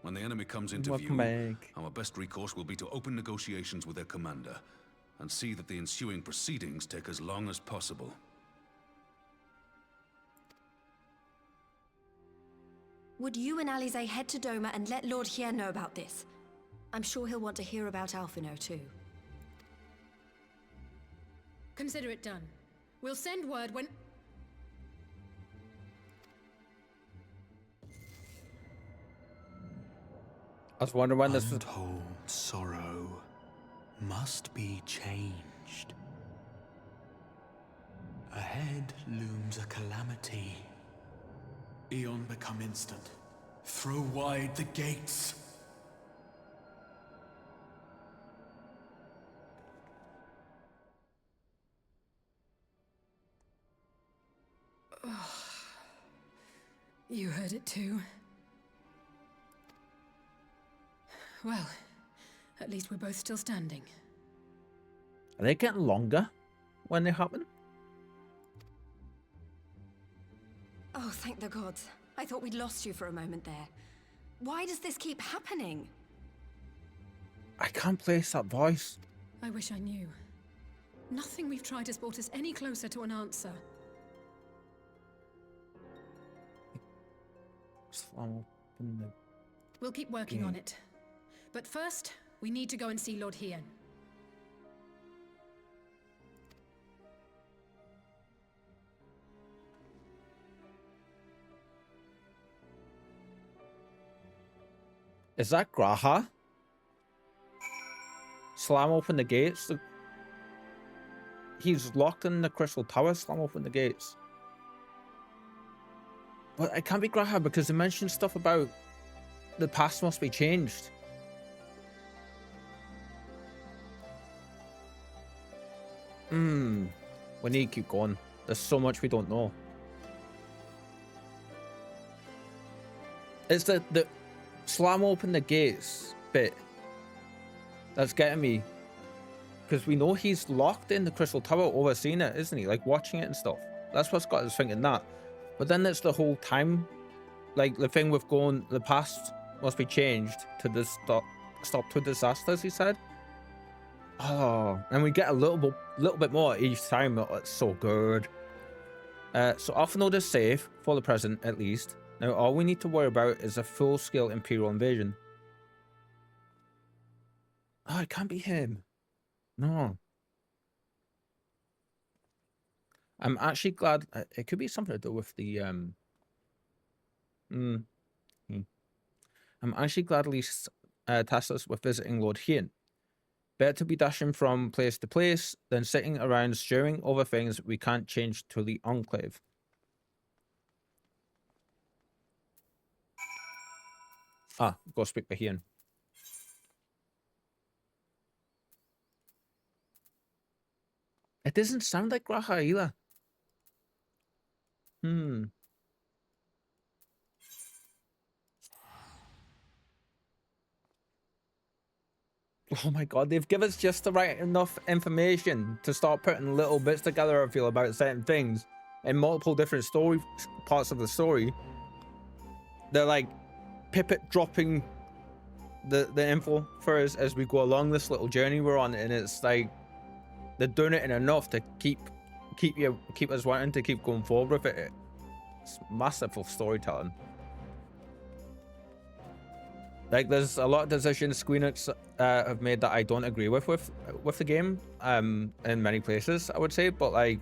When the enemy comes into view, our best recourse will be to open negotiations with their commander and see that the ensuing proceedings take as long as possible. Would you and Alize head to Doma and let Lord Hier know about this? I'm sure he'll want to hear about Alphino too. Consider it done. We'll send word when... I was wondering when this was... Untold sorrow must be changed. Ahead looms a calamity. Eon become instant. Throw wide the gates. You heard it too. Well, at least we're both still standing. Are they getting longer when they happen? Oh, thank the gods. I thought we'd lost you for a moment there. Why does this keep happening? I can't place that voice. I wish I knew. Nothing we've tried has brought us any closer to an answer. We'll keep working on it. But first, we need to go and see Lord Hien. Is that Graha? Slam open the gates. He's locked in the Crystal Tower. Slam open the gates. But it can't be Graha because they mentioned stuff about the past must be changed. We need to keep going. There's so much we don't know. It's the slam open the gates bit that's getting me. because we know he's locked in the Crystal Tower overseeing it, isn't he? Like watching it and stuff. That's what's got us thinking that. But then it's the whole time, like the thing with going, the past must be changed to this stop to disasters, he said. Oh, and we get a little bit more each time. It's so good. So Alphenode is safe for the present, at least. Now all we need to worry about is a full-scale Imperial invasion. Oh, it can't be him. No. I'm actually glad. It could be something to do with the I'm actually glad at least tasked us with visiting Lord Hien. Better to be dashing from place to place than sitting around stewing over things we can't change to the Enclave. Ah, go speak to Hien. It doesn't sound like Graha either. Oh my god, they've given us just the right enough information to start putting little bits together, I feel, about certain things in multiple different story parts of the story. They're like pipit dropping the info for us as we go along this little journey we're on, and it's like they're doing it in enough to keep us wanting to keep going forward with it. It's massive for storytelling. Like, there's a lot of decisions Squeenix have made that I don't agree with the game, in many places, I would say, but like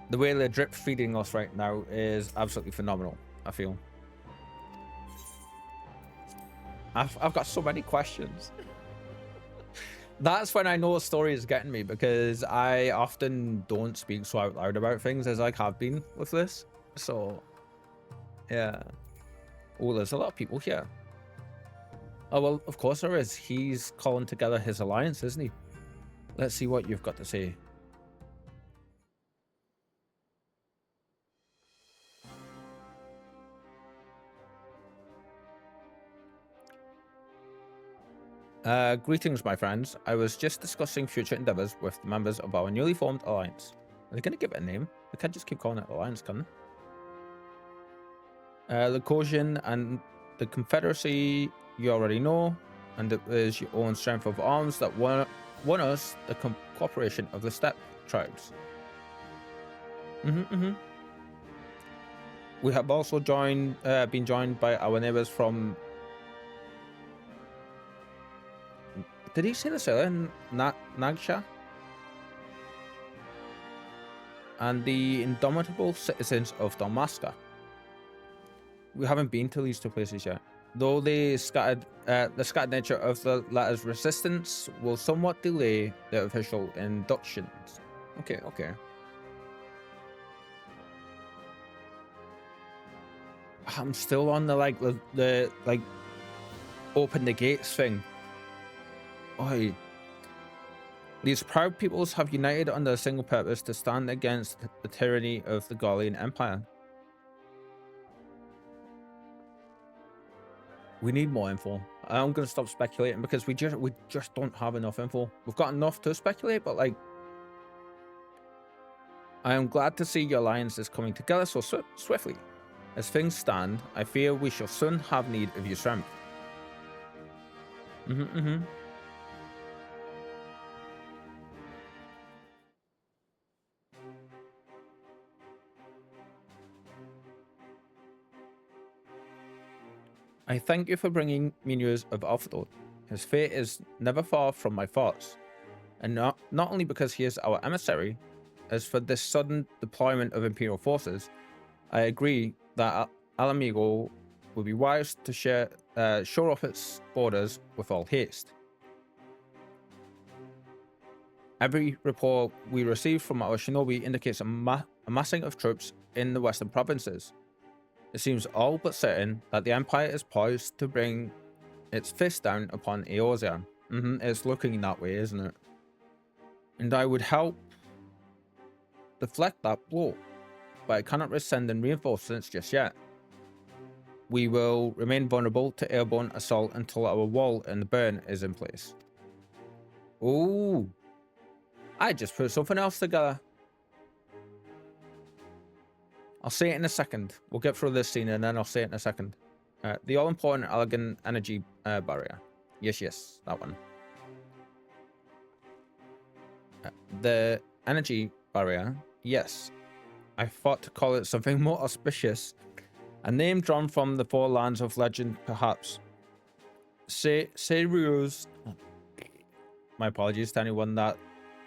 the way they're drip feeding us right now is absolutely phenomenal, I feel. I've got so many questions. That's when I know a story is getting me, because I often don't speak so out loud about things as I have been with this. So, yeah. Oh, there's a lot of people here. Oh, well, of course there is. He's calling together his alliance, isn't he? Let's see what you've got to say. Greetings, my friends. I was just discussing future endeavors with the members of our newly formed alliance. Are they going to give it a name? They can't just keep calling it alliance, can they? The Kojin and the Confederacy, you already know, and it is your own strength of arms that won us the cooperation of the steppe tribes. We have also been joined by our neighbors from... Did he say this earlier? Nagsha? And the indomitable citizens of Dalmasca. We haven't been to these two places yet. Though the scattered nature of the latter's resistance will somewhat delay the official inductions. Okay. I'm still on the open the gates thing. Oi. These proud peoples have united under a single purpose: to stand against the tyranny of the Garlean Empire. We need more info. I'm going to stop speculating because we just don't have enough info. We've got enough to speculate, but like, I am glad to see your alliance is coming together so swiftly. As things stand, I fear we shall soon have need of your strength. I thank you for bringing me news of Alphador. His fate is never far from my thoughts, and not only because he is our emissary. As for this sudden deployment of Imperial forces, I agree that Alamigo would be wise to shore up its borders with all haste. Every report we receive from our shinobi indicates a massing of troops in the western provinces. It seems all but certain that the Empire is poised to bring its fist down upon Eorzea. It's looking that way, isn't it? And I would help deflect that blow, but I cannot risk sending reinforcements just yet. We will remain vulnerable to airborne assault until our wall in the burn is in place. Ooh. I just put something else together. I'll say it in a second. We'll get through this scene and then I'll say it in a second. The all-important elegant energy barrier. Yes, that one. The energy barrier. Yes. I thought to call it something more auspicious. A name drawn from the four lands of legend, perhaps. Serious. My apologies to anyone that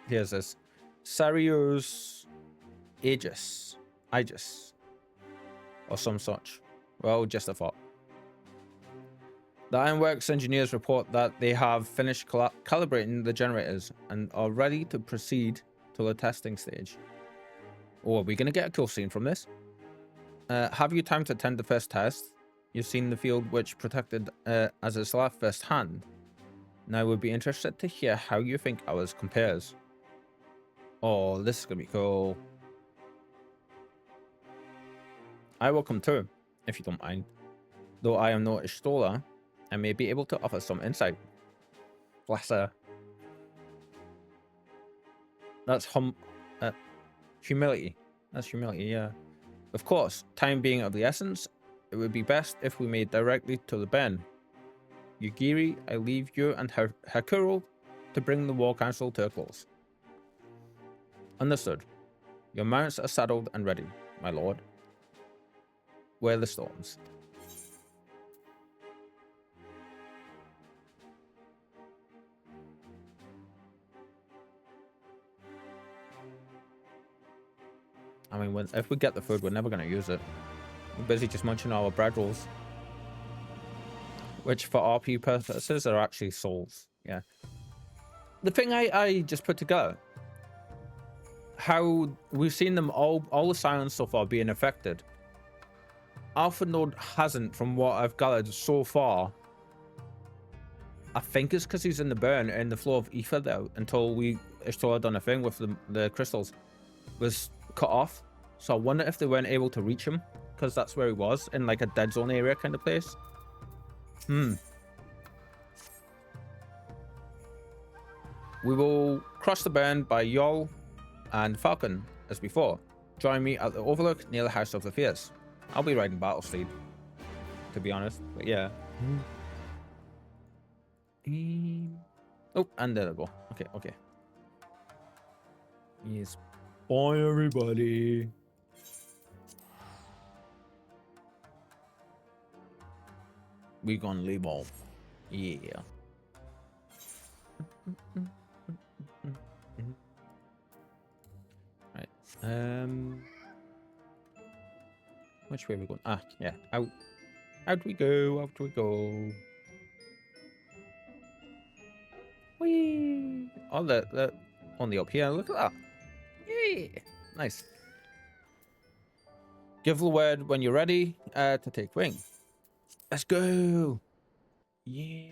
hears this. Serious Aegis. Or some such. Well, just a thought. The Ironworks engineers report that they have finished calibrating the generators and are ready to proceed to the testing stage. Oh, are we going to get a cool scene from this? Have you time to attend the first test? You've seen the field which protected as its last firsthand. Now we'd be interested to hear how you think ours compares. Oh, this is going to be cool. I will come too, if you don't mind. Though I am no Ishtola, I may be able to offer some insight. Bless her. That's humility. That's humility, yeah. Of course, time being of the essence, it would be best if we made directly to the Ben. Yugiri, I leave you and Hakuro to bring the War Council to a close. Understood. Your mounts are saddled and ready, my lord. Wear the storms. I mean, if we get the food, we're never going to use it. We're busy just munching our bread rolls. Which, for RP purposes, are actually souls. Yeah. The thing I just put together. How we've seen them all the Scions so far being affected. Alpha Node hasn't, from what I've gathered so far. I think it's because he's in the burn and the flow of ether there until we Ishtola done a thing with the crystals was cut off. So I wonder if they weren't able to reach him because that's where he was, in like a dead zone area kind of place. We will cross the burn by Yol and Falcon as before. Join me at the Overlook near the House of the Fierce. I'll be riding Battle Steed, to be honest, but yeah. Oh, and there we go. Okay. Yes. Bye, everybody. We gonna leave off. Yeah. Right. Which way are we going? Ah, yeah. Out. Out we go. Whee! Oh, the only up here. Look at that. Yeah. Nice. Give the word when you're ready to take wing. Let's go. Yeah.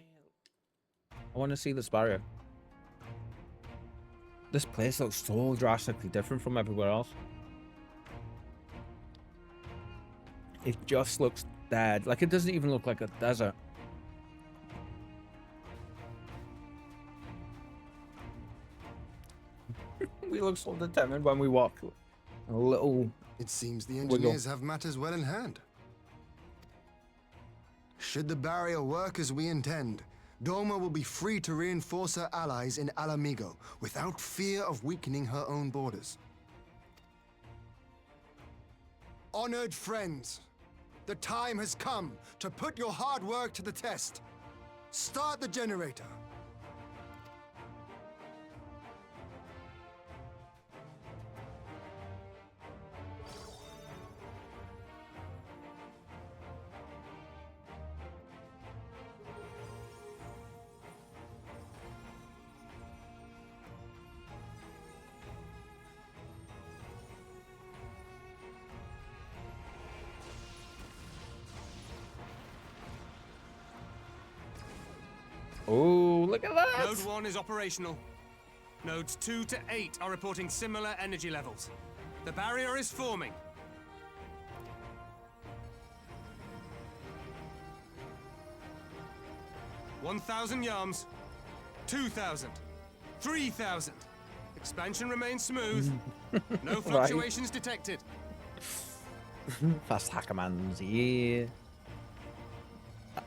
I want to see this barrier. This place looks so drastically different from everywhere else. It just looks dead. Like, it doesn't even look like a desert. We look so determined when we walk. A little... It seems the engineers have matters well in hand. Should the barrier work as we intend, Doma will be free to reinforce her allies in Alamigo without fear of weakening her own borders. Honored friends, the time has come to put your hard work to the test. Start the generator. Oh, look at that! Node 1 is operational. Nodes 2 to 8 are reporting similar energy levels. The barrier is forming. 1,000 yarms. 2,000. 3,000. Expansion remains smooth. No fluctuations detected. Fast Hackermans, yeah.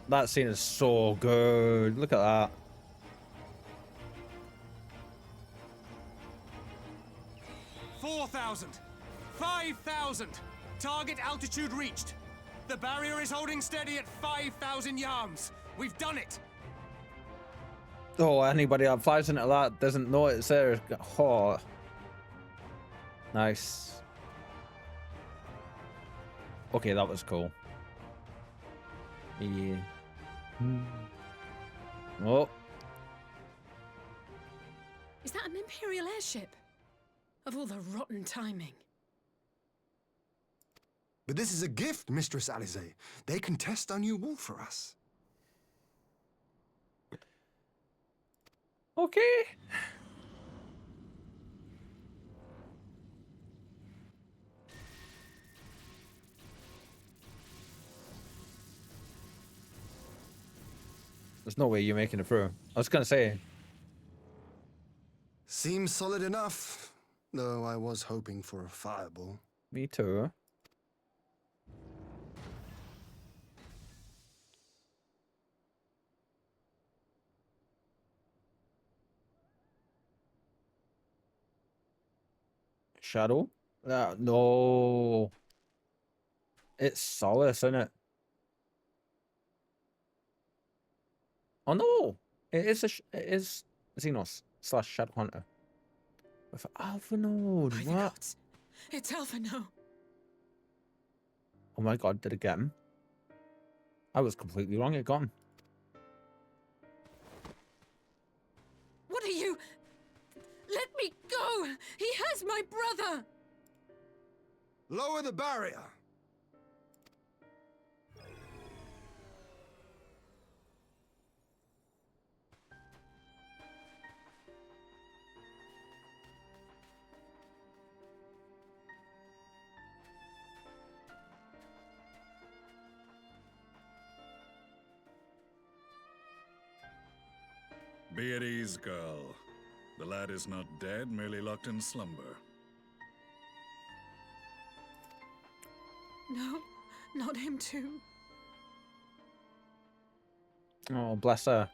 That scene is so good. Look at that. $4,000. 5,000. Target altitude reached. The barrier is holding steady at 5,000 yarms. We've done it. Oh, anybody that flies into that doesn't know it's there. Oh. Nice. Okay, that was cool. Yeah. Oh. Is that an Imperial airship? Of all the rotten timing. But this is a gift, Mistress Eorzea. They can test our new wool for us. Okay. There's no way you're making it through. I was gonna say. Seems solid enough, though I was hoping for a fireball. Me too. Shadow? No. It's Solace, isn't it? Oh no! It is Xenos / Shadowhunter. With Alpha Node. By the What? gods. It's Alphino. Oh my god, did it get him? I was completely wrong, it got him. What are you? Let me go! He has my brother! Lower the barrier! Be at ease, girl. The lad is not dead, merely locked in slumber. No, not him too. Oh, bless her.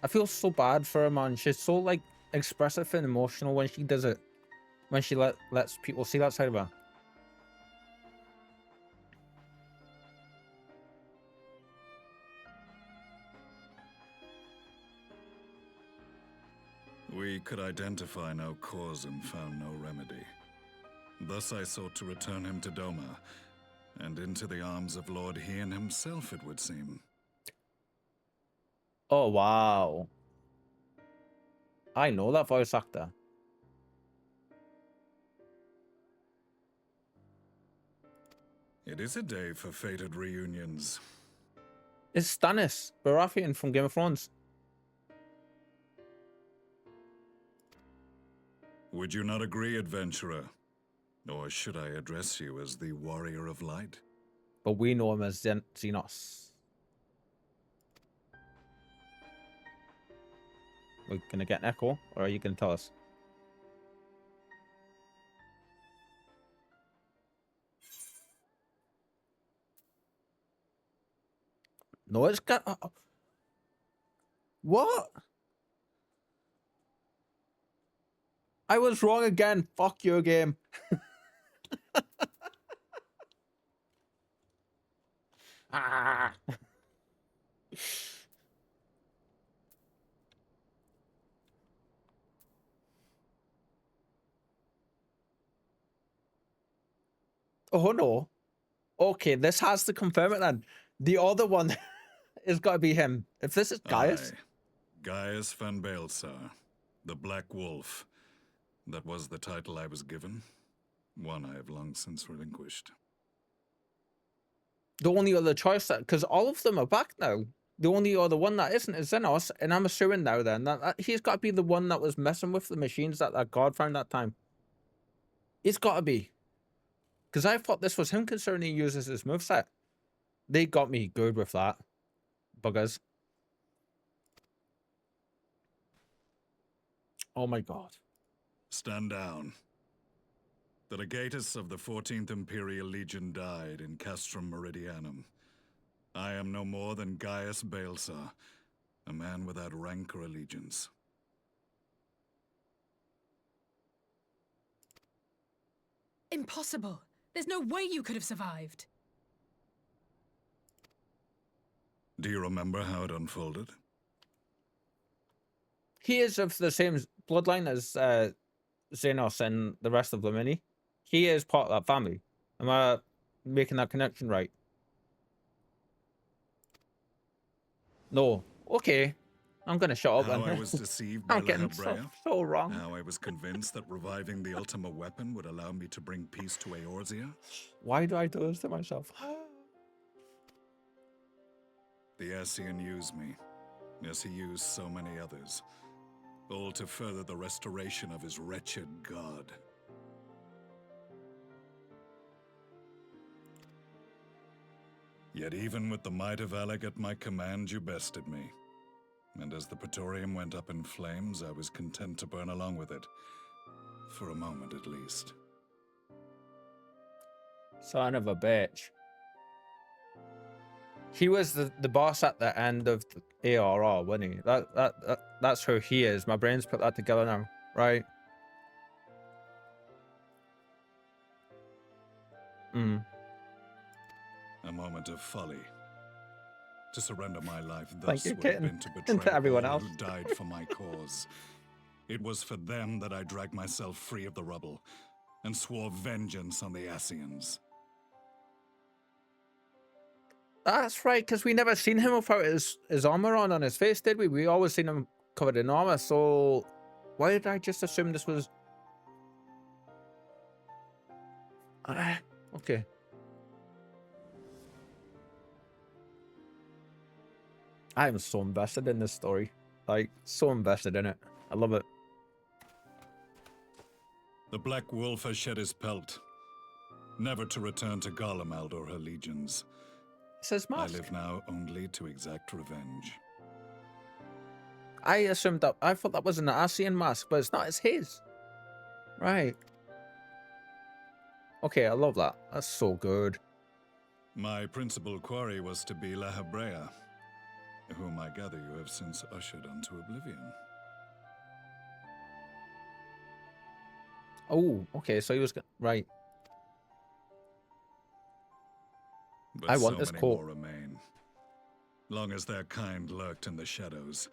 I feel so bad for her, man. She's so, like, expressive and emotional when she does it. When she lets people see that side of her. We could identify no cause and found no remedy. Thus I sought to return him to Doma, and into the arms of Lord Hien himself, it would seem. Oh, wow. I know that voice actor. It is a day for fated reunions. It's Stannis Baratheon from Game of Thrones. Would you not agree, adventurer? Or should I address you as the Warrior of Light? But we know him as Xenos. We're gonna get an echo, or are you gonna tell us? No, it's got... What? I was wrong again. Fuck your game. Ah. Oh no. Okay, this has to confirm it then. The other one has got to be him. If this is Gaius. Aye. Gaius van Baelsar, the Black Wolf. That was the title I was given. One I have long since relinquished. The only other choice that, because all of them are back now. The only other one that isn't is Xenos, and I'm assuming now then that he's got to be the one that was messing with the machines that God found that time. It's got to be. Because I thought this was him considering he uses his moveset. They got me good with that. Buggers. Oh my god. Stand down. The legatus of the 14th Imperial Legion died in Castrum Meridianum. I am no more than Gaius Baelsar, a man without rank or allegiance. Impossible. There's no way you could have survived. Do you remember how it unfolded? He is of the same bloodline as Xenos and the rest of them, isn't he? He is part of that family. Am I making that connection right? No. Okay. I'm gonna shut up How then. I was deceived by I'm getting Lahabrea. so wrong. How I was convinced that reviving the Ultima weapon would allow me to bring peace to Eorzea. Why do I do this to myself? The Ascian used me, as he used so many others, all to further the restoration of his wretched god. Yet even with the might of Alec at my command, you bested me. And as the Praetorium went up in flames, I was content to burn along with it. For a moment, at least. Son of a bitch. He was the boss at the end of the ARR, wasn't he? That's who he is. My brain's put that together now, right? A moment of folly. To surrender my life thus you, would have been to betray everyone all else. who died for my cause. It was for them that I dragged myself free of the rubble and swore vengeance on the Ascians. That's right, because we never seen him without his armor on his face, did we? We always seen him covered in armor, so why did I just assume this was... okay. I am so invested in this story. Like, so invested in it. I love it. The Black Wolf has shed his pelt, never to return to Garlemald or her legions. Says I live now only to exact revenge. I assumed that, I thought that was an Ascian mask, but it's not, it's his. Right. Okay, I love that. That's so good. My principal quarry was to be Lahabrea, whom I gather you have since ushered onto oblivion. Oh, okay, so he was... right. But I want so this many coat. more remain. Long as their kind lurked in the shadows,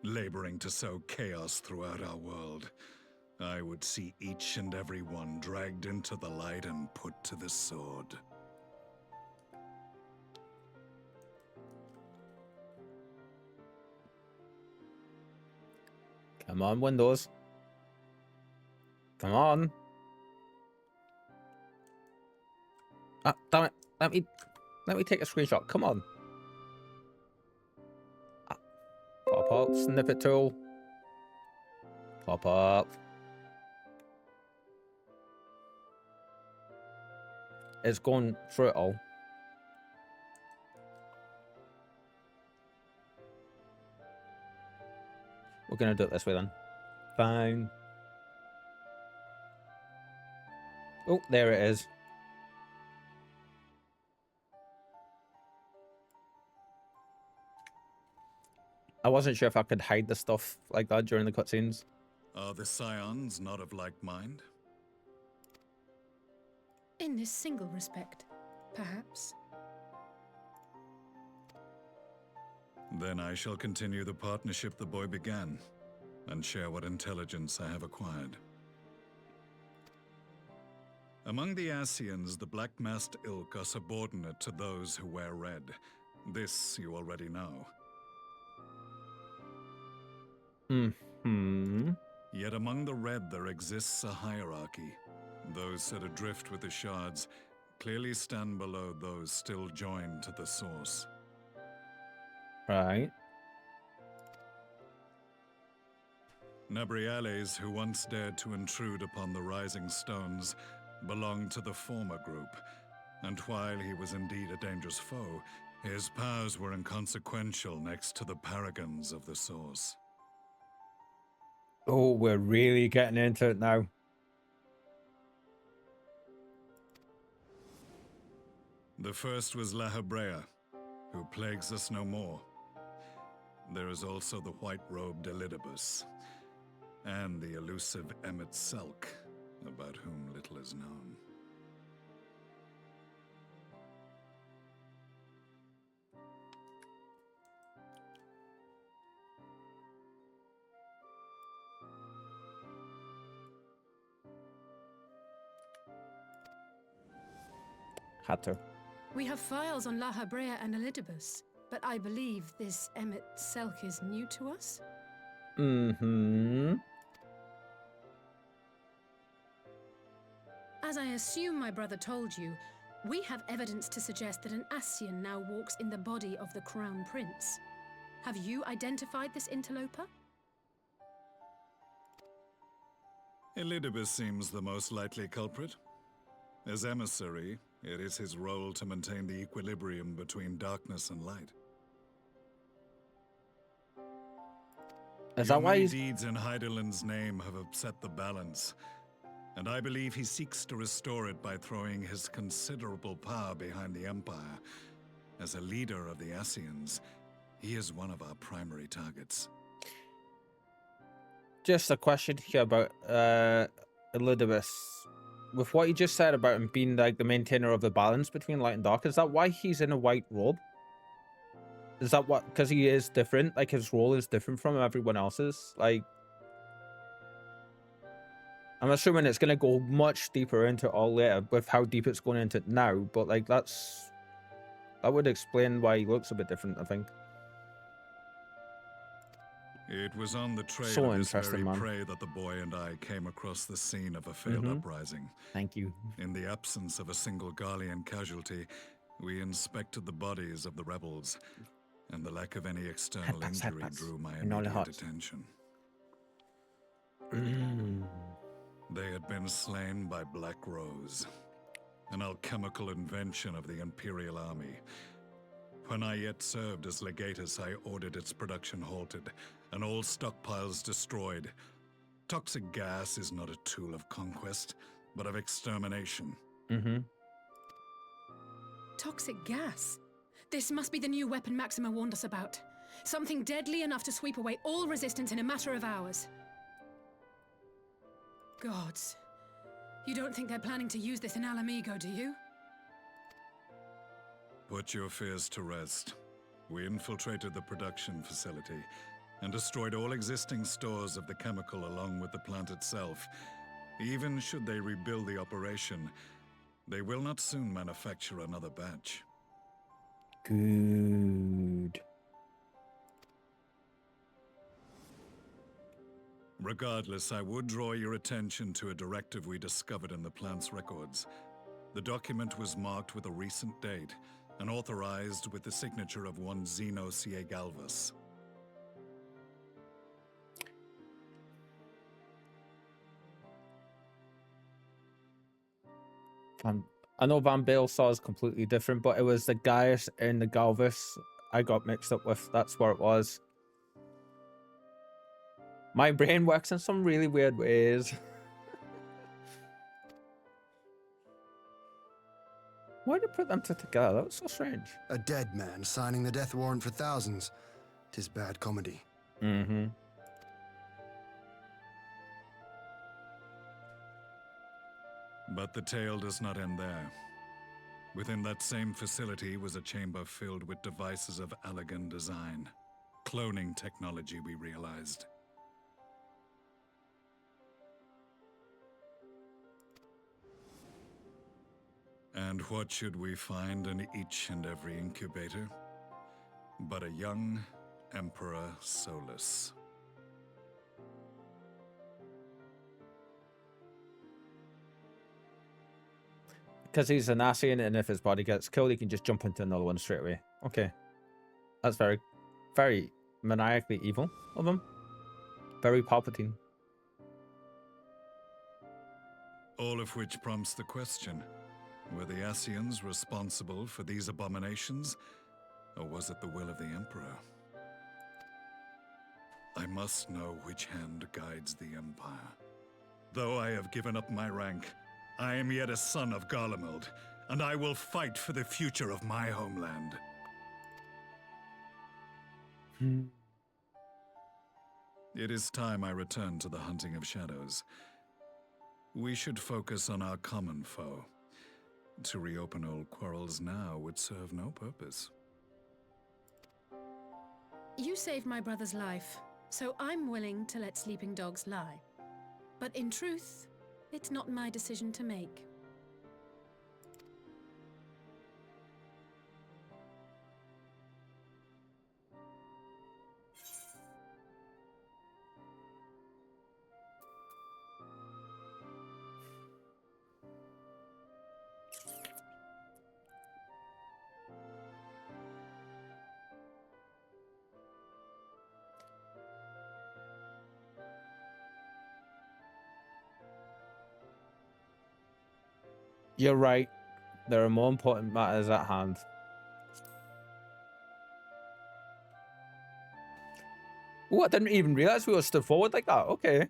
laboring to sow chaos throughout our world, I would see each and every one dragged into the light and put to the sword. Come on, Windows. Come on. Ah, damn it. Let me take a screenshot. Come on. Ah, pop up. Snippet tool. Pop up. It's going through it all. We're gonna do it this way then. Fine. Oh, there it is. I wasn't sure if I could hide the stuff like that during the cutscenes. Are the Scions not of like mind? In this single respect, perhaps. Then I shall continue the partnership the boy began, and share what intelligence I have acquired. Among the Ascians, the Black-Masked Ilk are subordinate to those who wear red. This you already know. Yet among the red there exists a hierarchy. Those set adrift with the shards clearly stand below those still joined to the source. Right. Nabriales, who once dared to intrude upon the Rising Stones, belonged to the former group, and while he was indeed a dangerous foe, his powers were inconsequential next to the paragons of the Source. Oh, we're really getting into it now. The first was Eorzea, who plagues us no more. There is also the white-robed Elidibus, and the elusive Emmet Selk, about whom little is known. Had to. We have files on Eorzea and Elidibus, but I believe this Emmet Selk is new to us? Mm-hmm. As I assume my brother told you, we have evidence to suggest that an Ascian now walks in the body of the Crown Prince. Have you identified this interloper? Elidibus seems the most likely culprit. As emissary, it is his role to maintain the equilibrium between darkness and light. Is that why many he's... deeds in Hydaelyn's name have upset the balance, and I believe he seeks to restore it by throwing his considerable power behind the Empire. As a leader of the Ascians, he is one of our primary targets. Just a question here about Elidibus. With what you just said about him being like the maintainer of the balance between light and dark, is that why he's in a white robe? Is that what, because he is different, like his role is different from everyone else's? Like, I'm assuming it's going to go much deeper into it all later with how deep it's going into it now, but like that would explain why he looks a bit different, I think. It was on the trail So of this interesting, very man. prey that the boy and I came across the scene of a failed uprising. Thank you. In the absence of a single Garlean casualty, we inspected the bodies of the rebels, and the lack of any external injury drew my immediate attention. They had been slain by Black Rose, an alchemical invention of the Imperial Army. When I yet served as legatus, I ordered its production halted and all stockpiles destroyed. Toxic gas is not a tool of conquest, but of extermination. Toxic gas? This must be the new weapon Maxima warned us about. Something deadly enough to sweep away all resistance in a matter of hours. Gods. You don't think they're planning to use this in Alamigo, do you? Put your fears to rest. We infiltrated the production facility and destroyed all existing stores of the chemical along with the plant itself. Even should they rebuild the operation, they will not soon manufacture another batch. Good. Regardless, I would draw your attention to a directive we discovered in the plant's records. The document was marked with a recent date and authorized with the signature of one Zeno C.A. Galvus. I know Van Baelsar is completely different, but it was the Gaius and the Galvus I got mixed up with. That's where it was. My brain works in some really weird ways. Why did they put them two together? That was so strange. A dead man signing the death warrant for thousands. 'Tis bad comedy. But the tale does not end there. Within that same facility was a chamber filled with devices of elegant design. Cloning technology, we realized. And what should we find in each and every incubator? But a young Emperor Solus. Because he's an Ascian, and if his body gets killed, he can just jump into another one straight away. Okay. That's very, very maniacally evil of him. Very Palpatine. All of which prompts the question, were the Ascians responsible for these abominations, or was it the will of the Emperor? I must know which hand guides the Empire. Though I have given up my rank, I am yet a son of Garlemald, and I will fight for the future of my homeland. It is time I return to the hunting of shadows. We should focus on our common foe. To reopen old quarrels now would serve no purpose. You saved my brother's life, so I'm willing to let sleeping dogs lie. But in truth, it's not my decision to make. You're right. There are more important matters at hand. Oh, I didn't even realize we were stood forward like that. Okay.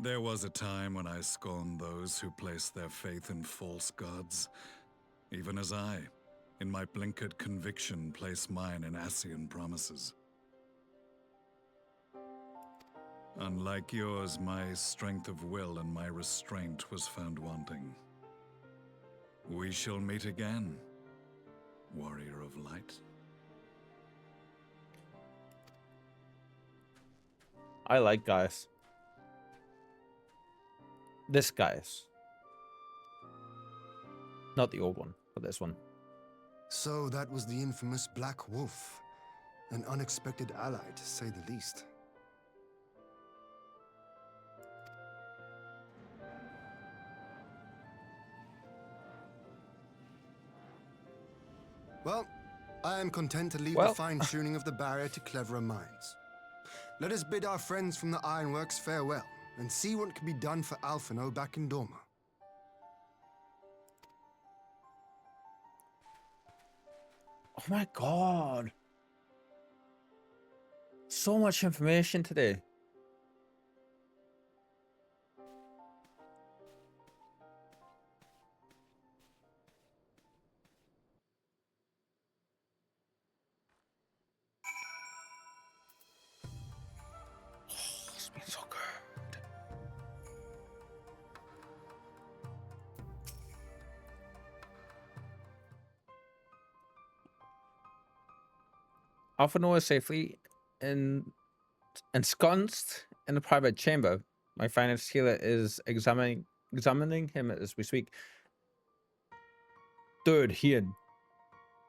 There was a time when I scorned those who placed their faith in false gods, even as I, in my blinkered conviction, place mine in Ascian promises. Unlike yours, my strength of will and my restraint was found wanting. We shall meet again, warrior of light. I like Gaius. This Gaius. Not the old one, but this one. So that was the infamous Black Wolf. An unexpected ally, to say the least. Well, I am content to leave the fine-tuning of the barrier to cleverer minds. Let us bid our friends from the Ironworks farewell, and see what can be done for Alphino back in Dorma. Oh my god. So much information today. It's been so good. Alphino is safely ensconced in a private chamber. My finance healer is examining him as we speak. Dude, Ian.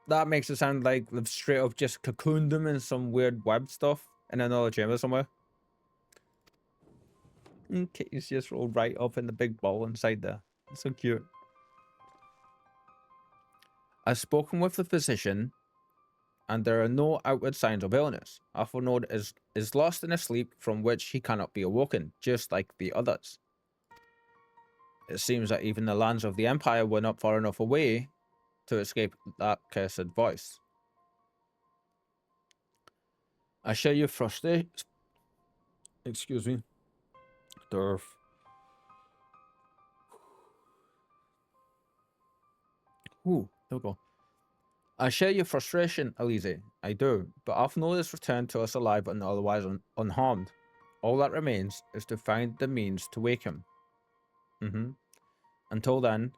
That makes it sound like they've straight up just cocooned him in some weird web stuff in another chamber somewhere. And Kitty's just rolled right up in the big ball inside there. It's so cute. I've spoken with the physician, and there are no outward signs of illness. Alphino is lost in a sleep from which he cannot be awoken, just like the others. It seems that even the lands of the Empire were not far enough away to escape that cursed voice. I share your frustration. Excuse me. Durf. Ooh, there we go. I share your frustration, Elise. I do, but Alphino is returned to us alive and otherwise unharmed. All that remains is to find the means to wake him. Until then,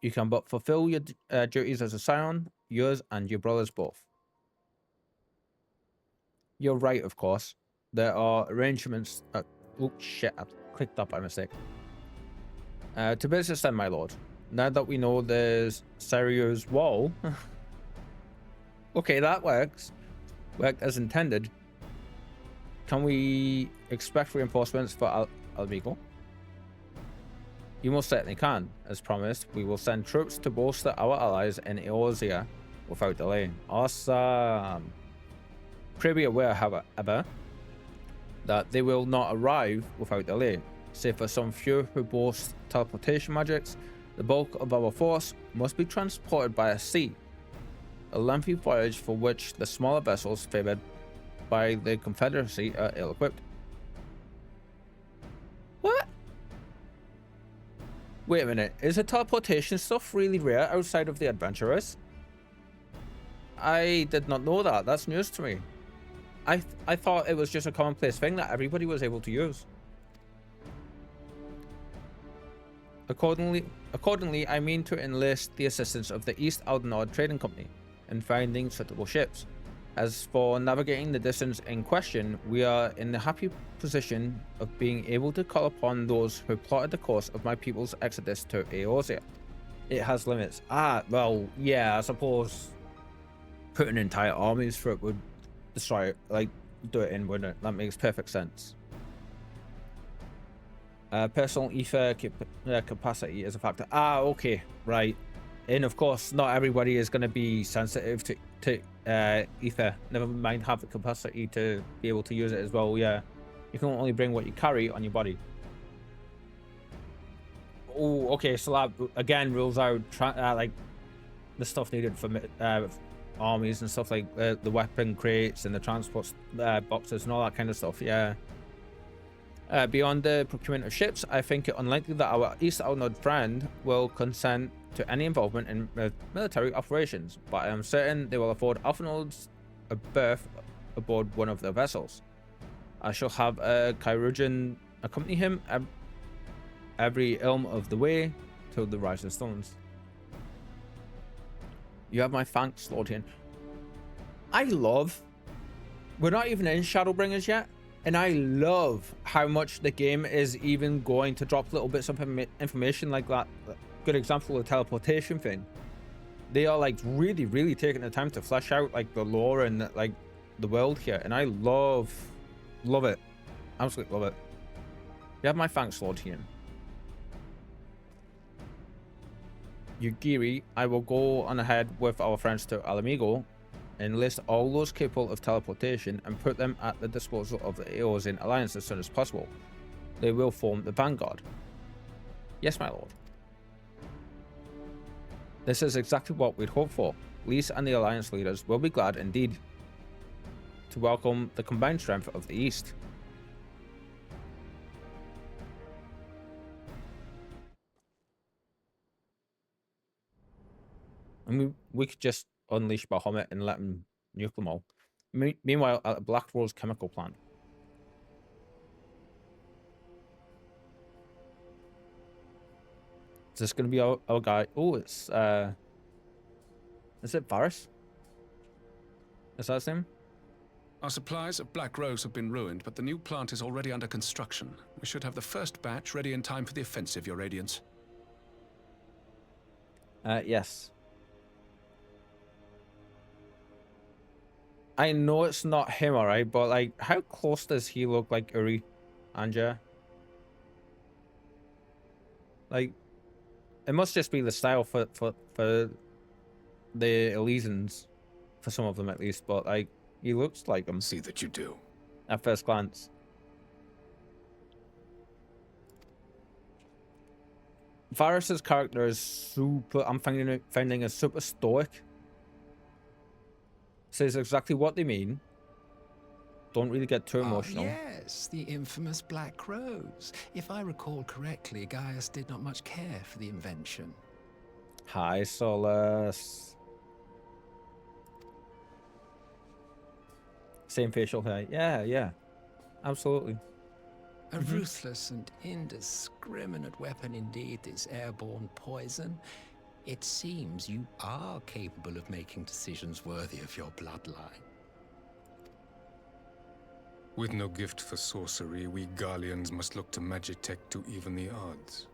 you can but fulfill your duties as a scion, yours and your brother's both. You're right, of course. There are arrangements... oh, shit, I clicked up by mistake. To business then, my lord. Now that we know there's Serio's wall... okay, that works. Worked as intended. Can we expect reinforcements for Almigo? You most certainly can. As promised, we will send troops to bolster our allies in Eorzea without delay. Awesome. Pray be aware, however, that they will not arrive without delay. Save for some few who boast teleportation magics, the bulk of our force must be transported by sea. A lengthy voyage for which the smaller vessels favored by the Confederacy are ill-equipped. What? Wait a minute, is the teleportation stuff really rare outside of the adventurers? I did not know that. That's news to me. I thought it was just a commonplace thing that everybody was able to use. Accordingly, I mean to enlist the assistance of the East Aldenard Trading Company in finding suitable ships. As for navigating the distance in question, we are in the happy position of being able to call upon those who plotted the course of my people's exodus to Eorzea. It has limits. Ah, well, yeah, I suppose putting entire armies for it would destroy it, like, do it in, wouldn't it? That makes perfect sense. Personal ether capacity is a factor. Ah, okay, right. And of course, not everybody is going to be sensitive to ether. Never mind have the capacity to be able to use it as well. Yeah, you can only bring what you carry on your body. Oh, okay. So that again rules out like the stuff needed for armies and stuff, like the weapon crates and the transport boxes and all that kind of stuff. Yeah. Beyond the procurement of ships, I think it unlikely that our East Aldenard friend will consent to any involvement in military operations, but I am certain they will afford Alphinoids a berth aboard one of their vessels. I shall have a Chirurgeon accompany him every elm of the way till the rising stones. You have my thanks, Lord Hien. We're not even in Shadowbringers yet, and I love how much the game is even going to drop little bits of information like that. Good example of the teleportation thing. They are like really taking the time to flesh out like the lore and like the world here, and I love it. Absolutely love it. You have my thanks, Lord Hien. Yugiri, I will go on ahead with our friends to Alamigo, enlist all those capable of teleportation, and put them at the disposal of the Eorzean Alliance as soon as possible. They will form the vanguard. Yes, my lord. This is exactly what we'd hoped for. Lise and the Alliance leaders will be glad indeed to welcome the combined strength of the East. And we could just unleash Bahamut and let him nuke them all. Meanwhile, at the Black Rose chemical plant. Is this going to be our guy? Oh, it's is it Varys? Is that his name? Our supplies of Black Rose have been ruined, but the new plant is already under construction. We should have the first batch ready in time for the offensive, Your Radiance. Yes. I know it's not him, alright, but like, how close does he look like Uri Anja? Like, it must just be the style for the Elysians, for some of them at least, but like, he looks like him. See that you do. At first glance. Varys's character is super, I'm finding is super stoic. Says exactly what they mean. Don't really get too emotional. Yes, the infamous Black Rose. If I recall correctly, Gaius did not much care for the invention. Hi, Solus. Same facial hair. Yeah. Absolutely. A ruthless and indiscriminate weapon indeed, this airborne poison. It seems you are capable of making decisions worthy of your bloodline. With no gift for sorcery, we Garleans must look to Magitech to even the odds.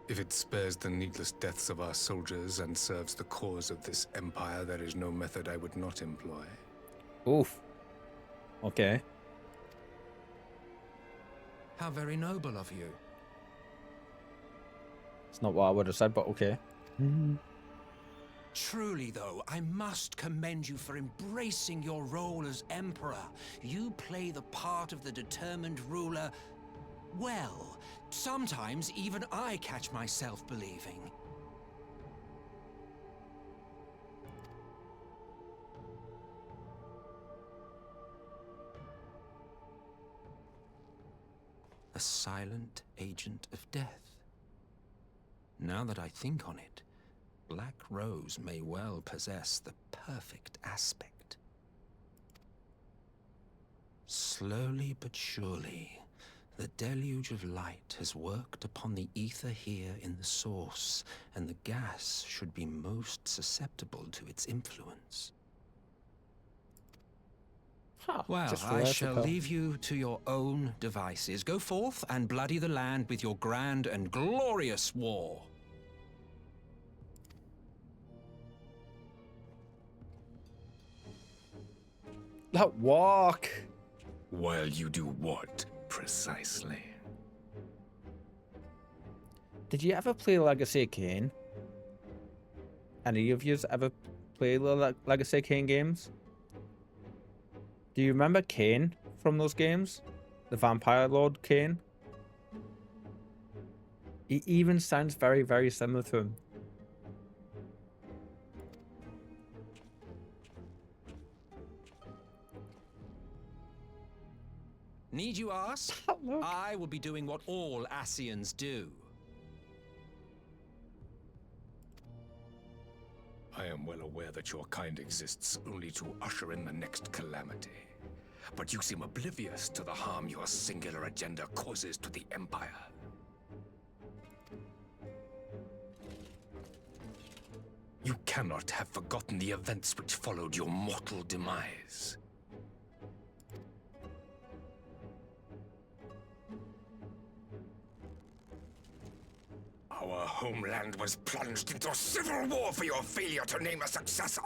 If it spares the needless deaths of our soldiers and serves the cause of this empire, there is no method I would not employ. Oof. Okay. How very noble of you. It's not what I would have said, but okay. Truly, though, I must commend you for embracing your role as Emperor. You play the part of the determined ruler well. Sometimes even I catch myself believing. A silent agent of death. Now that I think on it, Black Rose may well possess the perfect aspect. Slowly but surely, the deluge of light has worked upon the ether here in the source, and the gas should be most susceptible to its influence. Well, I shall leave you to your own devices. Go forth and bloody the land with your grand and glorious war. That walk! While you do what, precisely? Did you ever play Legacy of Kain? Any of you ever play the Legacy of Kain games? Do you remember Kain from those games? The Vampire Lord Kain? He even sounds very, very similar to him. Need you ask? I will be doing what all Ascians do. I am well aware that your kind exists only to usher in the next calamity. But you seem oblivious to the harm your singular agenda causes to the Empire. You cannot have forgotten the events which followed your mortal demise. Our homeland was plunged into a civil war for your failure to name a successor.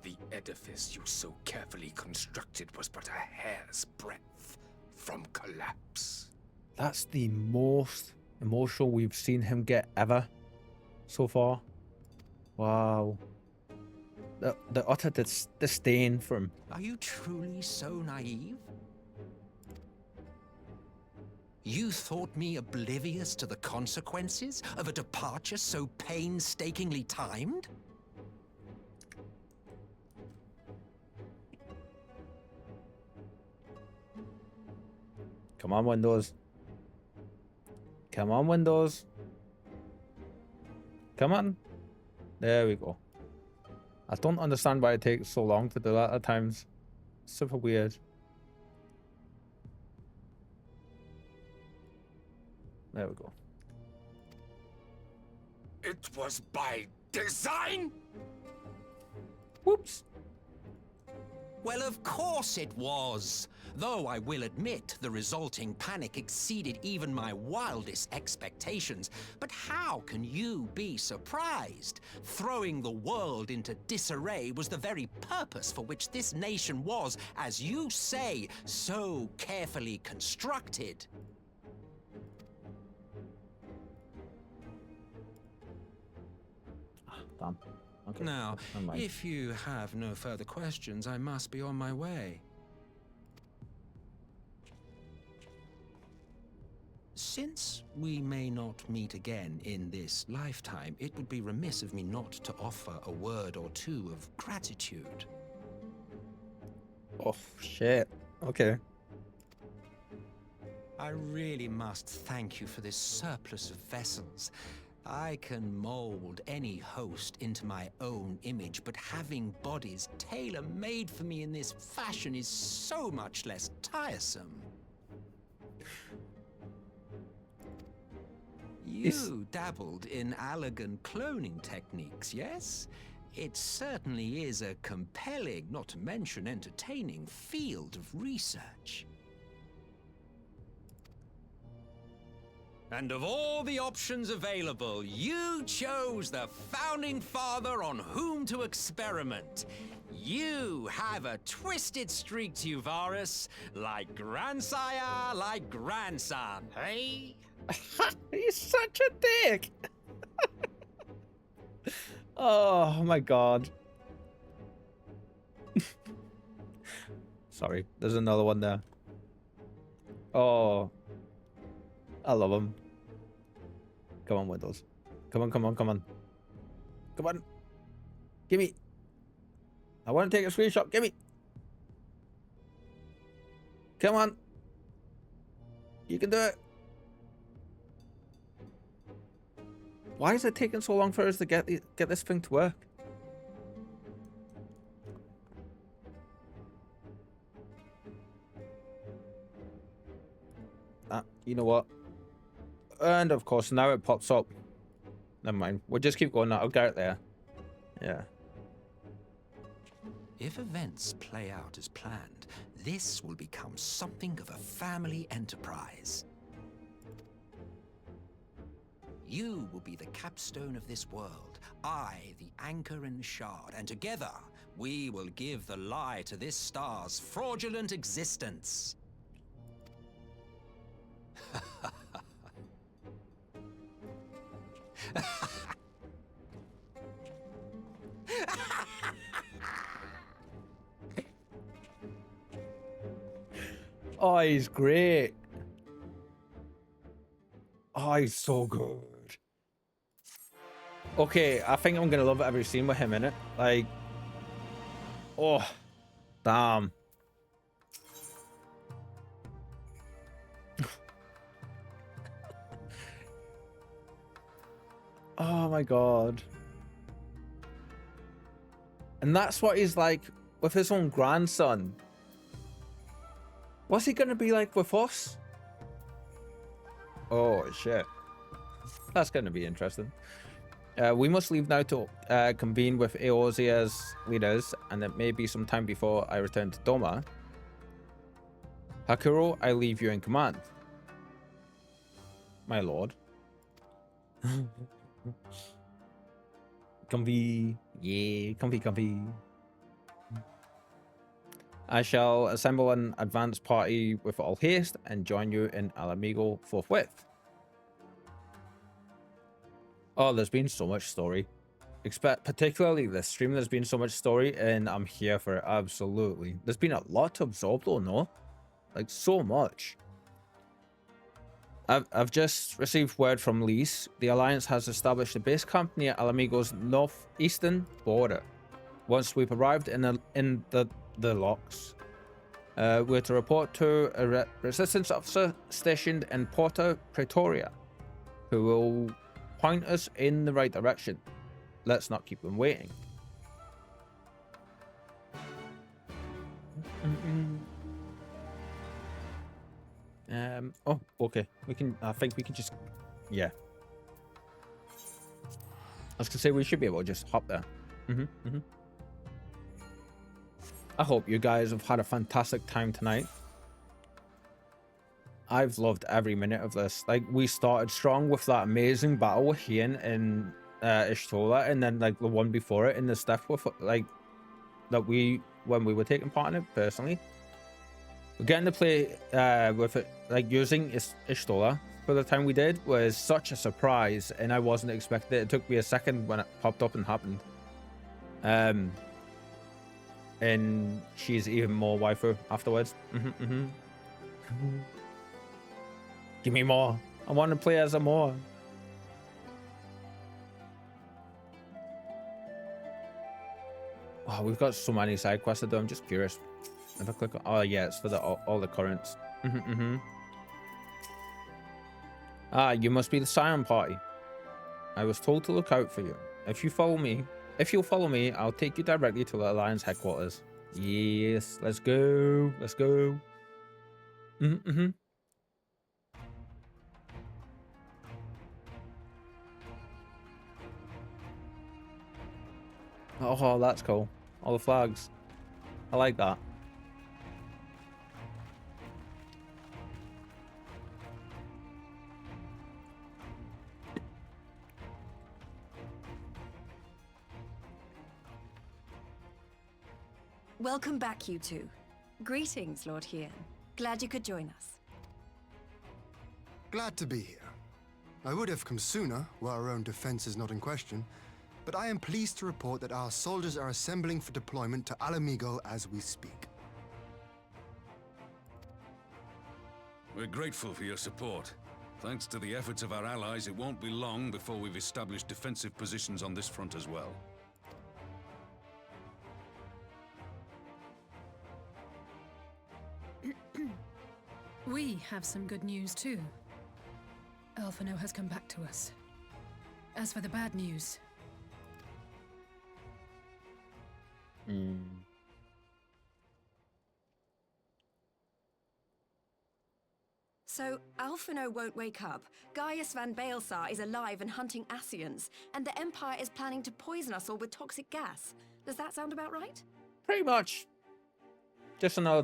The edifice you so carefully constructed was but a hair's breadth from collapse. That's the most emotional we've seen him get ever so far. Wow. The utter disdain from... Are you truly so naive? You thought me oblivious to the consequences of a departure so painstakingly timed? Come on, Windows. Come on, Windows. Come on. There we go. I don't understand why it takes so long to do that at times. Super weird. There we go. It was by design? Whoops. Well, of course it was. Though I will admit the resulting panic exceeded even my wildest expectations. But how can you be surprised? Throwing the world into disarray was the very purpose for which this nation was, as you say, so carefully constructed. Damn. Okay. Now, if you have no further questions, I must be on my way. Since we may not meet again in this lifetime, it would be remiss of me not to offer a word or two of gratitude. Oh, shit. Okay. I really must thank you for this surplus of vessels. I can mold any host into my own image, but having bodies tailor-made for me in this fashion is so much less tiresome. You dabbled in Allagan cloning techniques, yes? It certainly is a compelling, not to mention entertaining, field of research. And of all the options available, you chose the founding father on whom to experiment. You have a twisted streak to you, Varus, like grandsire, like grandson, hey? He's such a dick. Oh my god. Sorry, there's another one there. Oh, I love him. Come on, Windows. Come on, come on, come on. Come on. Give me. I want to take a screenshot. Give me. Come on. You can do it. Why is it taking so long for us to get this thing to work? You know what? And of course, now it pops up. Never mind. We'll just keep going now. I'll get it there. Yeah. If events play out as planned, this will become something of a family enterprise. You will be the capstone of this world, I the anchor and shard, and together we will give the lie to this star's fraudulent existence. Oh, he's great. Oh, he's so good. Okay, I think I'm gonna love every scene with him in it. Like, oh, damn. Oh my god. And that's what he's like with his own grandson. What's he gonna be like with us? Oh shit. That's gonna be interesting. We must leave now to convene with Eorzea's leaders, and it may be some time before I return to Doma. Hakuro, I leave you in command. My lord. Comfy. Yeah, comfy. I shall assemble an advance party with all haste and join you in Alamigo forthwith. Oh, there's been so much story. Particularly this stream, there's been so much story, and I'm here for it, absolutely. There's been a lot to absorb though, no? Like, so much. I've just received word from Lise. The Alliance has established a base camp near Alamigo's northeastern border. Once we've arrived in the locks, we're to report to a resistance officer stationed in Porta Pretoria, who will point us in the right direction. Let's not keep them waiting. Oh, okay. I think we can just, yeah. I was gonna say we should be able to just hop there. I hope you guys have had a fantastic time tonight. I've loved every minute of this. Like, we started strong with that amazing battle with Hien and Ishtola, and then like the one before it in the stuff with like that when we were taking part in it personally. We're getting to play with it, like using Ishtola for the time we did was such a surprise, and I wasn't expecting it. It took me a second when it popped up and happened. And she's even more waifu afterwards. Give me more. I want to play as a more. Oh, we've got so many side quests to do. I'm just curious. If I click on, oh yeah, it's for all the currents. Ah, you must be the Scion party. I was told to look out for you. If you'll follow me, I'll take you directly to the Alliance headquarters. Yes, let's go. Let's go. Oh, that's cool. All the flags. I like that. Welcome back, you two. Greetings, Lord Hien. Glad you could join us. Glad to be here. I would have come sooner, where our own defense is not in question, but I am pleased to report that our soldiers are assembling for deployment to Alamigo as we speak. We're grateful for your support. Thanks to the efforts of our allies, it won't be long before we've established defensive positions on this front as well. We have some good news too. Alphino has come back to us. As for the bad news... So, Alphino won't wake up, Gaius van Baelsar is alive and hunting Ascians, and the Empire is planning to poison us all with toxic gas. Does that sound about right? Pretty much. Just another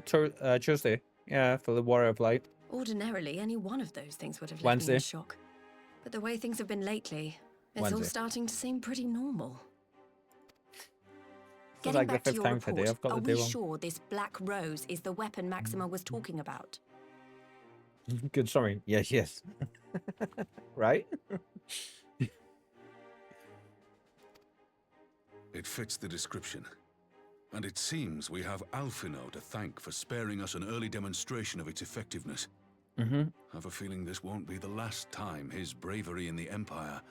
Tuesday. Yeah, for the Warrior of Light. Ordinarily, any one of those things would have left Wednesday. me in shock. But the way things have been lately, it's all Wednesday. starting to seem pretty normal. It's Getting like the back to fifth your time today report, I've got are to do we one. sure this Black Rose is the weapon Maxima was talking about? Good summary. Yes, yes. Right? It fits the description. And it seems we have Alphino to thank for sparing us an early demonstration of its effectiveness. Mm-hmm. I have a feeling this won't be the last time his bravery in the Empire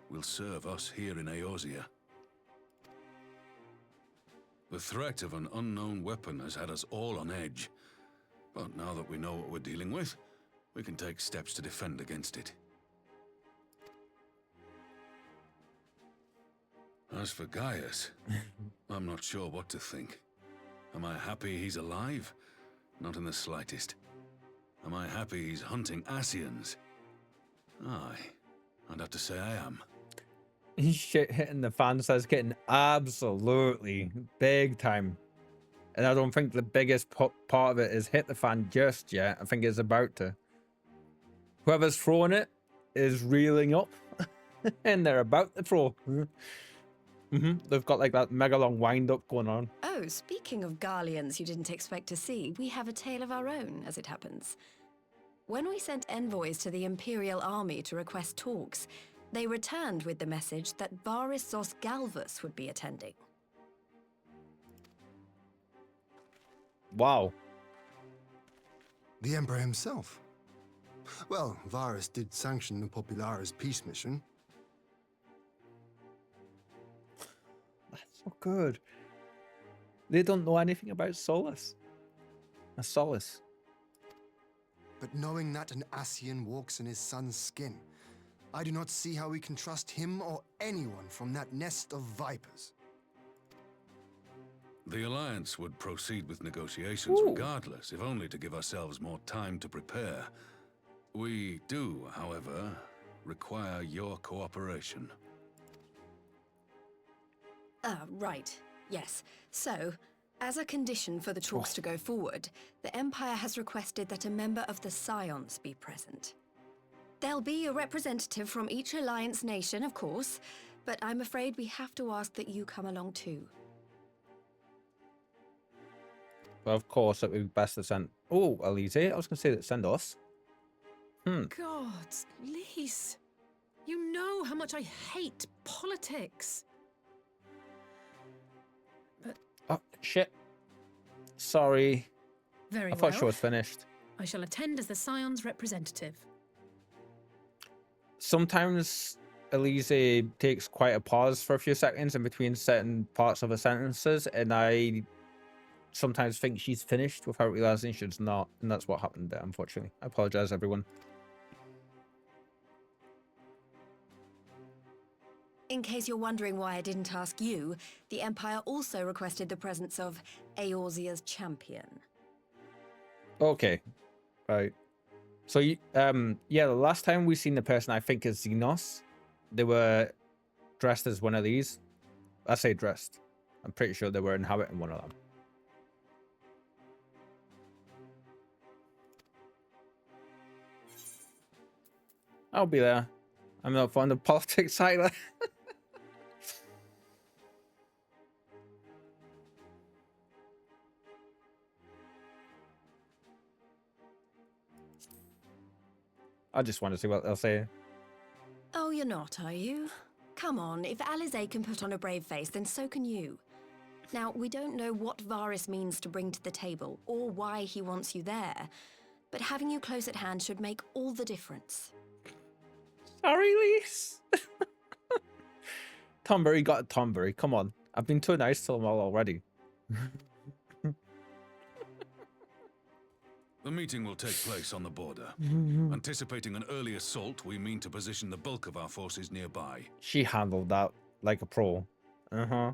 will serve us here in Eorzea. The threat of an unknown weapon has had us all on edge. But now that we know what we're dealing with, we can take steps to defend against it. As for Gaius, I'm not sure what to think. Am I happy he's alive? Not in the slightest. Am I happy he's hunting Ascians? Aye, I'd have to say I am. Shit hitting the fan says getting absolutely big time. And I don't think the biggest part of it is hit the fan just yet. I think it's about to. Whoever's throwing it is reeling up. And they're about to throw. They've got like that mega long wind up going on. Oh, speaking of Garleans you didn't expect to see, we have a tale of our own, as it happens. When we sent envoys to the Imperial Army to request talks, they returned with the message that Varys Zos Galvus would be attending. Wow. The Emperor himself. Well, Varys did sanction the Popularis peace mission. That's so good. They don't know anything about Solace. A Solace. But knowing that an Ascian walks in his son's skin, I do not see how we can trust him or anyone from that nest of vipers. The Alliance would proceed with negotiations regardless, if only to give ourselves more time to prepare. We do, however, require your cooperation. Right. Yes. So, as a condition for the talks to go forward, the Empire has requested that a member of the Scions be present. There'll be a representative from each Alliance nation, of course, but I'm afraid we have to ask that you come along too. Well, of course, it would be best to send... Oh, Elise, I was going to say that send us. God, Lise. You know how much I hate politics. But... Oh, shit. Sorry. Very I thought well. she was finished. I shall attend as the Scions representative. Sometimes Elise takes quite a pause for a few seconds in between certain parts of her sentences, and I sometimes think she's finished without realizing she's not, and that's what happened there, unfortunately. I apologize, everyone. In case you're wondering why I didn't ask you, the Empire also requested the presence of Eorzea's champion. Okay, right. So, yeah, the last time we seen the person I think is Xenos, they were dressed as one of these. I say dressed. I'm pretty sure they were inhabiting one of them. I'll be there. I'm not fond of politics either. I just want to see what they'll say. Oh, you're not, are you? Come on, if Alize can put on a brave face, then so can you. Now, we don't know what Varys means to bring to the table, or why he wants you there, but having you close at hand should make all the difference. Sorry, Lise. Tombury got Tombury. Come on. I've been too nice to them all already. The meeting will take place on the border. Anticipating an early assault, we mean to position the bulk of our forces nearby. She handled that like a pro. Uh-huh.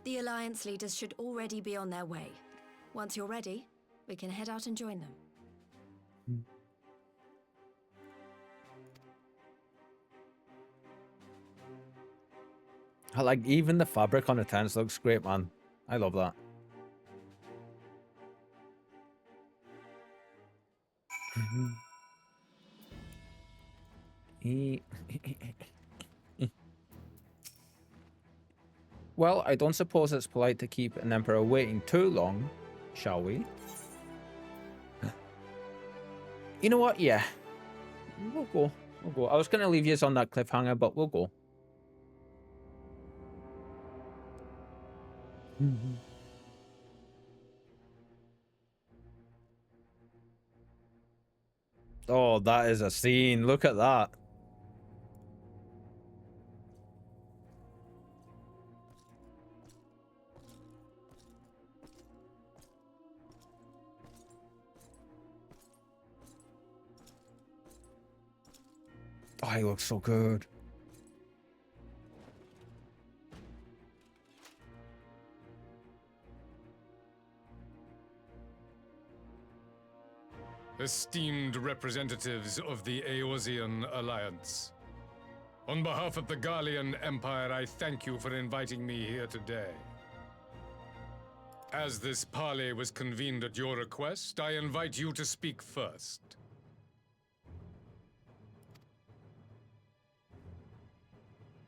The Alliance leaders should already be on their way. Once you're ready, we can head out and join them. I like, even the fabric on the tents looks great, man. I love that. Well, I don't suppose it's polite to keep an emperor waiting too long, shall we? You know what? Yeah. We'll go. We'll go. I was going to leave you on that cliffhanger, but we'll go. Oh, that is a scene. Look at that. Oh, he looks so good. Esteemed representatives of the Eorzean Alliance, on behalf of the Gallian Empire, I thank you for inviting me here today. As this parley was convened at your request, I invite you to speak first.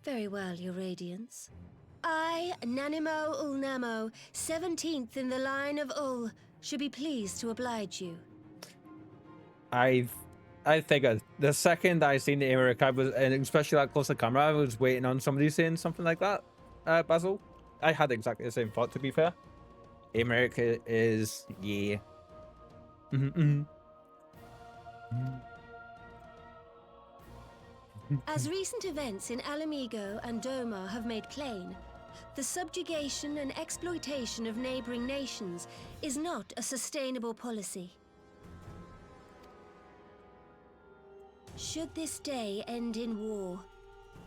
Very well, Your Radiance. I, Nanimo Ulnamo, 17th in the line of Ul, should be pleased to oblige you. I figured the second I seen the America, and especially that closer camera, I was waiting on somebody saying something like that. Basil, I had exactly the same thought. To be fair, America is yeah. As recent events in Alamigo and Doma have made plain, the subjugation and exploitation of neighboring nations is not a sustainable policy. Should this day end in war,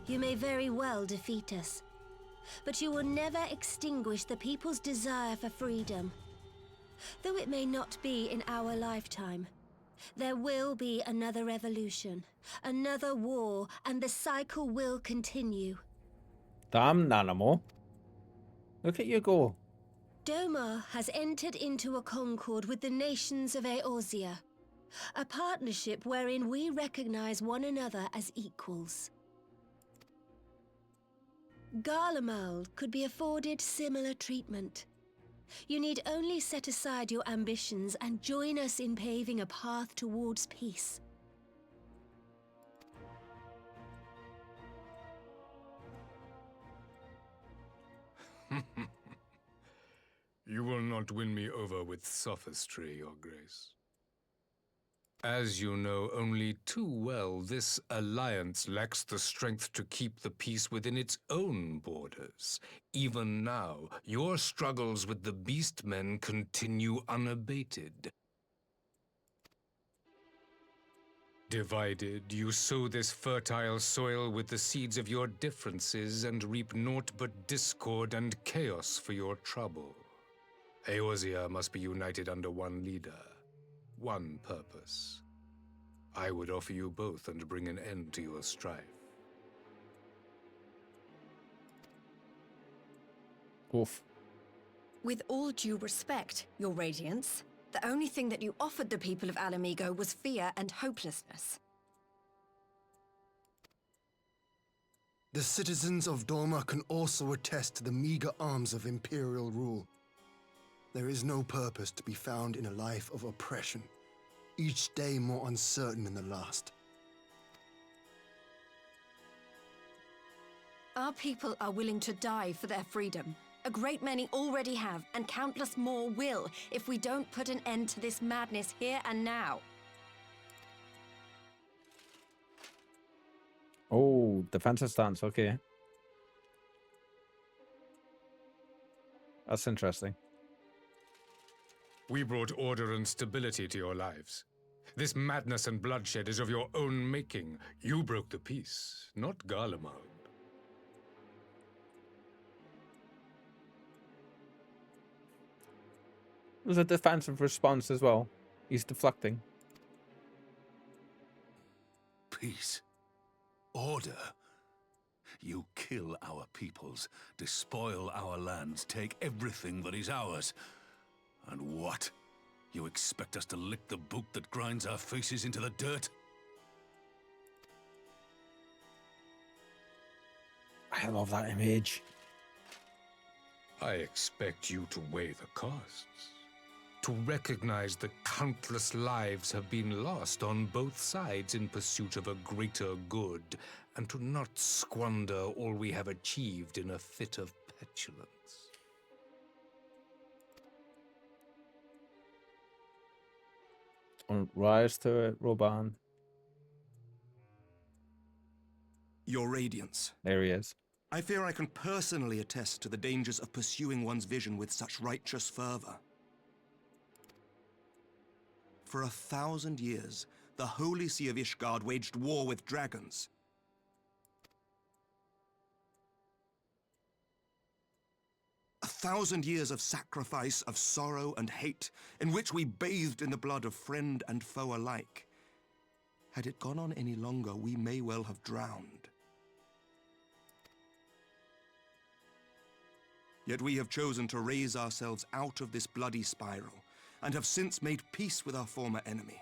you may very well defeat us, but you will never extinguish the people's desire for freedom. Though it may not be in our lifetime, there will be another revolution, another war, and the cycle will continue. Damn, Nanamo. Look at you go. Doma has entered into a concord with the nations of Eorzea, a partnership wherein we recognize one another as equals. Garlemald could be afforded similar treatment. You need only set aside your ambitions and join us in paving a path towards peace. You will not win me over with sophistry, Your Grace. As you know only too well, this alliance lacks the strength to keep the peace within its own borders. Even now, your struggles with the Beastmen continue unabated. Divided, you sow this fertile soil with the seeds of your differences and reap naught but discord and chaos for your trouble. Eorzea must be united under one leader, one purpose. I would offer you both and bring an end to your strife. Oof. With all due respect, Your Radiance, the only thing that you offered the people of Alamigo was fear and hopelessness. The citizens of Doma can also attest to the meager arms of imperial rule. There is no purpose to be found in a life of oppression, each day more uncertain than the last. Our people are willing to die for their freedom. A great many already have, and countless more will, if we don't put an end to this madness here and now. Oh, defensive stance, okay. That's interesting. We brought order and stability to your lives. This madness and bloodshed is of your own making. You broke the peace, not Garlemald. There's a defensive response as well. He's deflecting. Peace. Order. You kill our peoples, despoil our lands, take everything that is ours. And what? You expect us to lick the boot that grinds our faces into the dirt? I love that image. I expect you to weigh the costs. To recognize that countless lives have been lost on both sides in pursuit of a greater good, and to not squander all we have achieved in a fit of petulance. Rise to it, Roban. Your Radiance. There he is. I fear I can personally attest to the dangers of pursuing one's vision with such righteous fervor. For 1,000 years, the Holy See of Ishgard waged war with dragons. A 1,000 years of sacrifice, of sorrow and hate, in which we bathed in the blood of friend and foe alike. Had it gone on any longer, we may well have drowned. Yet we have chosen to raise ourselves out of this bloody spiral, and have since made peace with our former enemy.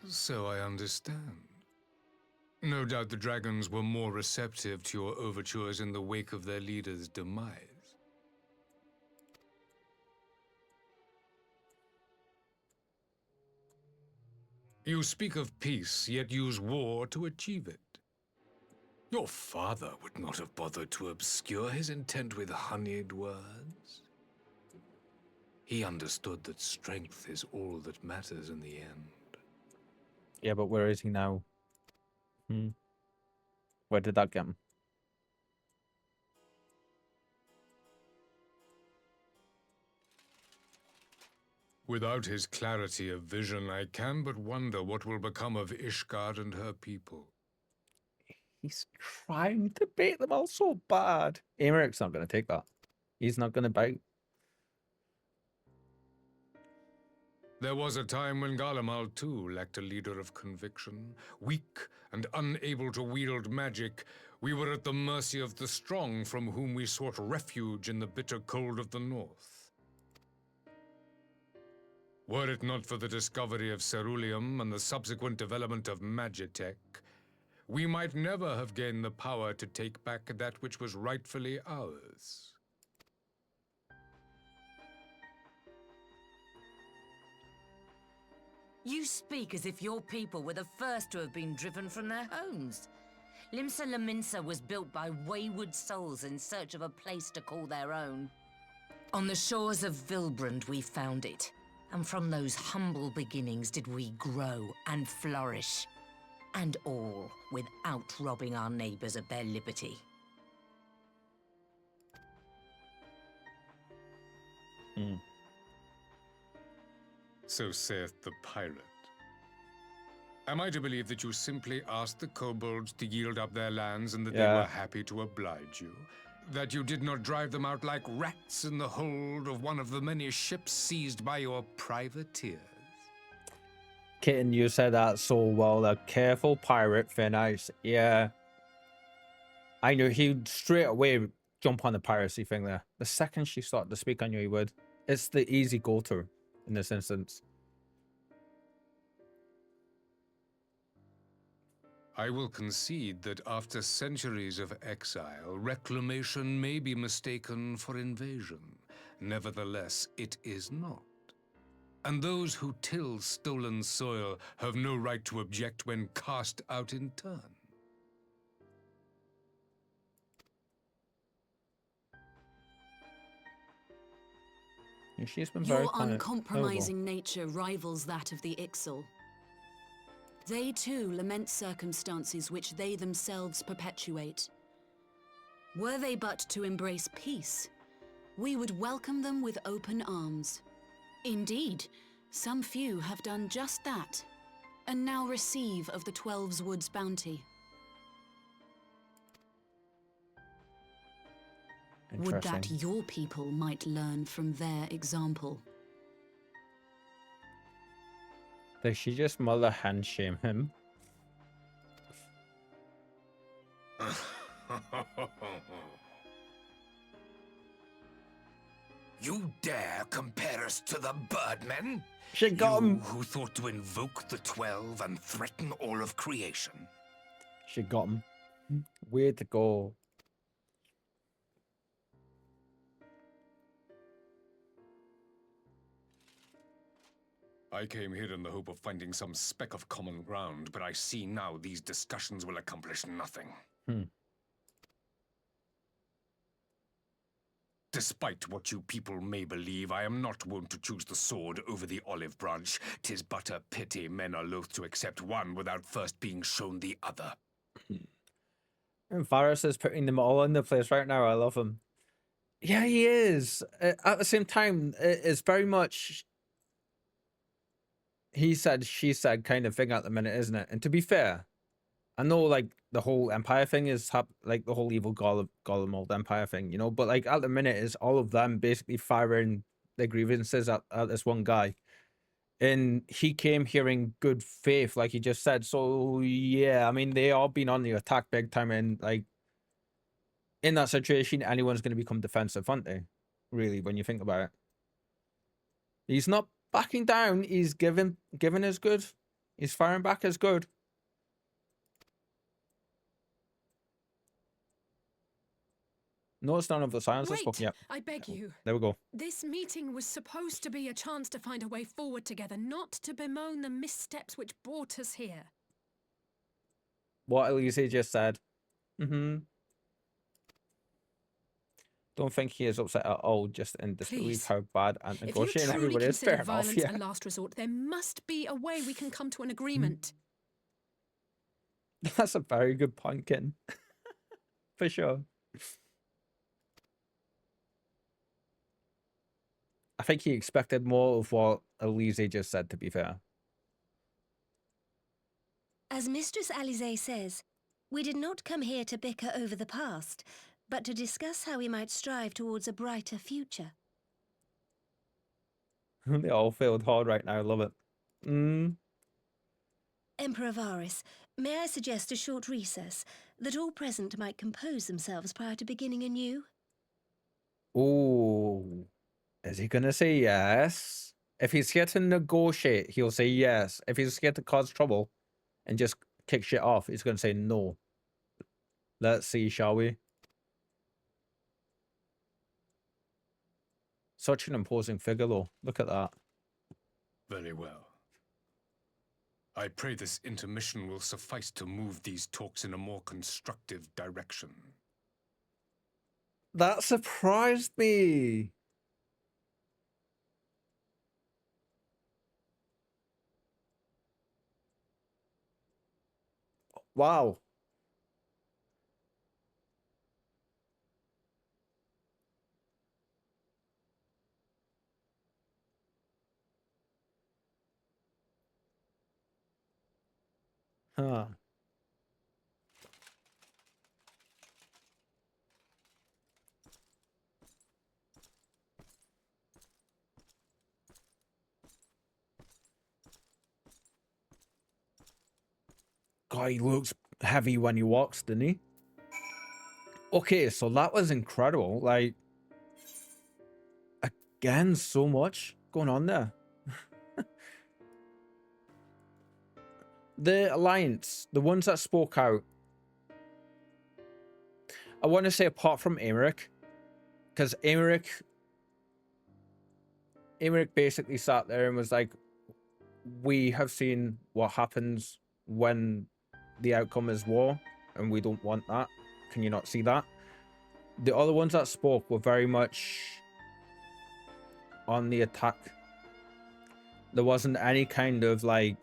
So I understand. No doubt the dragons were more receptive to your overtures in the wake of their leader's demise. You speak of peace, yet use war to achieve it. Your father would not have bothered to obscure his intent with honeyed words. He understood that strength is all that matters in the end. Yeah, but where is he now? Where did that get him? Without his clarity of vision, I can but wonder what will become of Ishgard and her people. He's trying to bait them all so bad. Amaric's not going to take that. He's not going to bite. There was a time when Garlemald too lacked a leader of conviction. Weak and unable to wield magic, we were at the mercy of the strong from whom we sought refuge in the bitter cold of the north. Were it not for the discovery of ceruleum and the subsequent development of magitech, we might never have gained the power to take back that which was rightfully ours. You speak as if your people were the first to have been driven from their homes. Limsa Lominsa was built by wayward souls in search of a place to call their own. On the shores of Vilbrand we found it, and from those humble beginnings did we grow and flourish. And all without robbing our neighbors of their liberty. So saith the pirate. Am I to believe that you simply asked the kobolds to yield up their lands and that they were happy to oblige you? That you did not drive them out like rats in the hold of one of the many ships seized by your privateers? Kitten, you said that so well. A careful pirate, Thin Ice. Yeah. I knew he'd straight away jump on the piracy thing there. The second she started to speak, I knew he would. It's the easy go-to in this instance. I will concede that after centuries of exile, reclamation may be mistaken for invasion. Nevertheless, it is not. And those who till stolen soil have no right to object when cast out in turn. She's been very Your quiet. uncompromising nature rivals that of the Ixal. They too lament circumstances which they themselves perpetuate. Were they but to embrace peace, we would welcome them with open arms. Indeed, some few have done just that, and now receive of the 12's Woods bounty. Would that your people might learn from their example. Did she just mother hand shame him? You dare compare us to the Birdmen? She got him. Who thought to invoke the 12 and threaten all of creation? She got him. Way to go. I came here in the hope of finding some speck of common ground, but I see now these discussions will accomplish nothing. Despite what you people may believe, I am not wont to choose the sword over the olive branch. 'Tis but a pity men are loath to accept one without first being shown the other. And Varys is putting them all in the place right now. I love him. Yeah, he is. At the same time, it's very much he said, she said kind of thing at the minute, isn't it? And to be fair, I know like the whole Empire thing is like the whole evil Gollum old Empire thing, you know, but like at the minute is all of them basically firing their grievances at this one guy. And he came here in good faith, like he just said. So yeah, I mean, they all been on the attack big time, and like in that situation, anyone's going to become defensive, aren't they? Really, when you think about it. He's not backing down. He's giving as good. He's firing back as good. No, it's none of the science. Let's look. Yeah. I beg you. There we go. This meeting was supposed to be a chance to find a way forward together, not to bemoan the missteps which brought us here. What Elise just said. Don't think he is upset at all, just in disbelief how bad and negotiating everybody is. Fair enough, violence yeah. a last resort, there must be a way we can come to an agreement. That's a very good point, Ken. For sure. I think he expected more of what Elise just said, to be fair. As Mistress Alize says, we did not come here to bicker over the past, but to discuss how we might strive towards a brighter future. They all failed hard right now. I love it. Emperor Varys, may I suggest a short recess, that all present might compose themselves prior to beginning anew? Oh, is he gonna say yes? If he's here to negotiate, he'll say yes. If he's here to cause trouble and just kick shit off, he's gonna say no. Let's see, shall we? Such an imposing figure, though. Look at that. Very well. I pray this intermission will suffice to move these talks in a more constructive direction. That surprised me. Wow. Huh. God, he looks heavy when he walks, doesn't he? Okay, so that was incredible. Like, again, so much going on there. The Alliance, the ones that spoke out, I want to say apart from Emmerich, because Emmerich basically sat there and was like, we have seen what happens when the outcome is war, and we don't want that. Can you not see that? The other ones that spoke were very much on the attack. There wasn't any kind of like...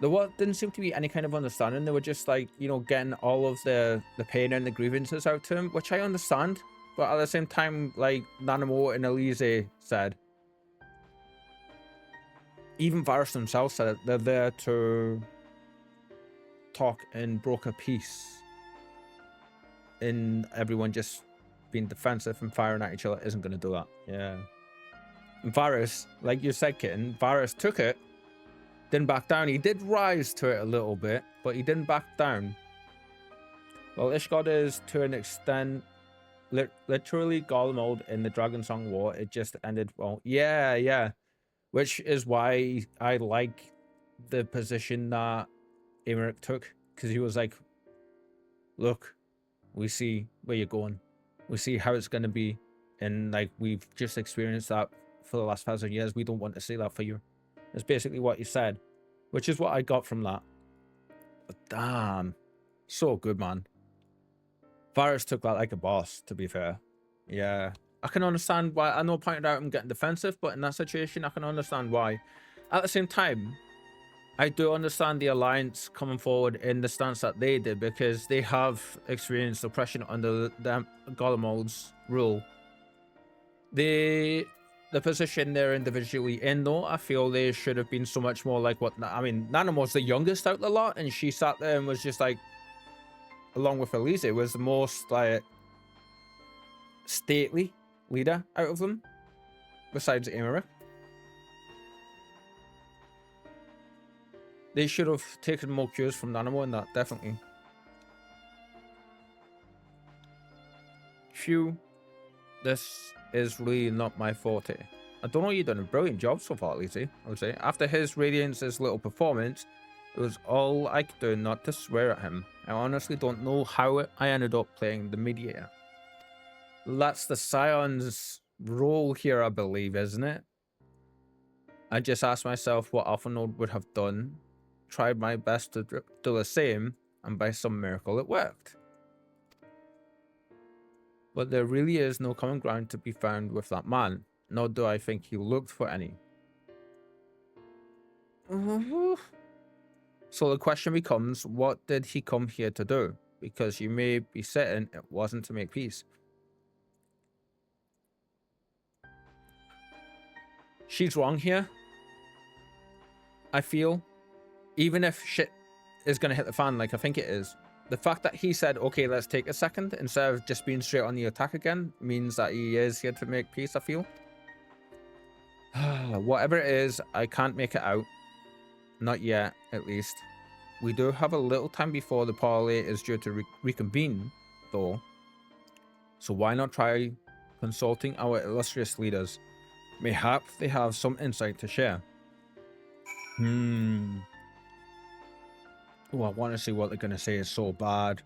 didn't seem to be any kind of understanding. They were just like, you know, getting all of the pain and the grievances out to him, which I understand. But at the same time, like Nanamo and Eorzea said, even Varys themselves said it, they're there to talk and broker peace. And everyone just being defensive and firing at each other isn't going to do that. Yeah. And Varys, like you said, Kitten, Varys took it, didn't back down. He did rise to it a little bit, but he didn't back down. Well, Ishgard is, to an extent, literally Garlemald in the Dragon Song War. It just ended well. Yeah, yeah. Which is why I like the position that Aemeric took. Because he was like, look, we see where you're going. We see how it's going to be. And like, we've just experienced that for the last 1,000 years. We don't want to see that for you. That's basically what he said. Which is what I got from that. But damn. So good, man. Varys took that like a boss, to be fair. Yeah. I can understand why. I know I pointed out I'm getting defensive, but in that situation, I can understand why. At the same time, I do understand the Alliance coming forward in the stance that they did, because they have experienced oppression under the Garlemald's rule. The position they're individually in, though, I feel they should have been so much more like what... I mean, Nanamo's the youngest out of the lot, and she sat there and was just like, along with Eorzea, was the most like stately leader out of them, besides Aemeric. They should have taken more cues from Nanamo in that, definitely. Phew. This is really not my forte. I don't know, you've done a brilliant job so far, Lizzie, I would say. After his Radiance's little performance, it was all I could do not to swear at him. I honestly don't know how I ended up playing the Mediator. That's the Scion's role here, I believe, isn't it? I just asked myself what Alphanode would have done, tried my best to do the same, and by some miracle it worked. But there really is no common ground to be found with that man, nor do I think he looked for any. So the question becomes, what did he come here to do? Because you may be certain it wasn't to make peace. She's wrong here, I feel. Even if shit is going to hit the fan like I think it is, the fact that he said, okay, let's take a second, instead of just being straight on the attack again, means that he is here to make peace, I feel. Whatever it is, I can't make it out. Not yet, at least. We do have a little time before the parley is due to reconvene, though. So why not try consulting our illustrious leaders? Mayhap they have some insight to share. Oh, I want to see what they're going to say is so bad.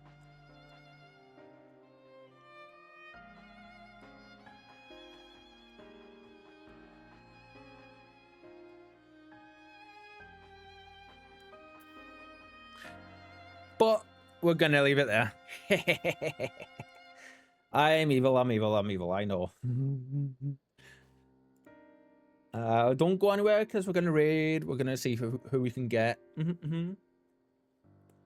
But we're going to leave it there. I'm evil, I'm evil, I'm evil, I know. Don't go anywhere, because we're going to raid. We're going to see who we can get.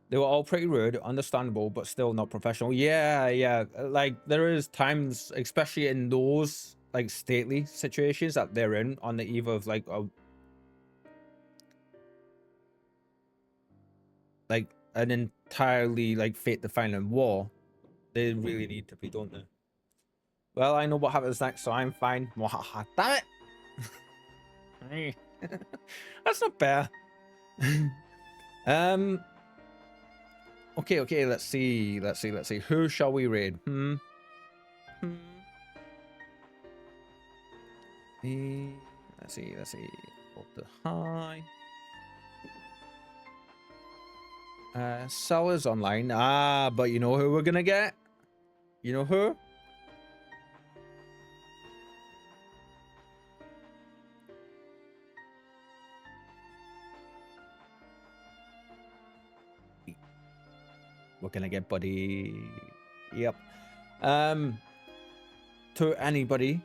They were all pretty rude, understandable, but still not professional. Yeah, yeah. Like, there is times, especially in those, like, stately situations that they're in on the eve of, like, an entirely, like, fate-defining war. They really need to be, don't they? Well, I know what happens next, so I'm fine. Damn it! That's not fair. Okay, let's see. Who shall we raid? Let's see. Up the high. Sellers online. But you know who we're gonna get? You know who? We're gonna get Buddy. Yep. To anybody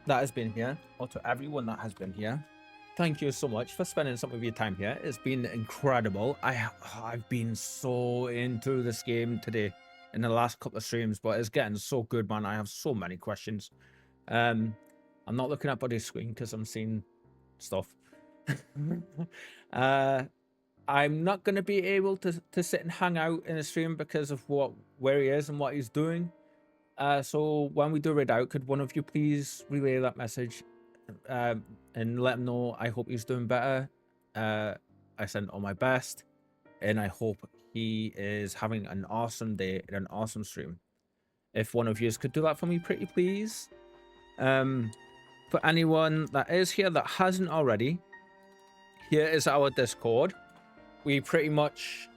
that has been here, or to everyone that has been here, thank you so much for spending some of your time here. It's been incredible. I've been so into this game today in the last couple of streams, but it's getting so good, man. I have so many questions. I'm not looking at Buddy's screen because I'm seeing stuff. I'm not going to be able to sit and hang out in the stream because of where he is and what he's doing. So when we do read out, could one of you please relay that message and let him know I hope he's doing better. I sent all my best, and I hope he is having an awesome day and an awesome stream. If one of you could do that for me, pretty please. For anyone that is here that hasn't already, here is our Discord. We pretty much,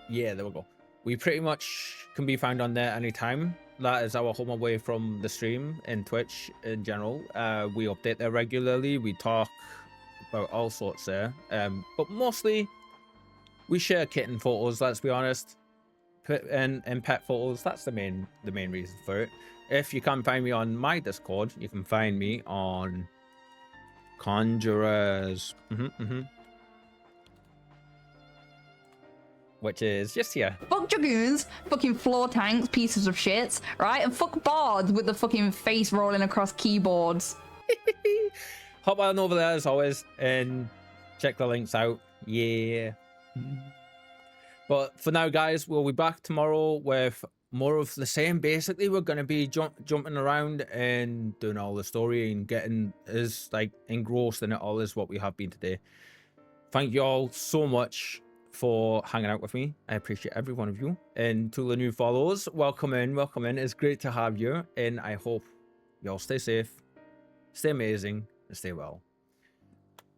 yeah, there we go. We pretty much can be found on there anytime. That is our home away from the stream and Twitch in general. We update there regularly. We talk about all sorts there. But mostly we share kitten photos, let's be honest. And pet photos. That's the main reason for it. If you can't find me on my Discord, you can find me on Conjurers. Which is just here. Fuck Dragoons, fucking floor tanks, pieces of shit, right? And fuck bards with the fucking face rolling across keyboards. Hop on over there as always and check the links out. Yeah. But for now, guys, we'll be back tomorrow with more of the same. Basically, we're going to be jumping around and doing all the story and getting as like engrossed in it all as what we have been today. Thank you all so much for hanging out with me. I appreciate every one of you. And to the new followers, welcome in. It's great to have you, and I hope you all stay safe, stay amazing, and stay well.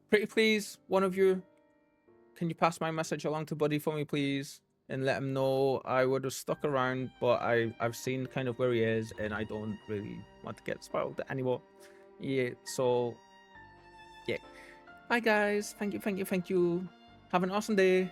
Pretty please, one of you, can you pass my message along to Buddy for me, please, and let him know I would have stuck around, but I've seen kind of where he is, and I don't really want to get spoiled anymore. Yeah, so yeah, bye guys. Thank you. Have an awesome day.